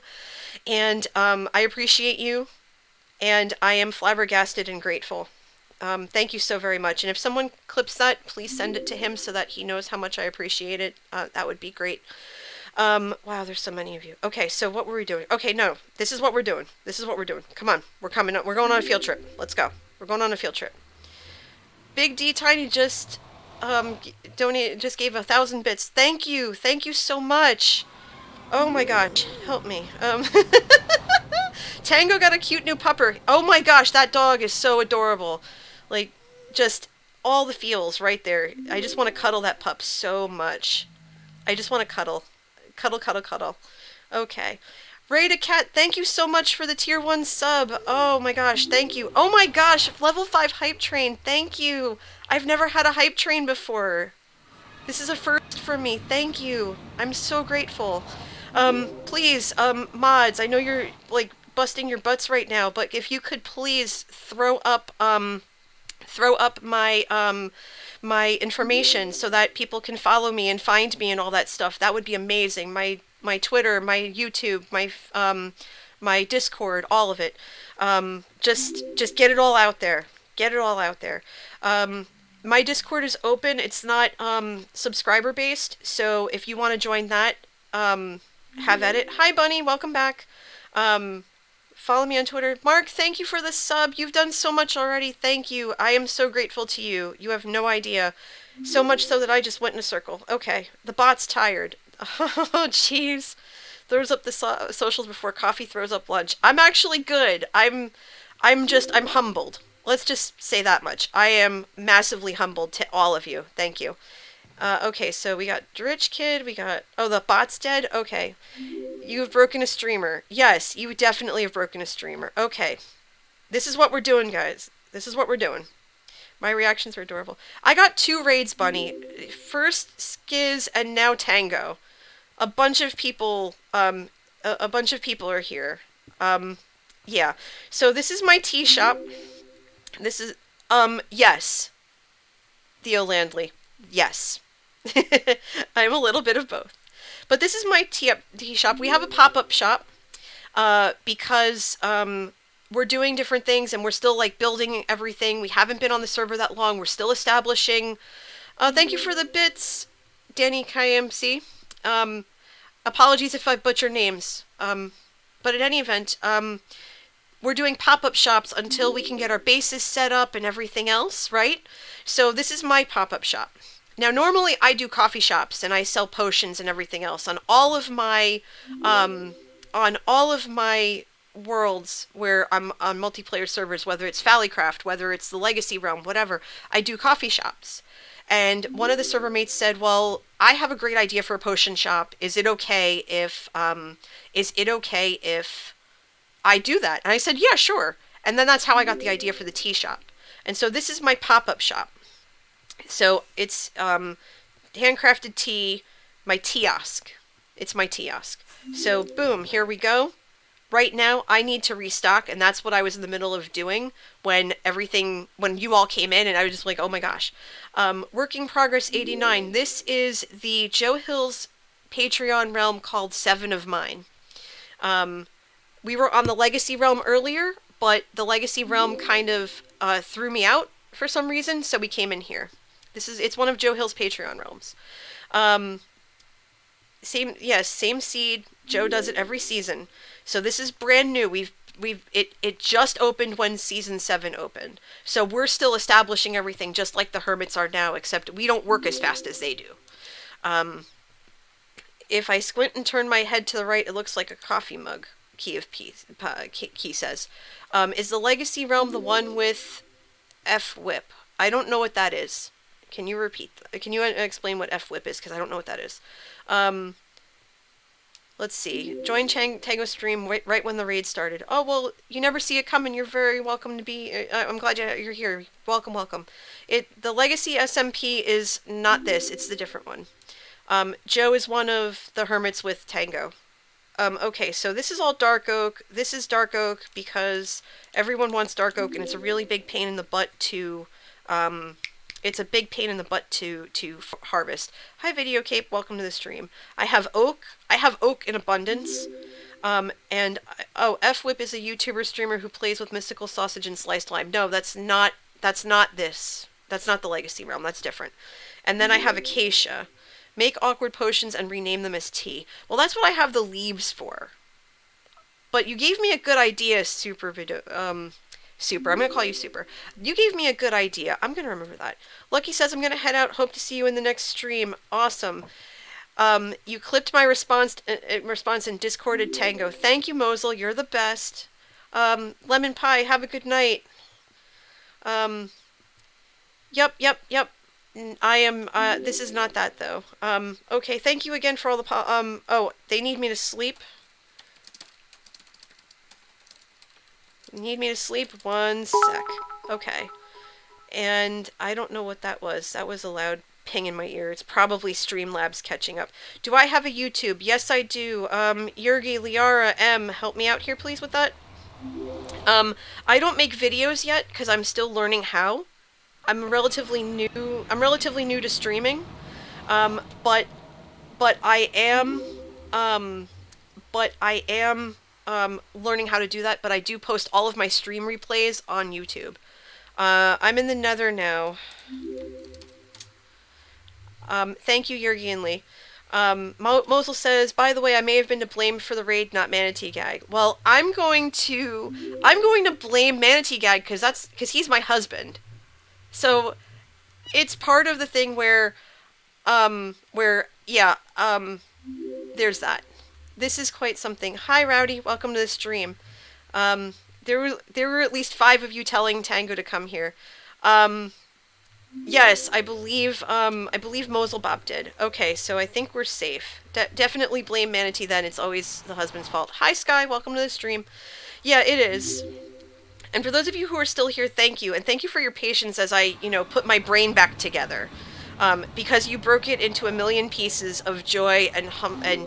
[SPEAKER 2] And I appreciate you. And I am flabbergasted and grateful. Thank you so very much. And if someone clips that, please send it to him so that he knows how much I appreciate it. That would be great. Wow, there's so many of you. Okay, so what were we doing? Okay, no, this is what we're doing. This is what we're doing. Come on, we're coming up. We're going on a field trip. Let's go. We're going on a field trip. Big D Tiny just donated, just gave 1,000 bits. Thank you so much. Oh my gosh, help me. Tango got a cute new pupper. Oh my gosh, that dog is so adorable. Like, just all the feels right there. I just want to cuddle that pup so much. I just want to cuddle. Cuddle, cuddle, cuddle. Okay. Rada Cat, thank you so much for the tier 1 sub. Oh my gosh, thank you. Oh my gosh, level 5 hype train. Thank you. I've never had a hype train before. This is a first for me. Thank you. I'm so grateful. Please, mods, I know you're like busting your butts right now, but if you could please throw up my my information so that people can follow me and find me and all that stuff. That would be amazing. My Twitter, my YouTube, my Discord, all of it. Just get it all out there. Get it all out there. My Discord is open. It's not subscriber based, so if you want to join that, have at it. Hi Bunny, welcome back. Follow me on Twitter. Mark, thank you for the sub. You've done so much already. Thank you. I am so grateful to you. You have no idea. So much so that I just went in a circle. Okay. The bot's tired. Oh, jeez. Throws up the socials before coffee throws up lunch. I'm actually good. I'm humbled. Let's just say that much. I am massively humbled to all of you. Thank you. Okay, so we got Rich Kid, we got... Oh, the bot's dead? Okay. You have broken a streamer. Yes, you definitely have broken a streamer. Okay. This is what we're doing, guys. This is what we're doing. My reactions are adorable. I got 2 raids, Bunny. First Skiz and now Tango. A bunch of people are here. Yeah. So this is my tea shop. This is, yes, Theo Landley. Yes. I'm a little bit of both. But this is my tea shop. We have a pop-up shop because we're doing different things and we're still like building everything. We haven't been on the server that long. We're still establishing. Thank you for the bits, Danny KMC. Apologies if I butcher names. But in any event, we're doing pop-up shops until we can get our bases set up and everything else, right? So this is my pop-up shop. Now, normally I do coffee shops and I sell potions and everything else on all of my worlds where I'm on multiplayer servers, whether it's Valleycraft, whether it's the Legacy Realm, whatever. I do coffee shops. And one of the server mates said, "Well, I have a great idea for a potion shop. Is it okay if I do that?" And I said, "Yeah, sure." And then that's how I got the idea for the tea shop. And so this is my pop-up shop. So it's handcrafted tea, my kiosk. It's my kiosk. So boom, here we go. Right now, I need to restock, and that's what I was in the middle of doing when you all came in, and I was just like, oh my gosh. Working Progress 89. This is the Joe Hill's Patreon realm called Seven of Mine. We were on the Legacy realm earlier, but the Legacy realm kind of threw me out for some reason, so we came in here. It's one of Joe Hill's Patreon realms. Same seed. Joe does it every season. So this is brand new. It just opened when season 7 opened. So we're still establishing everything just like the hermits are now, except we don't work as fast as they do. If I squint and turn my head to the right, it looks like a coffee mug. Key says. Is the Legacy Realm the one with F-Whip? I don't know what that is. Can you repeat? Can you explain what F-Whip is? Because I don't know what that is. Let's see. Join Tango stream right when the raid started. Oh, well, you never see it coming. You're very welcome to be... I'm glad you're here. Welcome, welcome. The Legacy SMP is not this. It's the different one. Joe is one of the hermits with Tango. Okay, so this is all dark oak. This is dark oak because everyone wants dark oak, and it's a really big pain in the butt to... It's a big pain in the butt to harvest. Hi, Video Cape. Welcome to the stream. I have oak. I have oak in abundance. F-Whip is a YouTuber streamer who plays with mystical sausage and sliced lime. No, that's not this. That's not the Legacy Realm. That's different. And then I have acacia. Make awkward potions and rename them as tea. Well, that's what I have the leaves for. But you gave me a good idea, Super. I'm going to call you Super. You gave me a good idea. I'm going to remember that. Lucky says, I'm going to head out. Hope to see you in the next stream. Awesome. You clipped my response in Discorded Tango. Thank you, Mosel. You're the best. Lemon Pie, have a good night. Yep. I am, this is not that, though. Okay, thank you again for all the they need me to sleep. Need me to sleep? One sec. Okay. And I don't know what that was. That was a loud ping in my ear. It's probably Streamlabs catching up. Do I have a YouTube? Yes, I do. Yurgi, Liara, M, help me out here, please, with that. I don't make videos yet because I'm still learning how. I'm relatively new to streaming. But I am learning how to do that, but I do post all of my stream replays on YouTube. I'm in the Nether now. Thank you, Yurgi and Lee. Mosel says, by the way, I may have been to blame for the raid, not Manatee Gag. Well, I'm going to blame Manatee Gag because he's my husband. So it's part of the thing where there's that. This is quite something. Hi, Rowdy. Welcome to the stream. There were at least 5 of you telling Tango to come here. Yes, I believe Mosel Bob did. Okay, so I think we're safe. Definitely blame Manatee then. It's always the husband's fault. Hi, Sky. Welcome to the stream. Yeah, it is. And for those of you who are still here, thank you. And thank you for your patience as I, put my brain back together. Because you broke it into a million pieces of joy and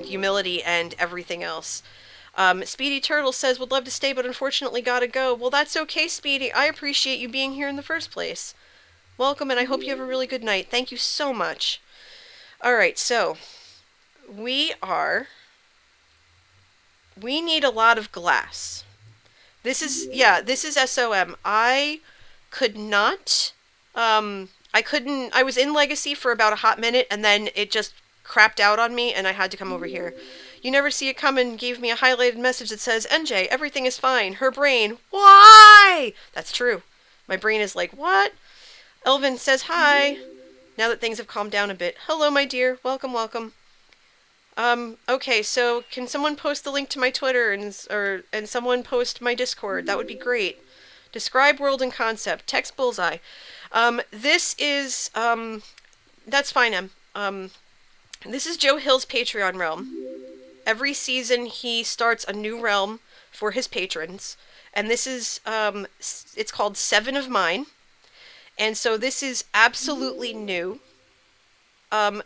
[SPEAKER 2] humility and everything else. Speedy Turtle says, would love to stay, but unfortunately gotta go. Well, that's okay, Speedy. I appreciate you being here in the first place. Welcome, and I hope you have a really good night. Thank you so much. Alright, so, we need a lot of glass. This is SOM. I was in Legacy for about a hot minute, and then it just crapped out on me, and I had to come over here. You Never See It Coming gave me a highlighted message that says, NJ, everything is fine. Her brain, why? That's true. My brain is like, what? Elvin says hi. Now that things have calmed down a bit. Hello, my dear. Welcome, welcome. Okay, so can someone post the link to my Twitter and someone post my Discord? That would be great. Describe world and concept. Text bullseye. This is, that's fine, Em. This is Joe Hill's Patreon realm. Every season he starts a new realm for his patrons, and this is, it's called 7 of Mine, and so this is absolutely new.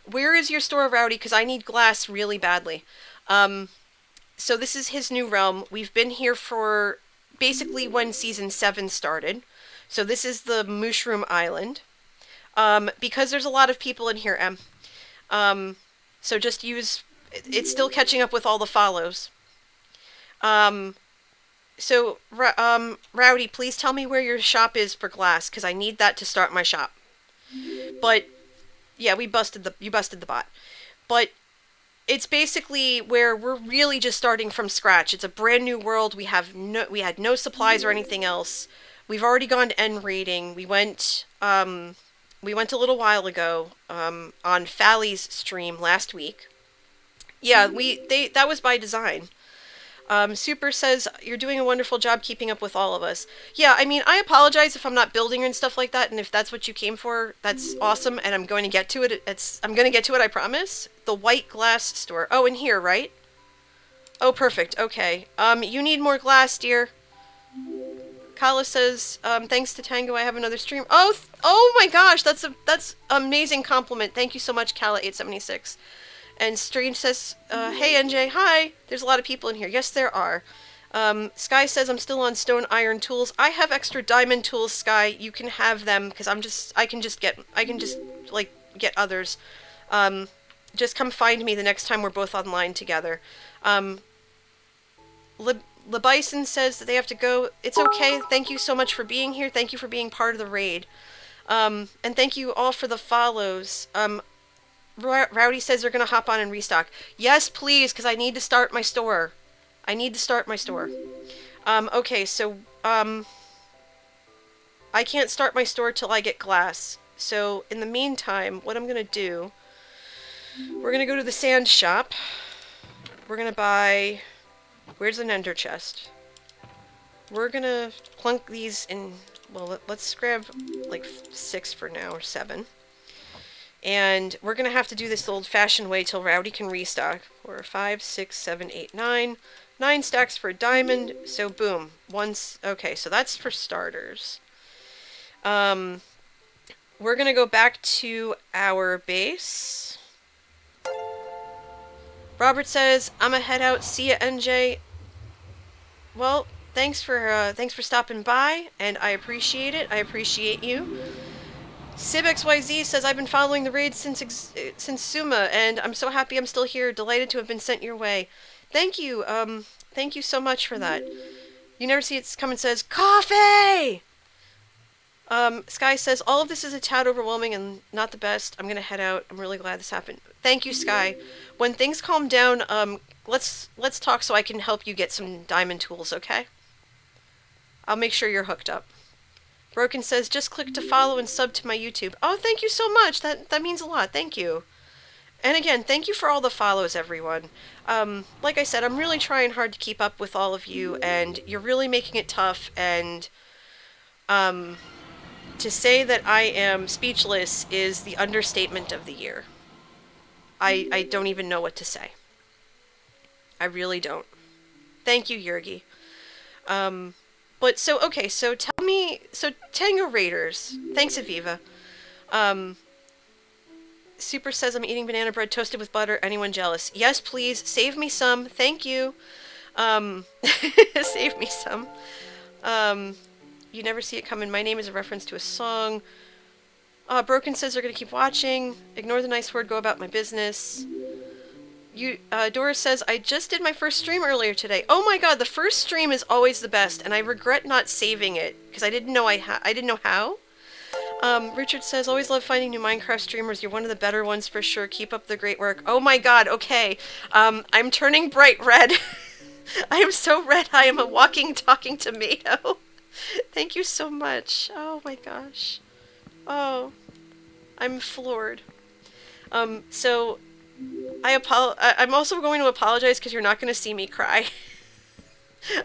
[SPEAKER 2] Where is your store, Rowdy? Because I need glass really badly. So this is his new realm. We've been here for basically when season 7 started. So this is the Mushroom Island. Because there's a lot of people in here, Em. So just use... It's still catching up with all the follows. So, Rowdy, please tell me where your shop is for glass, because I need that to start my shop. But, yeah, you busted the bot. But it's basically where we're really just starting from scratch. It's a brand new world. We had no supplies or anything else. We've already gone to end raiding. We went a little while ago, on Fally's stream last week. Yeah, that was by design. Super says, you're doing a wonderful job keeping up with all of us. Yeah, I mean, I apologize if I'm not building and stuff like that, and if that's what you came for, that's awesome, and I'm going to get to it. I'm going to get to it, I promise. The white glass store. Oh, in here, right? Oh, perfect. Okay. You need more glass, dear. Kala says, thanks to Tango, I have another stream. Oh my gosh, that's amazing compliment. Thank you so much, Kala876. And Strange says, hey NJ, hi! There's a lot of people in here. Yes, there are. Sky says, I'm still on stone iron tools. I have extra diamond tools, Sky. You can have them, because I can just get others. Just come find me the next time we're both online together. LeBison says that they have to go. It's okay. Thank you so much for being here. Thank you for being part of the raid. And thank you all for the follows. Rowdy says they're going to hop on and restock. Yes, please, because I need to start my store. Okay, so, I can't start my store till I get glass. So, in the meantime, what I'm going to do, we're going to go to the sand shop. We're going to buy... Where's an ender chest? We're going to plunk these in... Well, let's grab, like, 6 for now, or 7. And we're going to have to do this the old-fashioned way till Rowdy can restock. 4, 5, 6, 7, 8, 9. 9 stacks for a diamond. So, boom. Okay, so that's for starters. We're going to go back to our base. Robert says, I'm a head out. See ya, NJ. Well, thanks for stopping by, and I appreciate it. I appreciate you. SibXYZ says, I've been following the raid since Suma, and I'm so happy I'm still here. Delighted to have been sent your way. Thank you. Thank you so much for that. You Never See It Coming says, coffee! Sky says, all of this is a tad overwhelming and not the best. I'm gonna head out. I'm really glad this happened. Thank you, Sky. When things calm down, let's talk so I can help you get some diamond tools, okay? I'll make sure you're hooked up. Broken says, just click to follow and sub to my YouTube. Oh, thank you so much. That means a lot. Thank you. And again, thank you for all the follows, everyone. Like I said, I'm really trying hard to keep up with all of you, and you're really making it tough, and to say that I am speechless is the understatement of the year. I don't even know what to say. I really don't. Thank you, Yurgi. But so, okay, so tell me, so Tango Raiders, thanks Aviva. Super says I'm eating banana bread toasted with butter, anyone jealous? Yes, please, save me some, thank you. Save me some. You never see it coming. My name is a reference to a song. Broken says they're gonna keep watching. Ignore the nice word, go about my business. Doris says, I just did my first stream earlier today. Oh my god, the first stream is always the best, and I regret not saving it, because I didn't know I didn't know how. Richard says, always love finding new Minecraft streamers. You're one of the better ones for sure. Keep up the great work. Oh my god, okay. I'm turning bright red. I am so red, I am a walking, talking tomato. Thank you so much. Oh my gosh. Oh, I'm floored. So I'm also going to apologize because you're not going to see me cry.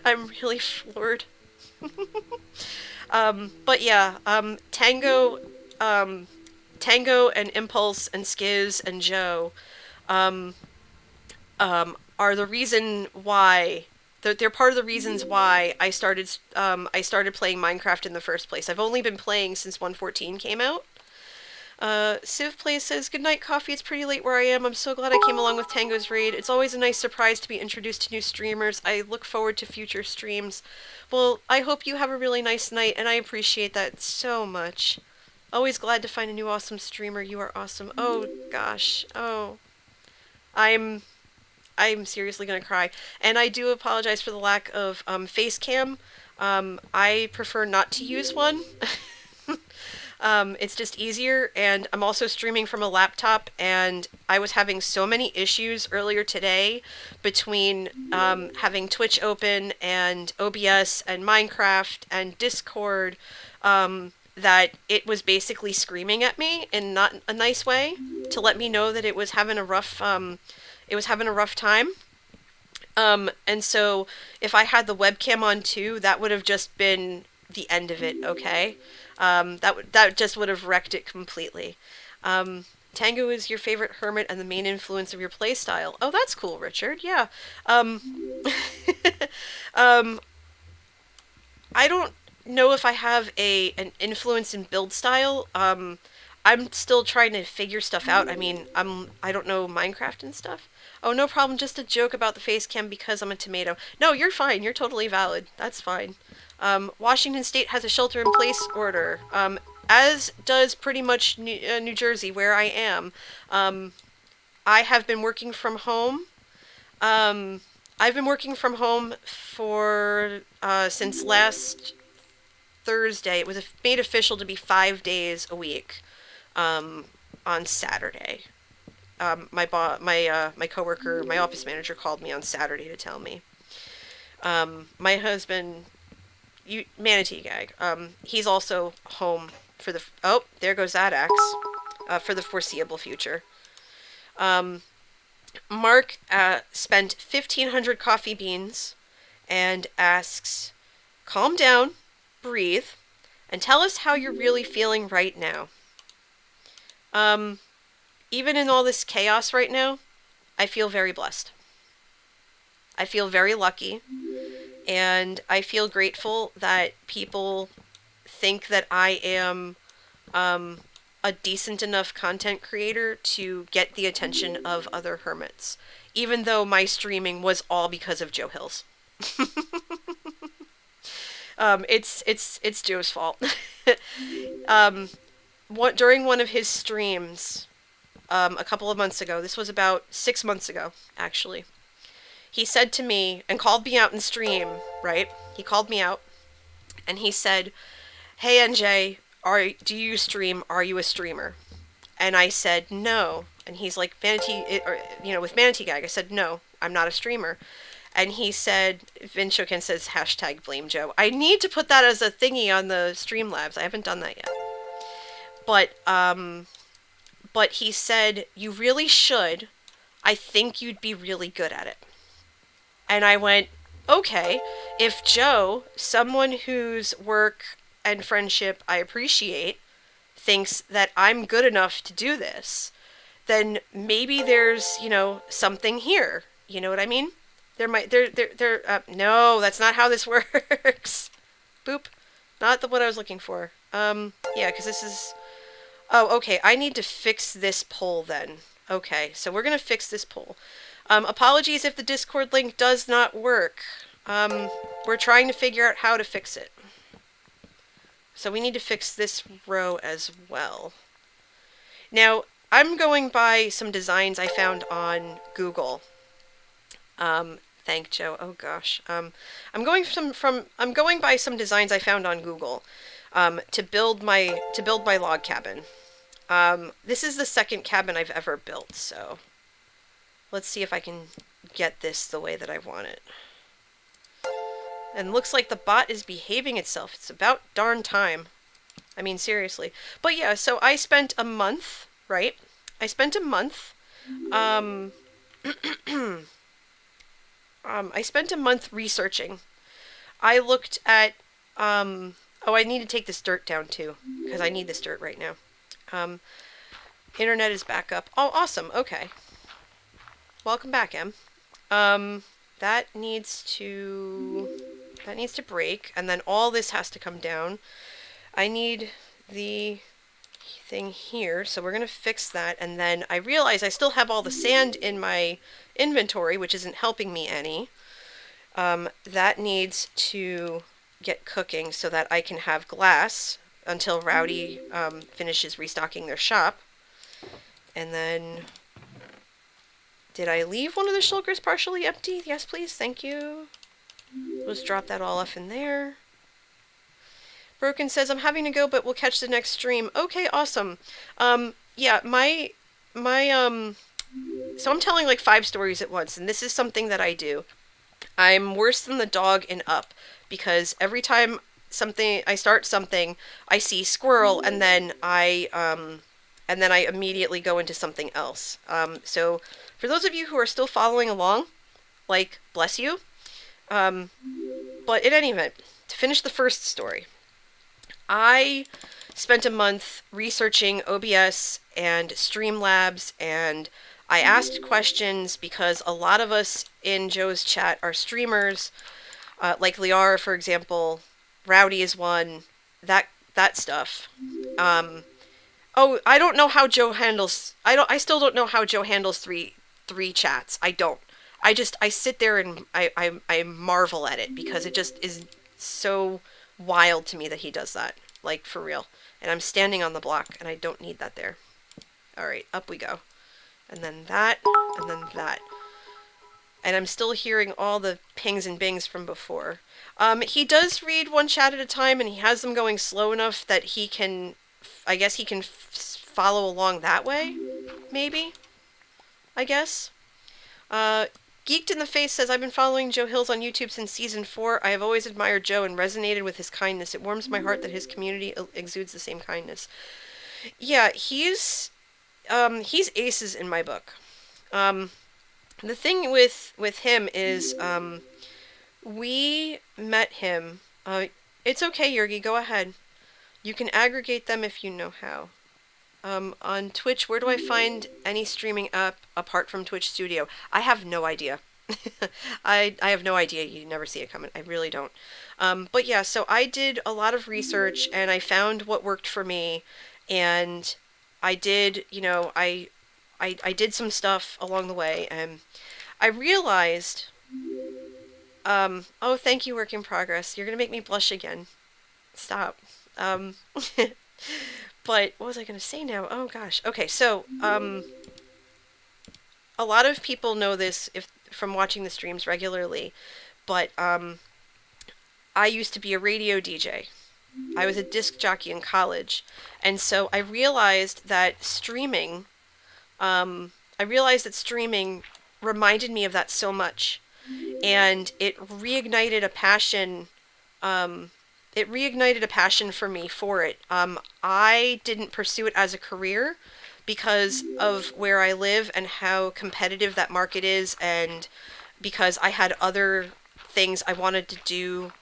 [SPEAKER 2] I'm really floored. But yeah, Tango and Impulse and Skiz and Joe, are the reason why. They're part of the reasons why I started playing Minecraft in the first place. I've only been playing since 1.14 came out. Civ Plays says, good night, Coffee. It's pretty late where I am. I'm so glad I came along with Tango's raid. It's always a nice surprise to be introduced to new streamers. I look forward to future streams. Well, I hope you have a really nice night, and I appreciate that so much. Always glad to find a new awesome streamer. You are awesome. Oh, gosh. Oh. I'm seriously gonna cry. And I do apologize for the lack of face cam. I prefer not to use one. It's just easier, and I'm also streaming from a laptop, and I was having so many issues earlier today between having Twitch open and OBS and Minecraft and Discord, that it was basically screaming at me in not a nice way to let me know that it was having a rough time. And so if I had the webcam on too, that would have just been the end of it, okay? That just would have wrecked it completely. Tango is your favorite hermit and the main influence of your playstyle. Oh, that's cool, Richard. Yeah. I don't know if I have an influence in build style. I'm still trying to figure stuff out. I mean, I don't know Minecraft and stuff. Oh, no problem. Just a joke about the face cam because I'm a tomato. No, you're fine. You're totally valid. That's fine. Washington State has a shelter-in-place order, as does pretty much New Jersey, where I am. I have been working from home. I've been working from home for since last Thursday. It was made official to be 5 days a week on Saturday. My coworker, my office manager, called me on Saturday to tell me. My husband, Manatee Gag, he's also home for the... Oh, there goes that axe. For the foreseeable future. Mark spent 1,500 coffee beans and asks, calm down, breathe, and tell us how you're really feeling right now. Even in all this chaos right now, I feel very blessed. I feel very lucky, and I feel grateful that people think that I am a decent enough content creator to get the attention of other hermits, even though my streaming was all because of Joe Hills. It's Joe's fault. During one of his streams, a couple of months ago, this was about 6 months ago, actually, he said to me, and called me out in stream, right? He called me out, and he said, hey, NJ, do you stream? Are you a streamer? And I said, no. And he's like, with Manatee Gag, I said, no, I'm not a streamer. And he said, Vinchokin says, hashtag blame Joe. I need to put that as a thingy on the Streamlabs. I haven't done that yet. But he said, you really should. I think you'd be really good at it. And I went, okay, if Joe, someone whose work and friendship I appreciate, thinks that I'm good enough to do this, then maybe there's, something here. You know what I mean? No, that's not how this works. Boop. Not what I was looking for. Yeah, because this is... Oh, okay, I need to fix this poll then. Okay, so we're going to fix this poll. Apologies if the Discord link does not work. We're trying to figure out how to fix it. So we need to fix this row as well. Now, I'm going by some designs I found on Google. Thank Joe. Oh gosh. I'm going by some designs I found on Google to build my log cabin. This is the second cabin I've ever built, so let's see if I can get this the way that I want it. And looks like the bot is behaving itself. It's about darn time. I mean, seriously. But yeah, so I spent a month, right? I spent a month, I spent a month researching. I looked at, oh, I need to take this dirt down too, because I need this dirt right now. Internet is back up. Oh, awesome. Okay. Welcome back, Em. That needs to break, and then all this has to come down. I need the thing here, so we're gonna fix that, and then I realize I still have all the sand in my inventory, which isn't helping me any. That needs to get cooking so that I can have glass until Rowdy finishes restocking their shop. And then, did I leave one of the shulkers partially empty? Yes, please. Thank you. Let's drop that all off in there. Broken says, I'm having to go, but we'll catch the next stream. Okay, awesome. Yeah, so I'm telling like 5 stories at once, and this is something that I do. I'm worse than the dog in Up, because every time I start something, I see squirrel, and then I immediately go into something else. So for those of you who are still following along, like, bless you. But in any event, to finish the first story, I spent a month researching OBS and Streamlabs, and I asked questions because a lot of us in Joe's chat are streamers, like Liara, for example. Rowdy is one. That stuff. Oh, I don't know how Joe handles. I still don't know how Joe handles three chats. I don't. I sit there and I marvel at it, because it just is so wild to me that he does that. Like, for real. And I'm standing on the block, and I don't need that there. Alright, up we go. And then that, and then that. And I'm still hearing all the pings and bings from before. He does read one chat at a time, and he has them going slow enough that he can, I guess he can follow along that way, maybe? I guess. Geeked in the Face says, I've been following Joe Hills on YouTube since season 4. I have always admired Joe and resonated with his kindness. It warms my heart that his community exudes the same kindness. Yeah, he's aces in my book. The thing with him is, we met him. It's okay, Yergi, go ahead. You can aggregate them if you know how. On Twitch, where do I find any streaming app apart from Twitch Studio? I have no idea. I have no idea. You never see it coming. I really don't. But yeah, so I did a lot of research, and I found what worked for me, and I did, I did some stuff along the way, and I realized, oh, thank you, Work in Progress. You're gonna make me blush again. Stop. But what was I going to say now? Oh gosh. Okay, so a lot of people know this from watching the streams regularly, but I used to be a radio DJ. I was a disc jockey in college, and so I realized that streaming reminded me of that so much, and it reignited a passion. It reignited a passion for me for it. I didn't pursue it as a career because of where I live and how competitive that market is, and because I had other things I wanted to do.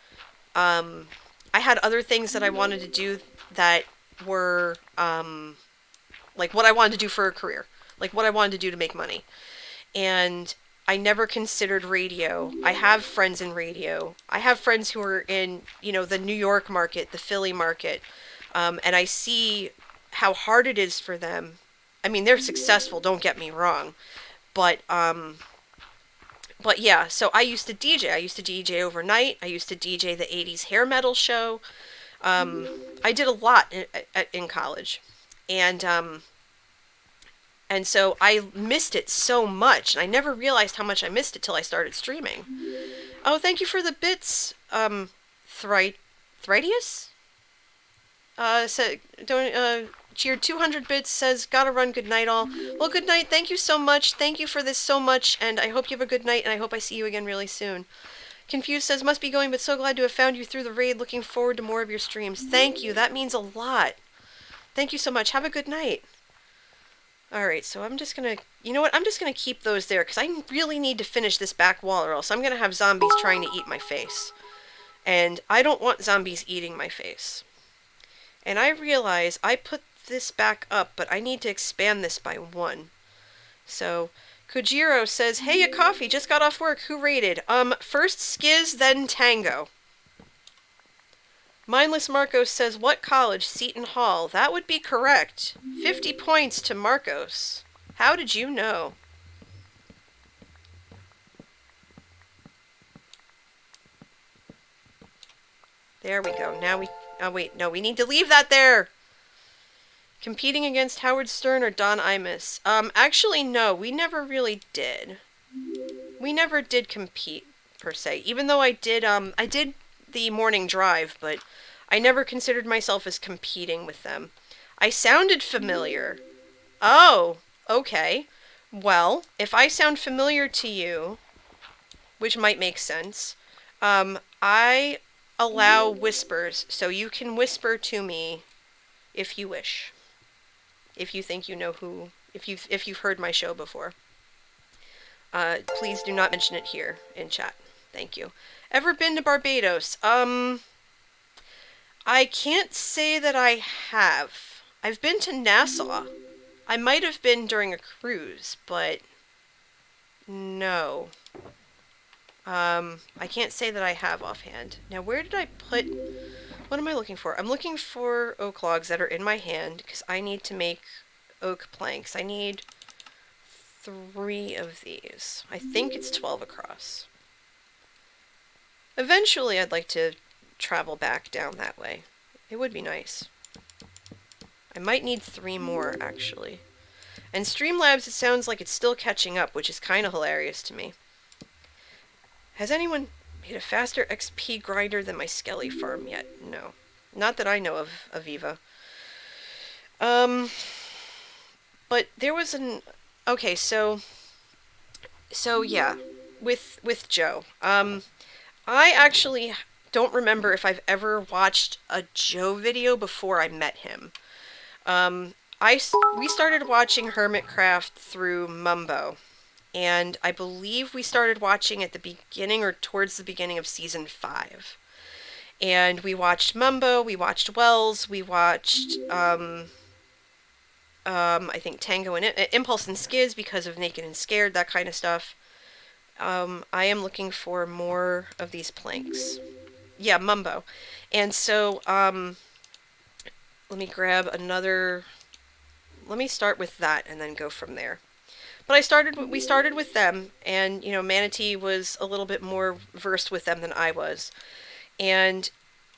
[SPEAKER 2] I had other things that I wanted to do that were like what I wanted to do for a career, like what I wanted to do to make money. And I never considered radio. I have friends in radio. I have friends who are in, the New York market, the Philly market, and I see how hard it is for them. I mean, they're successful, don't get me wrong, but But yeah, so I used to DJ. I used to DJ overnight. I used to DJ the 80s hair metal show. I did a lot in college. And and so I missed it so much, and I never realized how much I missed it till I started streaming. Oh, thank you for the bits, Thridius? Don't, cheered 200 bits, says, gotta run, good night all. Well, good night, thank you so much, thank you for this so much, and I hope you have a good night, and I hope I see you again really soon. Confused says, must be going, but so glad to have found you through the raid, looking forward to more of your streams. Thank you, that means a lot. Thank you so much, have a good night. Alright, so I'm just gonna... You know what? I'm just gonna keep those there, because I really need to finish this back wall, or else I'm gonna have zombies trying to eat my face. And I don't want zombies eating my face. And I realize I put this back up, but I need to expand this by 1. So, Kojiro says, hey, a coffee, just got off work, who raided? First Skiz, then Tango. Mindless Marcos says, what college? Seton Hall. That would be correct. 50 points to Marcos. How did you know? There we go. Now we... Oh, wait. No, we need to leave that there! Competing against Howard Stern or Don Imus? Actually, no. We never really did. We never did compete, per se. Even though I did the morning drive, but I never considered myself as competing with them. I sounded familiar. Oh, okay. Well, if I sound familiar to you, which might make sense, I allow whispers, so you can whisper to me if you wish. If you think you know who, if you've heard my show before. Please do not mention it here in chat. Thank you. Ever been to Barbados? I can't say that I have. I've been to Nassau. I might have been during a cruise, but no. I can't say that I have offhand. Now, where did I put... What am I looking for? I'm looking for oak logs that are in my hand, because I need to make oak planks. I need 3 of these. I think it's 12 across. Eventually, I'd like to travel back down that way. It would be nice. I might need 3 more, actually. And Streamlabs, it sounds like it's still catching up, which is kind of hilarious to me. Has anyone made a faster XP grinder than my Skelly farm yet? No. Not that I know of, Aviva. But there was an... Okay, so yeah, with Joe. I actually don't remember if I've ever watched a Joe video before I met him. We started watching Hermitcraft through Mumbo. And I believe we started watching at the beginning or towards the beginning of season 5. And we watched Mumbo, we watched Wells, we watched, I think Tango and Impulse and Skiz because of Naked and Scared, that kind of stuff. I am looking for more of these planks. Yeah, Mumbo. And so, let me grab another... Let me start with that and then go from there. But we started with them, and, you know, Manatee was a little bit more versed with them than I was. And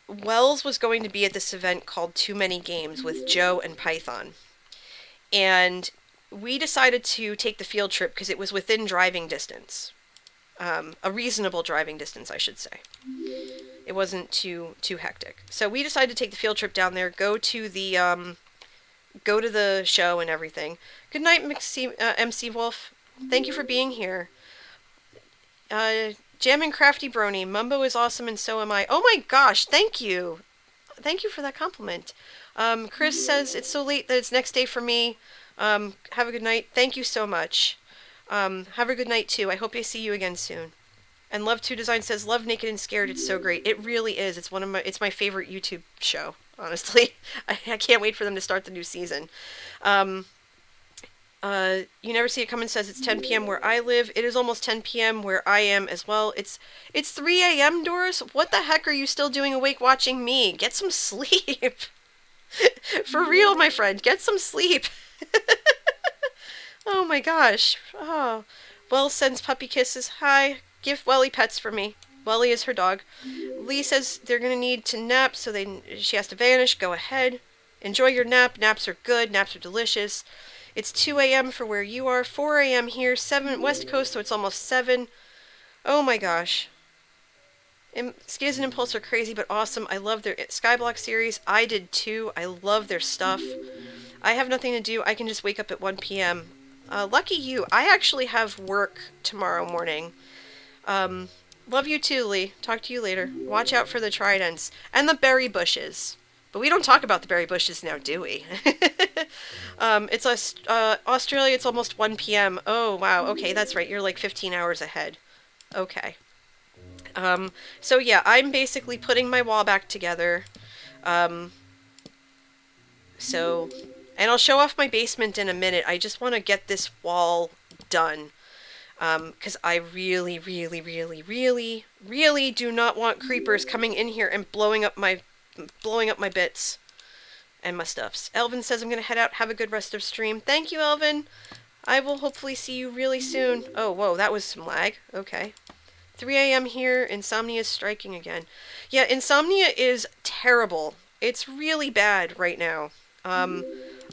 [SPEAKER 2] Wells was going to be at this event called Too Many Games with Joe and Python. And we decided to take the field trip because it was within driving distance. A reasonable driving distance, I should say. It wasn't too hectic. So we decided to take the field trip down there, go to the show and everything. Good night, MC Wolf. Thank you for being here. Jam and Crafty Brony. Mumbo is awesome and so am I. Oh my gosh, thank you. Thank you for that compliment. Chris says, it's so late that it's next day for me. Have a good night. Thank you so much. Have a good night too. I hope I see you again soon. And Love 2 Design says, love Naked and Scared. It's so great. It really is. It's it's my favorite YouTube show. Honestly, I can't wait for them to start the new season. You Never See It Coming says it's 10 p.m. where I live. It is almost 10 p.m. where I am as well. It's 3 a.m. Doris. What the heck are you still doing awake watching me? Get some sleep. For real, my friend. Get some sleep. Oh my gosh. Oh. Well sends puppy kisses. Hi. Give Welly pets for me. Welly is her dog. Lee says they're gonna need to nap, so she has to vanish. Go ahead. Enjoy your nap. Naps are good. Naps are delicious. It's 2 a.m. for where you are. 4 a.m. here. 7 West Coast, so it's almost 7. Oh my gosh. Skiz and Impulse are crazy but awesome. I love their Skyblock series. I did too. I love their stuff. I have nothing to do. I can just wake up at 1 p.m. Lucky you. I actually have work tomorrow morning. Love you too, Lee. Talk to you later. Watch out for the tridents. And the berry bushes. But we don't talk about the berry bushes now, do we? It's Australia, it's almost 1 p.m. Oh, wow. Okay, that's right. You're like 15 hours ahead. Okay. So yeah, I'm basically putting my wall back together. And I'll show off my basement in a minute. I just want to get this wall done. Because I really, really, really, really, really do not want creepers coming in here and blowing up my bits and my stuffs. Elvin says I'm going to head out. Have a good rest of stream. Thank you, Elvin. I will hopefully see you really soon. Oh, whoa, that was some lag. Okay. 3 a.m. here. Insomnia is striking again. Yeah, insomnia is terrible. It's really bad right now.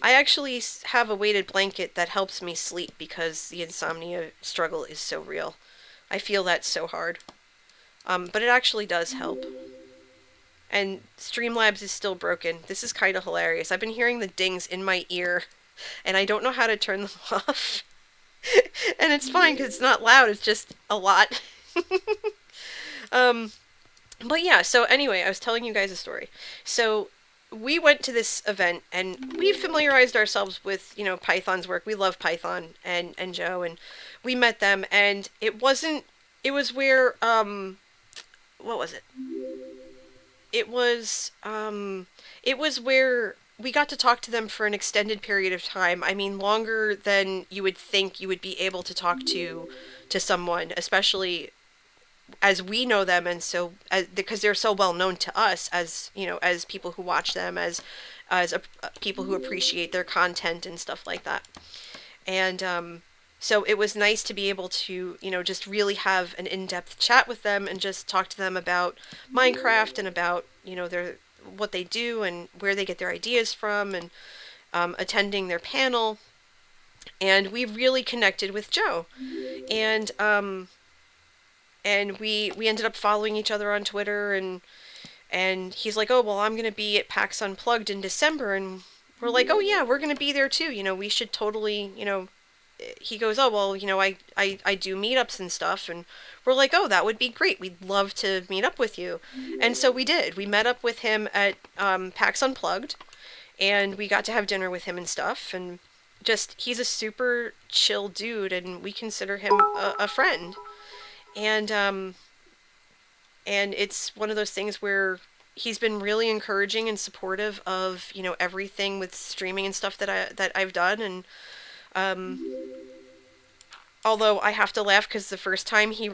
[SPEAKER 2] I actually have a weighted blanket that helps me sleep because the insomnia struggle is so real. I feel that so hard. But it actually does help. And Streamlabs is still broken. This is kind of hilarious. I've been hearing the dings in my ear, and I don't know how to turn them off. And it's fine because it's not loud, it's just a lot. But yeah, so anyway, I was telling you guys a story. So we went to this event and we familiarized ourselves with, Python's work. We love Python and Joe, and we met them, and it was where, what was it? It was where we got to talk to them for an extended period of time. I mean, longer than you would think you would be able to talk to someone, especially as we know them, and so because they're so well known to us as as people who watch them, as people who appreciate their content and stuff like that. And so it was nice to be able to just really have an in-depth chat with them and just talk to them about Minecraft and about what they do and where they get their ideas from, and attending their panel. And we really connected with Joe, and we ended up following each other on Twitter, and he's like, oh, well, I'm going to be at PAX Unplugged in December, and we're like, oh yeah, we're going to be there too, we should totally, he goes, oh, well, I do meetups and stuff, and we're like, oh, that would be great, we'd love to meet up with you. And so we did. We met up with him at PAX Unplugged, and we got to have dinner with him and stuff, and just, he's a super chill dude, and we consider him a friend. And it's one of those things where he's been really encouraging and supportive of, everything with streaming and stuff that I've done. And although I have to laugh because the first time he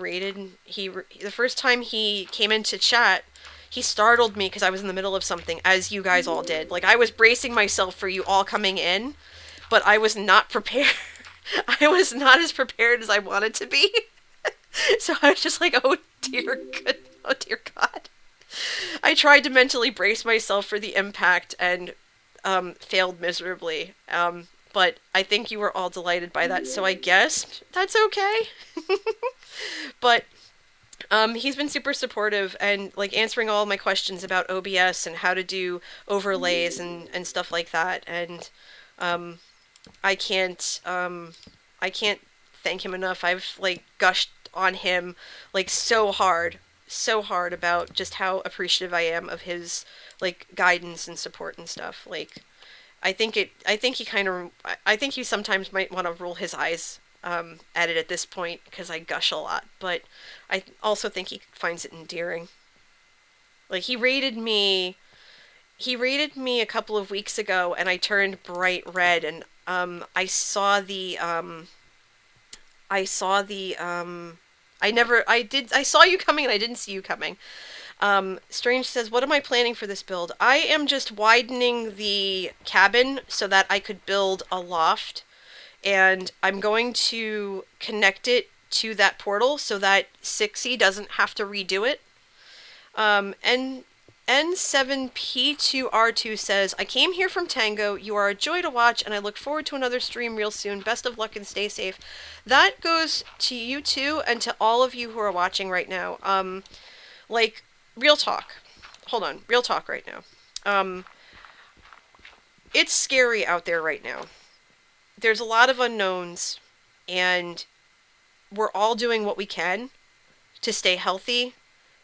[SPEAKER 2] came into chat, he startled me because I was in the middle of something, as you guys all did. Like, I was bracing myself for you all coming in, but I was not prepared. I was not as prepared as I wanted to be. So I was just like, oh dear God. I tried to mentally brace myself for the impact and failed miserably. But I think you were all delighted by that, so I guess that's okay. But he's been super supportive and like answering all my questions about OBS and how to do overlays and stuff like that. And I can't thank him enough. I've like gushed on him like so hard about just how appreciative I am of his like guidance and support and stuff. Like, I think he sometimes might want to roll his eyes at it at this point because I gush a lot, but I also think he finds it endearing. Like, he rated me a couple of weeks ago and I turned bright red, and I saw you coming and I didn't see you coming. Strange says, what am I planning for this build? I am just widening the cabin so that I could build a loft and I'm going to connect it to that portal so that Sixie doesn't have to redo it. And N7P2R2 says, I came here from Tango. You are a joy to watch, and I look forward to another stream real soon. Best of luck and stay safe. That goes to you too, and to all of you who are watching right now. Like, real talk. Hold on, real talk right now. It's scary out there right now. There's a lot of unknowns, and we're all doing what we can to stay healthy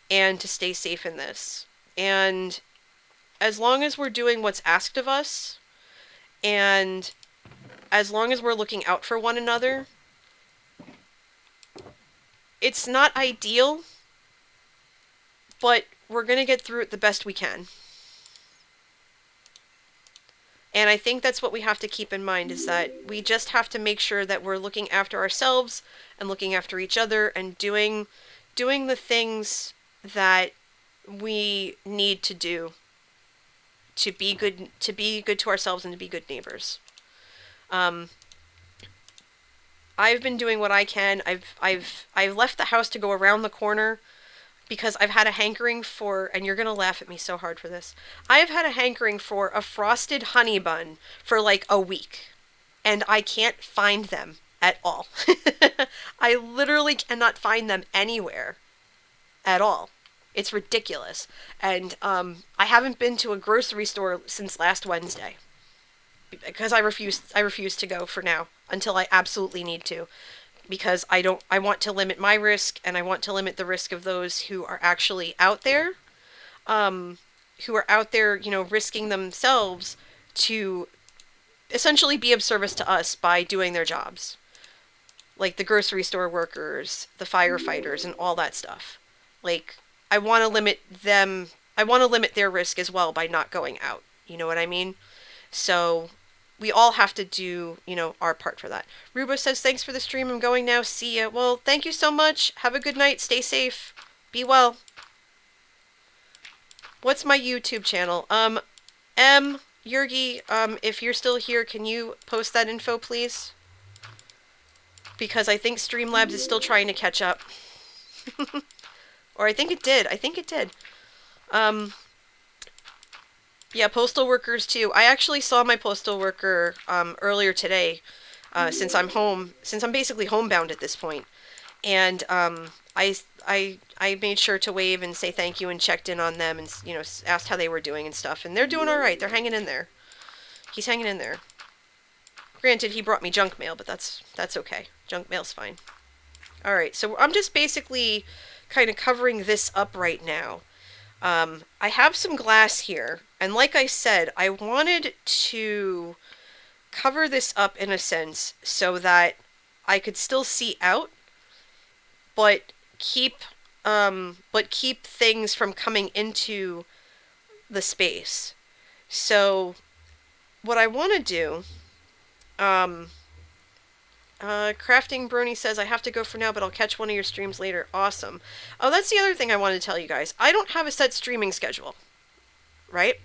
[SPEAKER 2] and to stay safe in this. And as long as we're doing what's asked of us, and as long as we're looking out for one another, it's not ideal, but we're going to get through it the best we can. And I think that's what we have to keep in mind, is that we just have to make sure that we're looking after ourselves and looking after each other and doing the things that we need to do to be good to ourselves and to be good neighbors. I've been doing what I can. I've left the house to go around the corner because I've had a hankering for, and you're gonna laugh at me so hard for this, I've had a hankering for a frosted honey bun for like a week, and I can't find them at all. I literally cannot find them anywhere at all. It's ridiculous. And I haven't been to a grocery store since last Wednesday because I refuse to go for now until I absolutely need to, because I want to limit my risk, and I want to limit the risk of those who are actually out there, risking themselves to essentially be of service to us by doing their jobs. Like the grocery store workers, the firefighters, and all that stuff. Like, I want to limit their risk as well by not going out. You know what I mean? So we all have to do, our part for that. Rubo says, thanks for the stream. I'm going now. See ya. Well, thank you so much. Have a good night. Stay safe. Be well. What's my YouTube channel? Yurgi, if you're still here, can you post that info, please? Because I think Streamlabs is still trying to catch up. Or I think it did. Yeah, postal workers too. I actually saw my postal worker earlier today, since I'm basically homebound at this point. And I made sure to wave and say thank you and checked in on them and asked how they were doing and stuff. And they're doing all right. They're hanging in there. He's hanging in there. Granted, he brought me junk mail, but that's okay. Junk mail's fine. All right, so I'm just basically kind of covering this up right now. I have some glass here, and like I said, I wanted to cover this up in a sense so that I could still see out, but keep things from coming into the space. So what I want to do, Crafting Brony says, I have to go for now, but I'll catch one of your streams later. Awesome. Oh, that's the other thing I wanted to tell you guys. I don't have a set streaming schedule, right?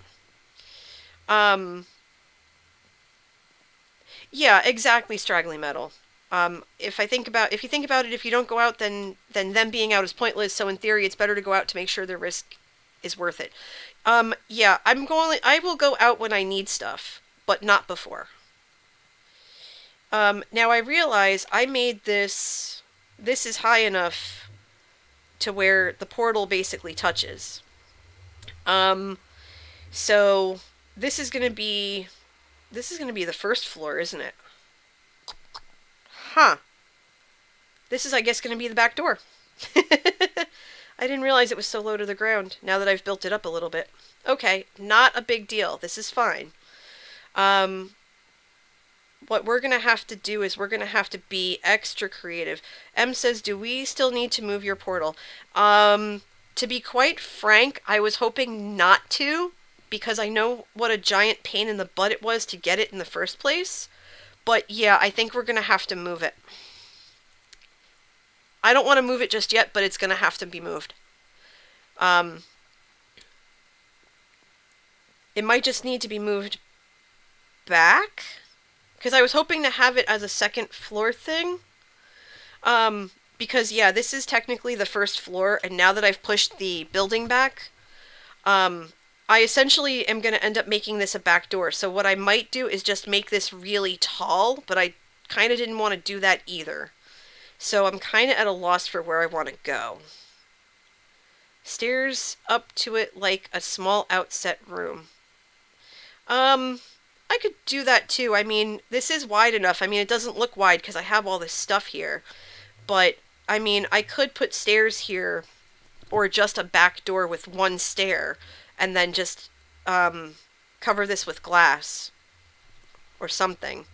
[SPEAKER 2] Yeah, exactly, Straggly Metal. If you think about it, if you don't go out, then them being out is pointless. So in theory, it's better to go out to make sure the risk is worth it. Yeah, I will go out when I need stuff, but not before. Now I realize I made this is high enough to where the portal basically touches. So this is gonna be the first floor, isn't it? Huh. This is, I guess, gonna be the back door. I didn't realize it was so low to the ground, now that I've built it up a little bit. Okay, not a big deal. This is fine. What we're going to have to do is we're going to have to be extra creative. M says, do we still need to move your portal? To be quite frank, I was hoping not to, because I know what a giant pain in the butt it was to get it in the first place. But yeah, I think we're going to have to move it. I don't want to move it just yet, but it's going to have to be moved. It might just need to be moved back, Because I was hoping to have it as a second floor thing. Because, yeah, this is technically the first floor, and now that I've pushed the building back, I essentially am going to end up making this a back door. So what I might do is just make this really tall, but I kind of didn't want to do that either. So I'm kind of at a loss for where I want to go. Stairs up to it like a small outset room. I could do that too. I mean, this is wide enough. I mean, it doesn't look wide because I have all this stuff here. But, I mean, I could put stairs here or just a back door with one stair and then just cover this with glass or something.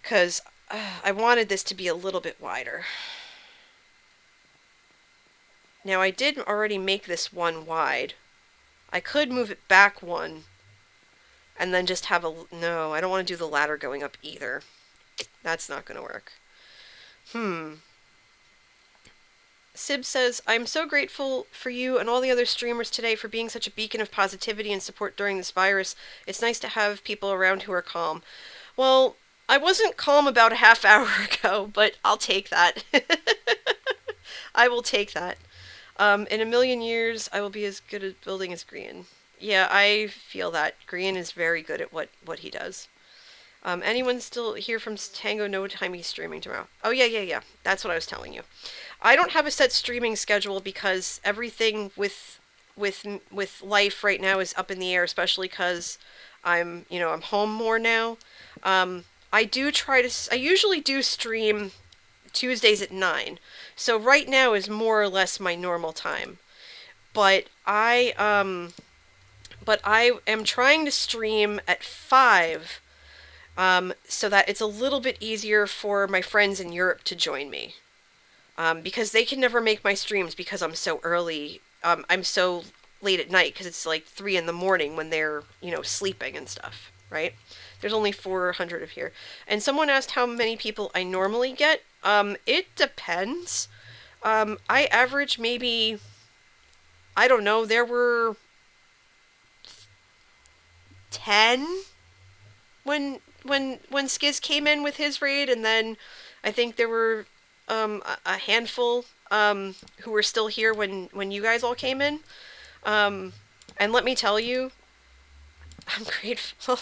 [SPEAKER 2] Because I wanted this to be a little bit wider. Now, I did already make this one wide. I could move it back one and then just have a... No, I don't want to do the ladder going up either. That's not going to work. Sib says, I'm so grateful for you and all the other streamers today for being such a beacon of positivity and support during this virus. It's nice to have people around who are calm. Well, I wasn't calm about a half hour ago, but I'll take that. I will take that. In a million years, I will be as good at building as Grian. Yeah, I feel that. Grian is very good at what he does. Anyone still here from Tango? No time he's streaming tomorrow. Oh, yeah. That's what I was telling you. I don't have a set streaming schedule because everything with life right now is up in the air, especially because I'm home more now. I usually do stream Tuesdays at 9. So right now is more or less my normal time. But I am trying to stream at 5 so that it's a little bit easier for my friends in Europe to join me. Because they can never make my streams because I'm so early. I'm so late at night because it's like 3 in the morning when they're, sleeping and stuff, right? There's only 400 of here. And someone asked how many people I normally get. It depends. I average maybe, I don't know, there were 10 when Skiz came in with his raid, and then I think there were a handful who were still here when you guys all came in. And let me tell you, I'm grateful.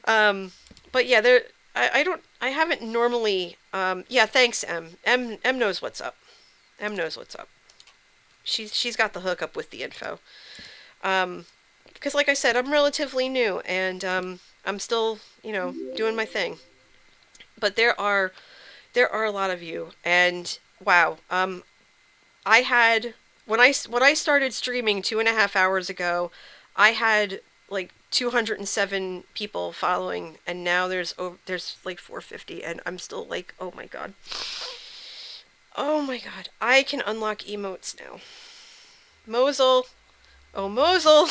[SPEAKER 2] But yeah, I haven't normally, yeah, thanks, M. M knows what's up. M knows what's up. She's got the hookup with the info. Because like I said, I'm relatively new, and I'm still, doing my thing. But there are a lot of you, and wow, I had when I started streaming 2.5 hours ago, I had like 207 people following, and now there's like 450, and I'm still like, oh my god, I can unlock emotes now. Mosul, oh Mosul,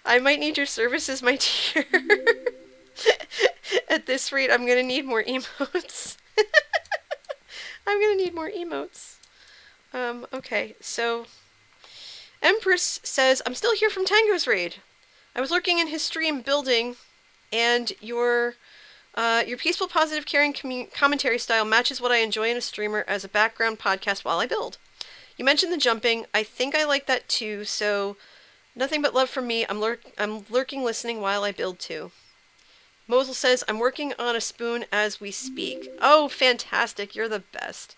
[SPEAKER 2] I might need your services, my dear. At this rate, I'm gonna need more emotes. I'm gonna need more emotes. Okay, so Empress says, I'm still here from Tango's raid. I was lurking in his stream building, and your peaceful, positive, caring commentary style matches what I enjoy in a streamer as a background podcast while I build. You mentioned the jumping. I think I like that too, so nothing but love from me. I'm lurking listening while I build too. Mosul says, I'm working on a spoon as we speak. Oh, fantastic. You're the best.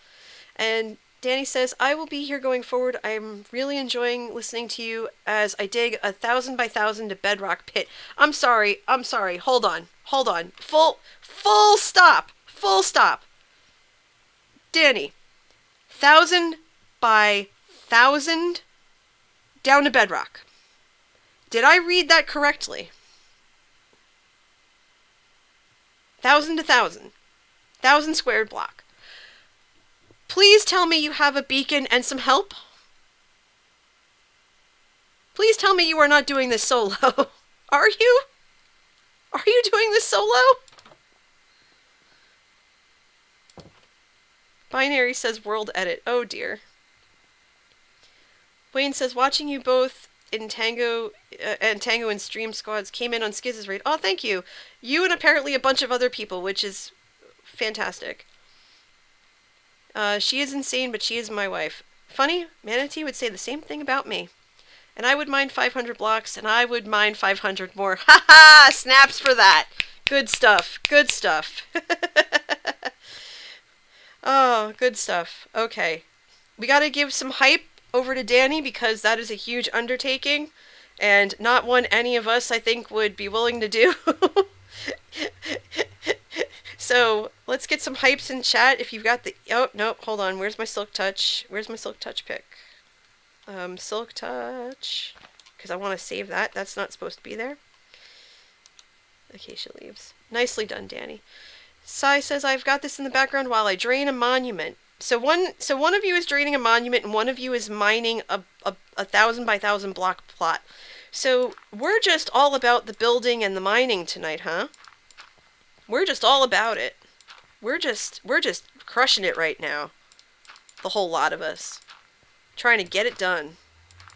[SPEAKER 2] And Danny says, I will be here going forward. I'm really enjoying listening to you as I dig 1,000 by 1,000 to bedrock pit. I'm sorry. Hold on. Full stop. Danny, 1,000 by 1,000 down to bedrock. Did I read that correctly? 1,000 to 1,000. 1,000 squared block. Please tell me you have a beacon and some help. Please tell me you are not doing this solo. Are you? Are you doing this solo? Binary says world edit. Oh dear. Wayne says, watching you both in Tango and Tango and Stream Squads came in on Skizz's raid. Oh, thank you. You and apparently a bunch of other people, which is fantastic. She is insane, but she is my wife. Funny, Manatee would say the same thing about me. And I would mine 500 blocks, and I would mine 500 more. Ha ha! Snaps for that. Good stuff. Good stuff. Oh, good stuff. Okay. We gotta give some hype over to Danny because that is a huge undertaking. And not one any of us, I think, would be willing to do. So, let's get some hypes in chat if you've got the... Oh, no, hold on. Where's my Silk Touch? Where's my Silk Touch pick? Silk Touch. Because I want to save that. That's not supposed to be there. Acacia leaves. Nicely done, Danny. Sai says, I've got this in the background while I drain a monument. So one of you is draining a monument and one of you is mining a 1,000 by 1,000 block plot. So we're just all about the building and the mining tonight, huh? We're just all about it. We're just crushing it right now. The whole lot of us. Trying to get it done.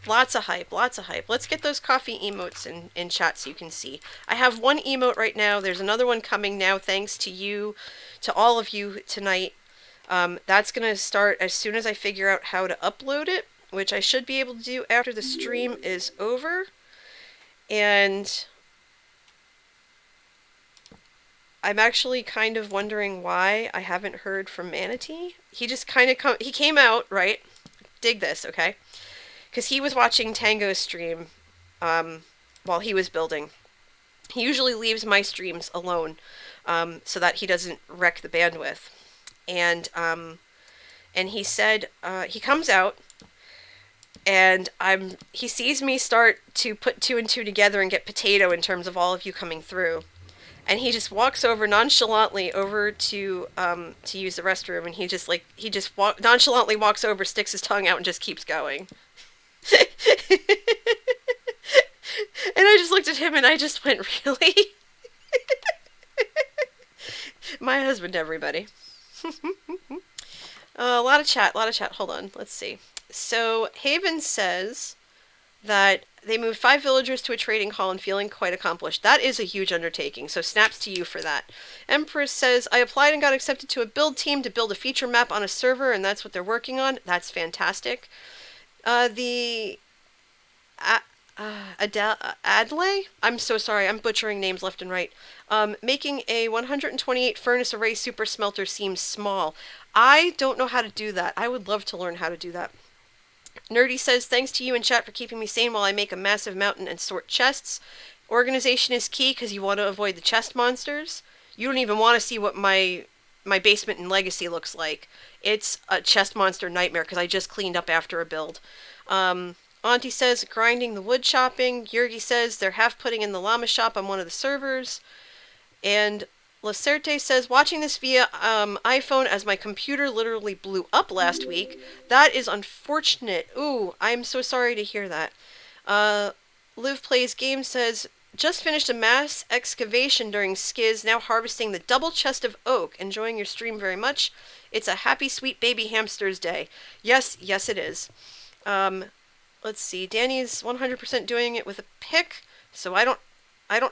[SPEAKER 2] Lots of hype, lots of hype. Let's get those coffee emotes in chat so you can see. I have one emote right now. There's another one coming now thanks to you, to all of you tonight. That's going to start as soon as I figure out how to upload it, which I should be able to do after the stream is over. And I'm actually kind of wondering why I haven't heard from Manatee. He just kind of he came out, right? Dig this, okay? Because he was watching Tango's stream while he was building. He usually leaves my streams alone so that he doesn't wreck the bandwidth. And he said he comes out and he sees me start to put 2 and 2 together and get potato in terms of all of you coming through. And he just walks over nonchalantly over to use the restroom, and he just nonchalantly walks over, sticks his tongue out, and just keeps going. And I just looked at him and I just went, really? My husband, everybody. A lot of chat. Hold on, let's see. So Haven says that they moved 5 villagers to a trading hall and feeling quite accomplished. That is a huge undertaking, so snaps to you for that. Empress says, I applied and got accepted to a build team to build a feature map on a server, and that's what they're working on. That's fantastic. Adley? I'm so sorry, I'm butchering names left and right. Making a 128 furnace array super smelter seems small. I don't know how to do that. I would love to learn how to do that. Nerdy says, thanks to you in chat for keeping me sane while I make a massive mountain and sort chests. Organization is key because you want to avoid the chest monsters. You don't even want to see what my basement in Legacy looks like. It's a chest monster nightmare because I just cleaned up after a build. Auntie says, grinding the wood chopping. Yurgi says, they're half putting in the llama shop on one of the servers. And Lacerte says, watching this via iPhone as my computer literally blew up last week. That is unfortunate. Ooh, I'm so sorry to hear that. Live Plays Game says, just finished a mass excavation during Skiz, now harvesting the double chest of oak. Enjoying your stream very much. It's a happy, sweet baby hamsters day. Yes, it is. Let's see. Danny's 100% doing it with a pick, so I don't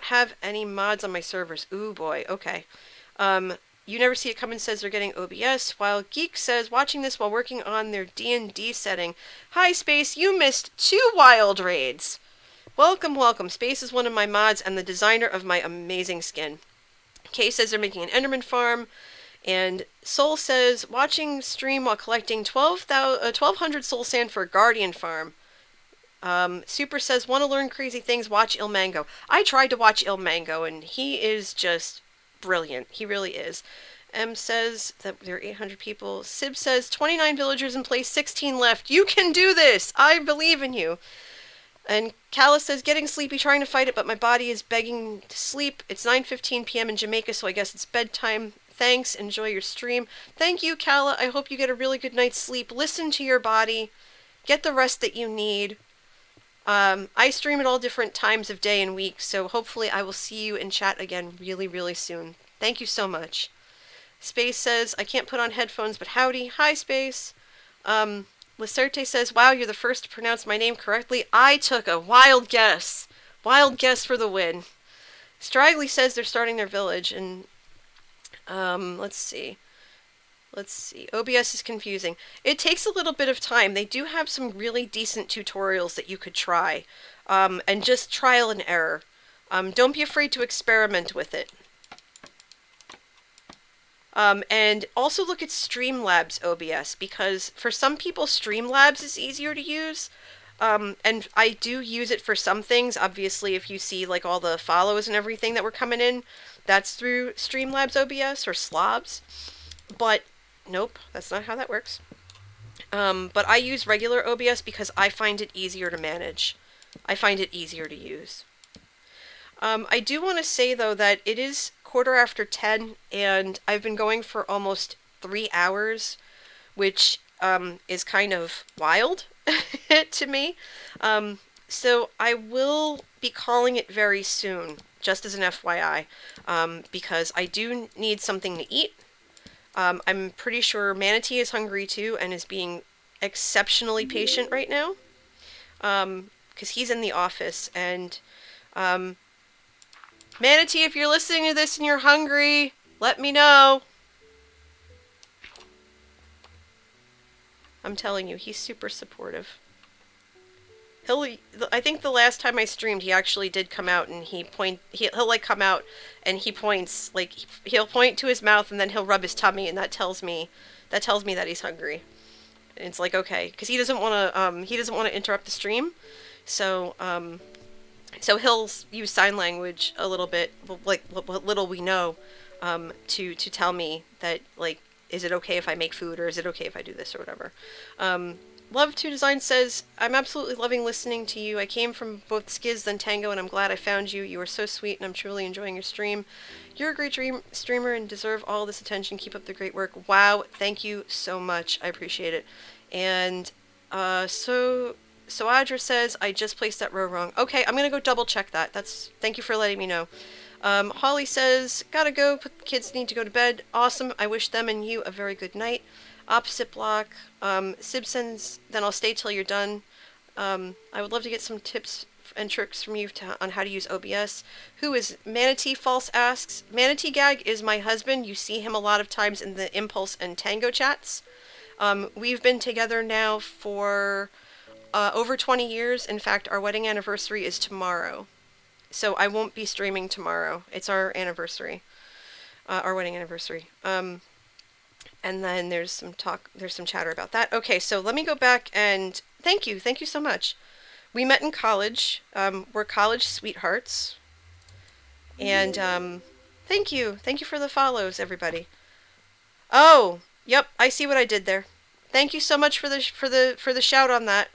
[SPEAKER 2] have any mods on my servers. Ooh boy, okay. You Never See It Coming says they're getting OBS, while Geek says, watching this while working on their D&D setting. Hi Space, you missed 2 wild raids. Welcome. Space is one of my mods and the designer of my amazing skin. Kay says they're making an Enderman farm. And Soul says, watching stream while collecting 1,200 soul sand for a guardian farm. Super says, want to learn crazy things, watch Il Mango. I tried to watch Il Mango, and he is just brilliant. He really is. M says that there are 800 people. Sib says, 29 villagers in place, 16 left. You can do this! I believe in you. And Callus says, getting sleepy, trying to fight it, but my body is begging to sleep. It's 9:15 p.m. in Jamaica, so I guess it's bedtime. Thanks. Enjoy your stream. Thank you, Calla. I hope you get a really good night's sleep. Listen to your body. Get the rest that you need. I stream at all different times of day and week, so hopefully I will see you in chat again really, really soon. Thank you so much. Space says, I can't put on headphones, but howdy. Hi, Space. Lacerte says, wow, you're the first to pronounce my name correctly. I took a wild guess. Wild guess for the win. Straggly says they're starting their village, and let's see. OBS is confusing. It takes a little bit of time. They do have some really decent tutorials that you could try, and just trial and error. Don't be afraid to experiment with it. And also look at Streamlabs OBS, because for some people Streamlabs is easier to use. And I do use it for some things. Obviously, if you see like all the follows and everything that were coming in, that's through Streamlabs OBS or Slobs. But nope, that's not how that works. But I use regular OBS because I find it easier to manage. I find it easier to use. I do want to say, though, that it is 10:15, and I've been going for almost 3 hours, which is kind of wild to me. So I will be calling it very soon, just as an FYI, because I do need something to eat. I'm pretty sure Manatee is hungry too and is being exceptionally patient right now, because he's in the office. And Manatee, if you're listening to this and you're hungry, let me know. I'm telling you, he's super supportive. I think the last time I streamed, he actually did come out and he'll like come out and he points, like he'll point to his mouth and then he'll rub his tummy, and that tells me that he's hungry. And it's like, okay, because he doesn't want to interrupt the stream, so he'll use sign language a little bit, like what little we know, to tell me that, like, is it okay if I make food, or is it okay if I do this or whatever. Love2Design says, I'm absolutely loving listening to you. I came from both Skiz then Tango, and I'm glad I found you. You are so sweet, and I'm truly enjoying your stream. You're a great streamer and deserve all this attention. Keep up the great work. Wow, thank you so much. I appreciate it. And so Audra says, I just placed that row wrong. Okay, I'm gonna go double check that. Thank you for letting me know. Holly says, gotta go, but the kids need to go to bed. Awesome, I wish them and you a very good night. Opposite block. Sib sends, then I'll stay till you're done. I would love to get some tips and tricks from you on how to use OBS. Who is Manatee? False asks. Manatee Gag is my husband. You see him a lot of times in the Impulse and Tango chats. We've been together now for over 20 years. In fact, our wedding anniversary is tomorrow. So I won't be streaming tomorrow. It's our anniversary. Our wedding anniversary. And then there's some chatter about that. Okay, so let me go back and thank you so much. We met in college. We're college sweethearts. And thank you for the follows, everybody. Oh, yep, I see what I did there. Thank you so much for the shout on that.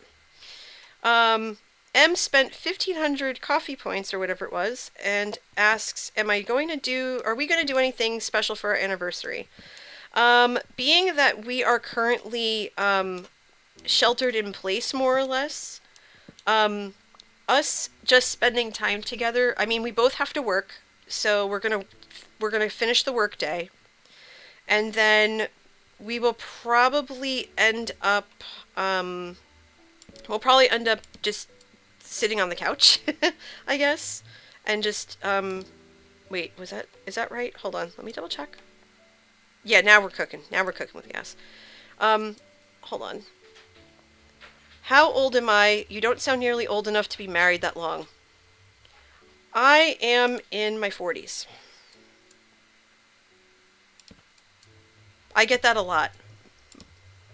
[SPEAKER 2] M spent 1,500 coffee points or whatever it was, and asks, are we going to do anything special for our anniversary? Being that we are currently sheltered in place, more or less, us just spending time together. I mean, we both have to work, so we're gonna finish the work day, and then we will probably end up just sitting on the couch, I guess, and just wait, is that right? Hold on, let me double check. Yeah, now we're cooking with gas. Hold on. How old am I? You don't sound nearly old enough to be married that long. I am in my 40s. I get that a lot.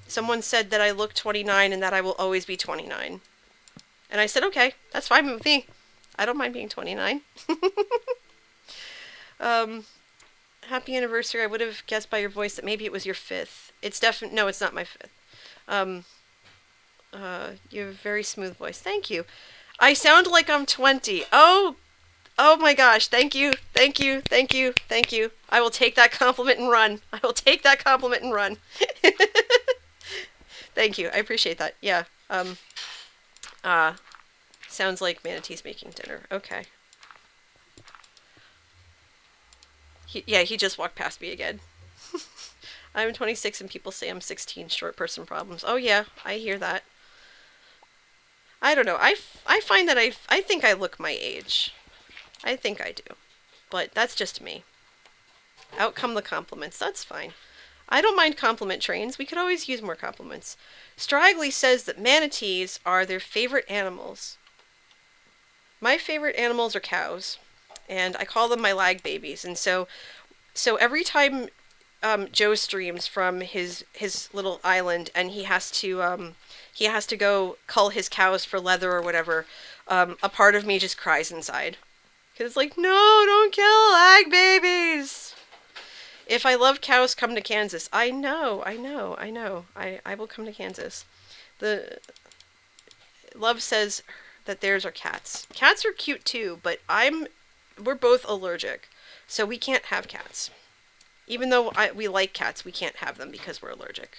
[SPEAKER 2] Someone said that I look 29 and that I will always be 29. And I said, okay, that's fine with me. I don't mind being 29. Happy anniversary. I would have guessed by your voice that maybe it was your 5th. No, it's not my 5th. You have a very smooth voice. Thank you. I sound like I'm 20. Oh my gosh. Thank you. I will take that compliment and run. Thank you. I appreciate that. Yeah. Sounds like Manatee's making dinner. Okay. He just walked past me again. I'm 26 and people say I'm 16. Short person problems. Oh yeah, I hear that. I don't know. I find that I think I look my age. I think I do. But that's just me. Out come the compliments. That's fine. I don't mind compliment trains. We could always use more compliments. Straggly says that manatees are their favorite animals. My favorite animals are cows, and I call them my lag babies. And so every time Joe streams from his little island, and he has to go cull his cows for leather or whatever, a part of me just cries inside, because it's like, no, don't kill lag babies. If I love cows, come to Kansas. I know. I will come to Kansas. The Love says that theirs are cats. Cats are cute too, but we're both allergic, so we can't have cats. Even though we like cats, we can't have them because we're allergic.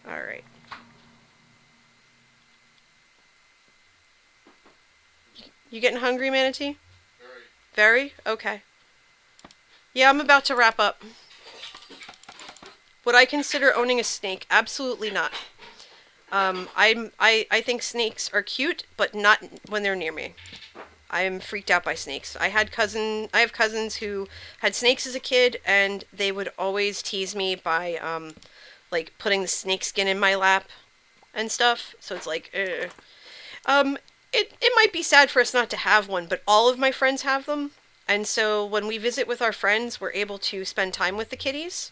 [SPEAKER 2] Alright. You getting hungry, Manatee? Very? Okay. Yeah, I'm about to wrap up. Would I consider owning a snake? Absolutely not. I think snakes are cute, but not when they're near me. I am freaked out by snakes. I have cousins who had snakes as a kid, and they would always tease me by like putting the snake skin in my lap and stuff. So it's like, it might be sad for us not to have one, but all of my friends have them. And so when we visit with our friends, we're able to spend time with the kitties.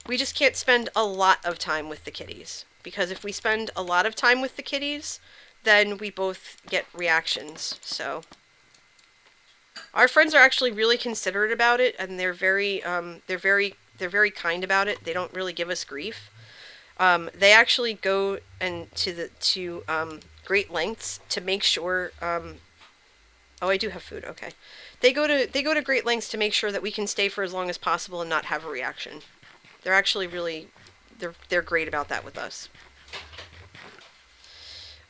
[SPEAKER 2] We just can't spend a lot of time with the kitties, because if we spend a lot of time with the kitties, then we both get reactions. So our friends are actually really considerate about it, and they're very kind about it. They don't really give us grief. They actually go to great lengths to make sure. Oh, I do have food. Okay, they go to great lengths to make sure that we can stay for as long as possible and not have a reaction. They're actually really, they're great about that with us.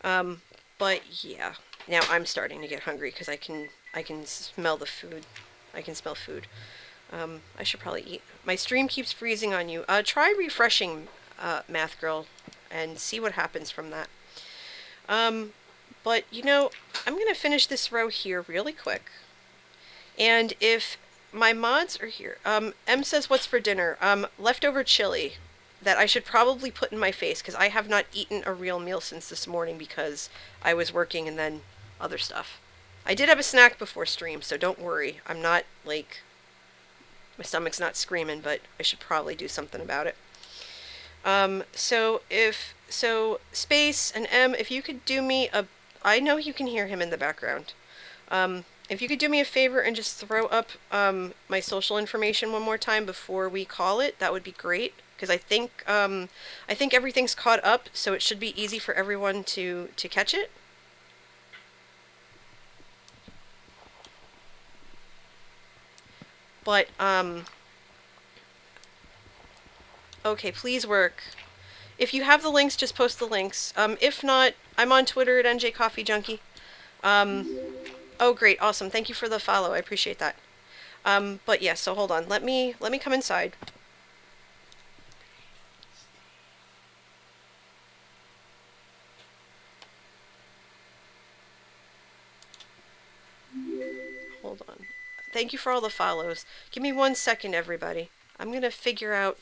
[SPEAKER 2] But yeah, now I'm starting to get hungry because I can smell the food. I can smell food. I should probably eat. My stream keeps freezing on you. Try refreshing, Math Girl, and see what happens from that. But you know, I'm gonna finish this row here really quick. And if my mods are here, M says, "What's for dinner?" Leftover chili that I should probably put in my face, because I have not eaten a real meal since this morning because I was working and then other stuff. I did have a snack before stream, so don't worry. I'm not, like, my stomach's not screaming, but I should probably do something about it. So Space and M, if you could do me I know you can hear him in the background. If you could do me a favor and just throw up my social information one more time before we call it, that would be great. Because I think everything's caught up, so it should be easy for everyone to catch it. But okay, please work. If you have the links, just post the links. If not, I'm on Twitter at NJCoffeeJunkie. Oh, great, awesome. Thank you for the follow. I appreciate that. But yeah, so hold on. Let me come inside. Hold on. Thank you for all the follows. Give me 1 second, everybody. I'm gonna figure out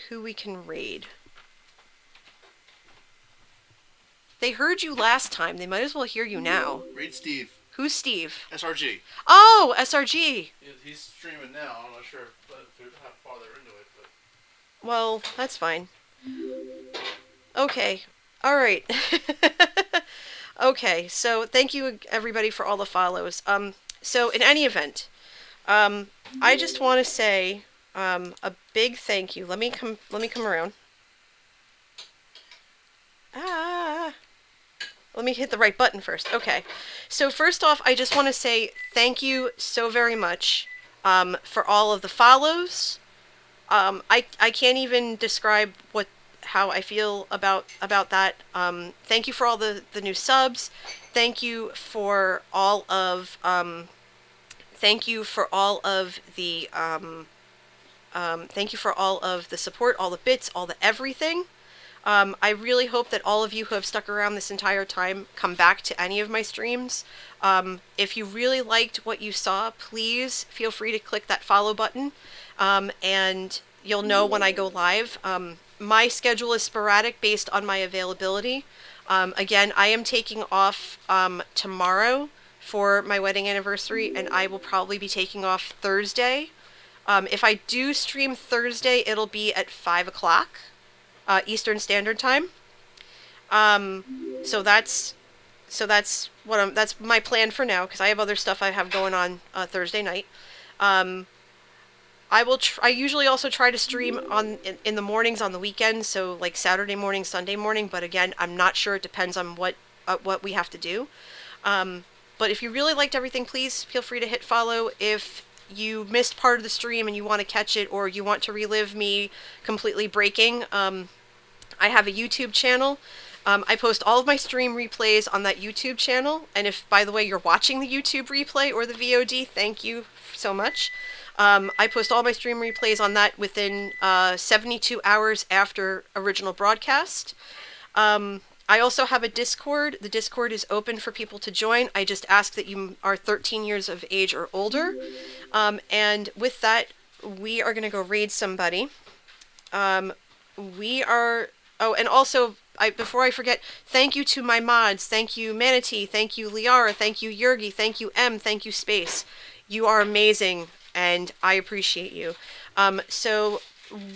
[SPEAKER 2] who we can raid. They heard you last time. They might as well hear you now.
[SPEAKER 3] Raid Steve.
[SPEAKER 2] Who's Steve?
[SPEAKER 3] SRG.
[SPEAKER 2] Oh, SRG.
[SPEAKER 3] He's streaming now. I'm not sure how far they're into it, but.
[SPEAKER 2] Well, that's fine. Okay. All right. Okay. So thank you everybody for all the follows. So in any event, I just want to say a big thank you. Let me come around. Let me hit the right button first. Okay. So first off, I just want to say thank you so very much for all of the follows. I can't even describe how I feel about that. Thank you for all the new subs. Thank you for all of the Thank you for all of the support, all the bits, all the everything. I really hope that all of you who have stuck around this entire time come back to any of my streams. If you really liked what you saw, please feel free to click that follow button, and you'll know when I go live. My schedule is sporadic based on my availability. Again, I am taking off tomorrow for my wedding anniversary, and I will probably be taking off Thursday. If I do stream Thursday, it'll be at 5 o'clock. Eastern Standard Time. So that's that's my plan for now, because I have other stuff I have going on Thursday night. I usually also try to stream in the mornings on the weekends, so like Saturday morning, Sunday morning. But again, I'm not sure. It depends on what we have to do. But if you really liked everything, please feel free to hit follow. If you missed part of the stream and you want to catch it, or you want to relive me completely breaking, I have a YouTube channel. I post all of my stream replays on that YouTube channel. And if, by the way, you're watching the YouTube replay or the VOD, thank you so much. I post all my stream replays on that within 72 hours after original broadcast. I also have a Discord. The Discord is open for people to join. I just ask that you are 13 years of age or older. And with that, we are going to go raid somebody. Oh, and also, before I forget, thank you to my mods. Thank you, Manatee. Thank you, Liara. Thank you, Yergi. Thank you, M. Thank you, Space. You are amazing, and I appreciate you. So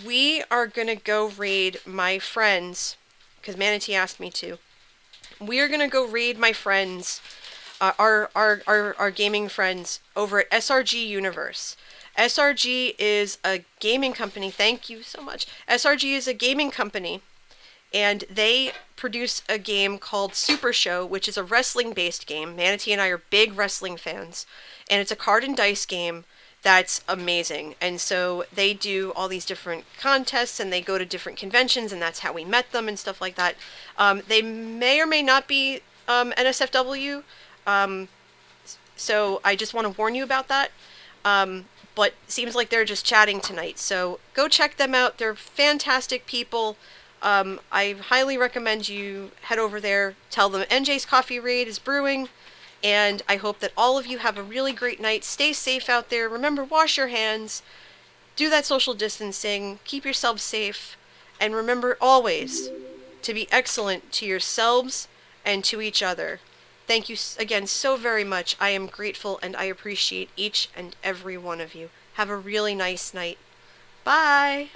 [SPEAKER 2] we are going to go raid my friends, because Manatee asked me to. We are going to go raid my friends, our gaming friends, over at SRG Universe. SRG is a gaming company. Thank you so much. SRG is a gaming company, and they produce a game called Super Show, which is a wrestling-based game. Manatee and I are big wrestling fans, and it's a card and dice game that's amazing. And so they do all these different contests, and they go to different conventions, and that's how we met them and stuff like that. They may or may not be NSFW, so I just want to warn you about that. But seems like they're just chatting tonight, so go check them out. They're fantastic people. I highly recommend you head over there, tell them NJ's Coffee Raid is brewing, and I hope that all of you have a really great night. Stay safe out there. Remember, wash your hands, do that social distancing, keep yourselves safe, and remember always to be excellent to yourselves and to each other. Thank you again so very much. I am grateful, and I appreciate each and every one of you. Have a really nice night. Bye!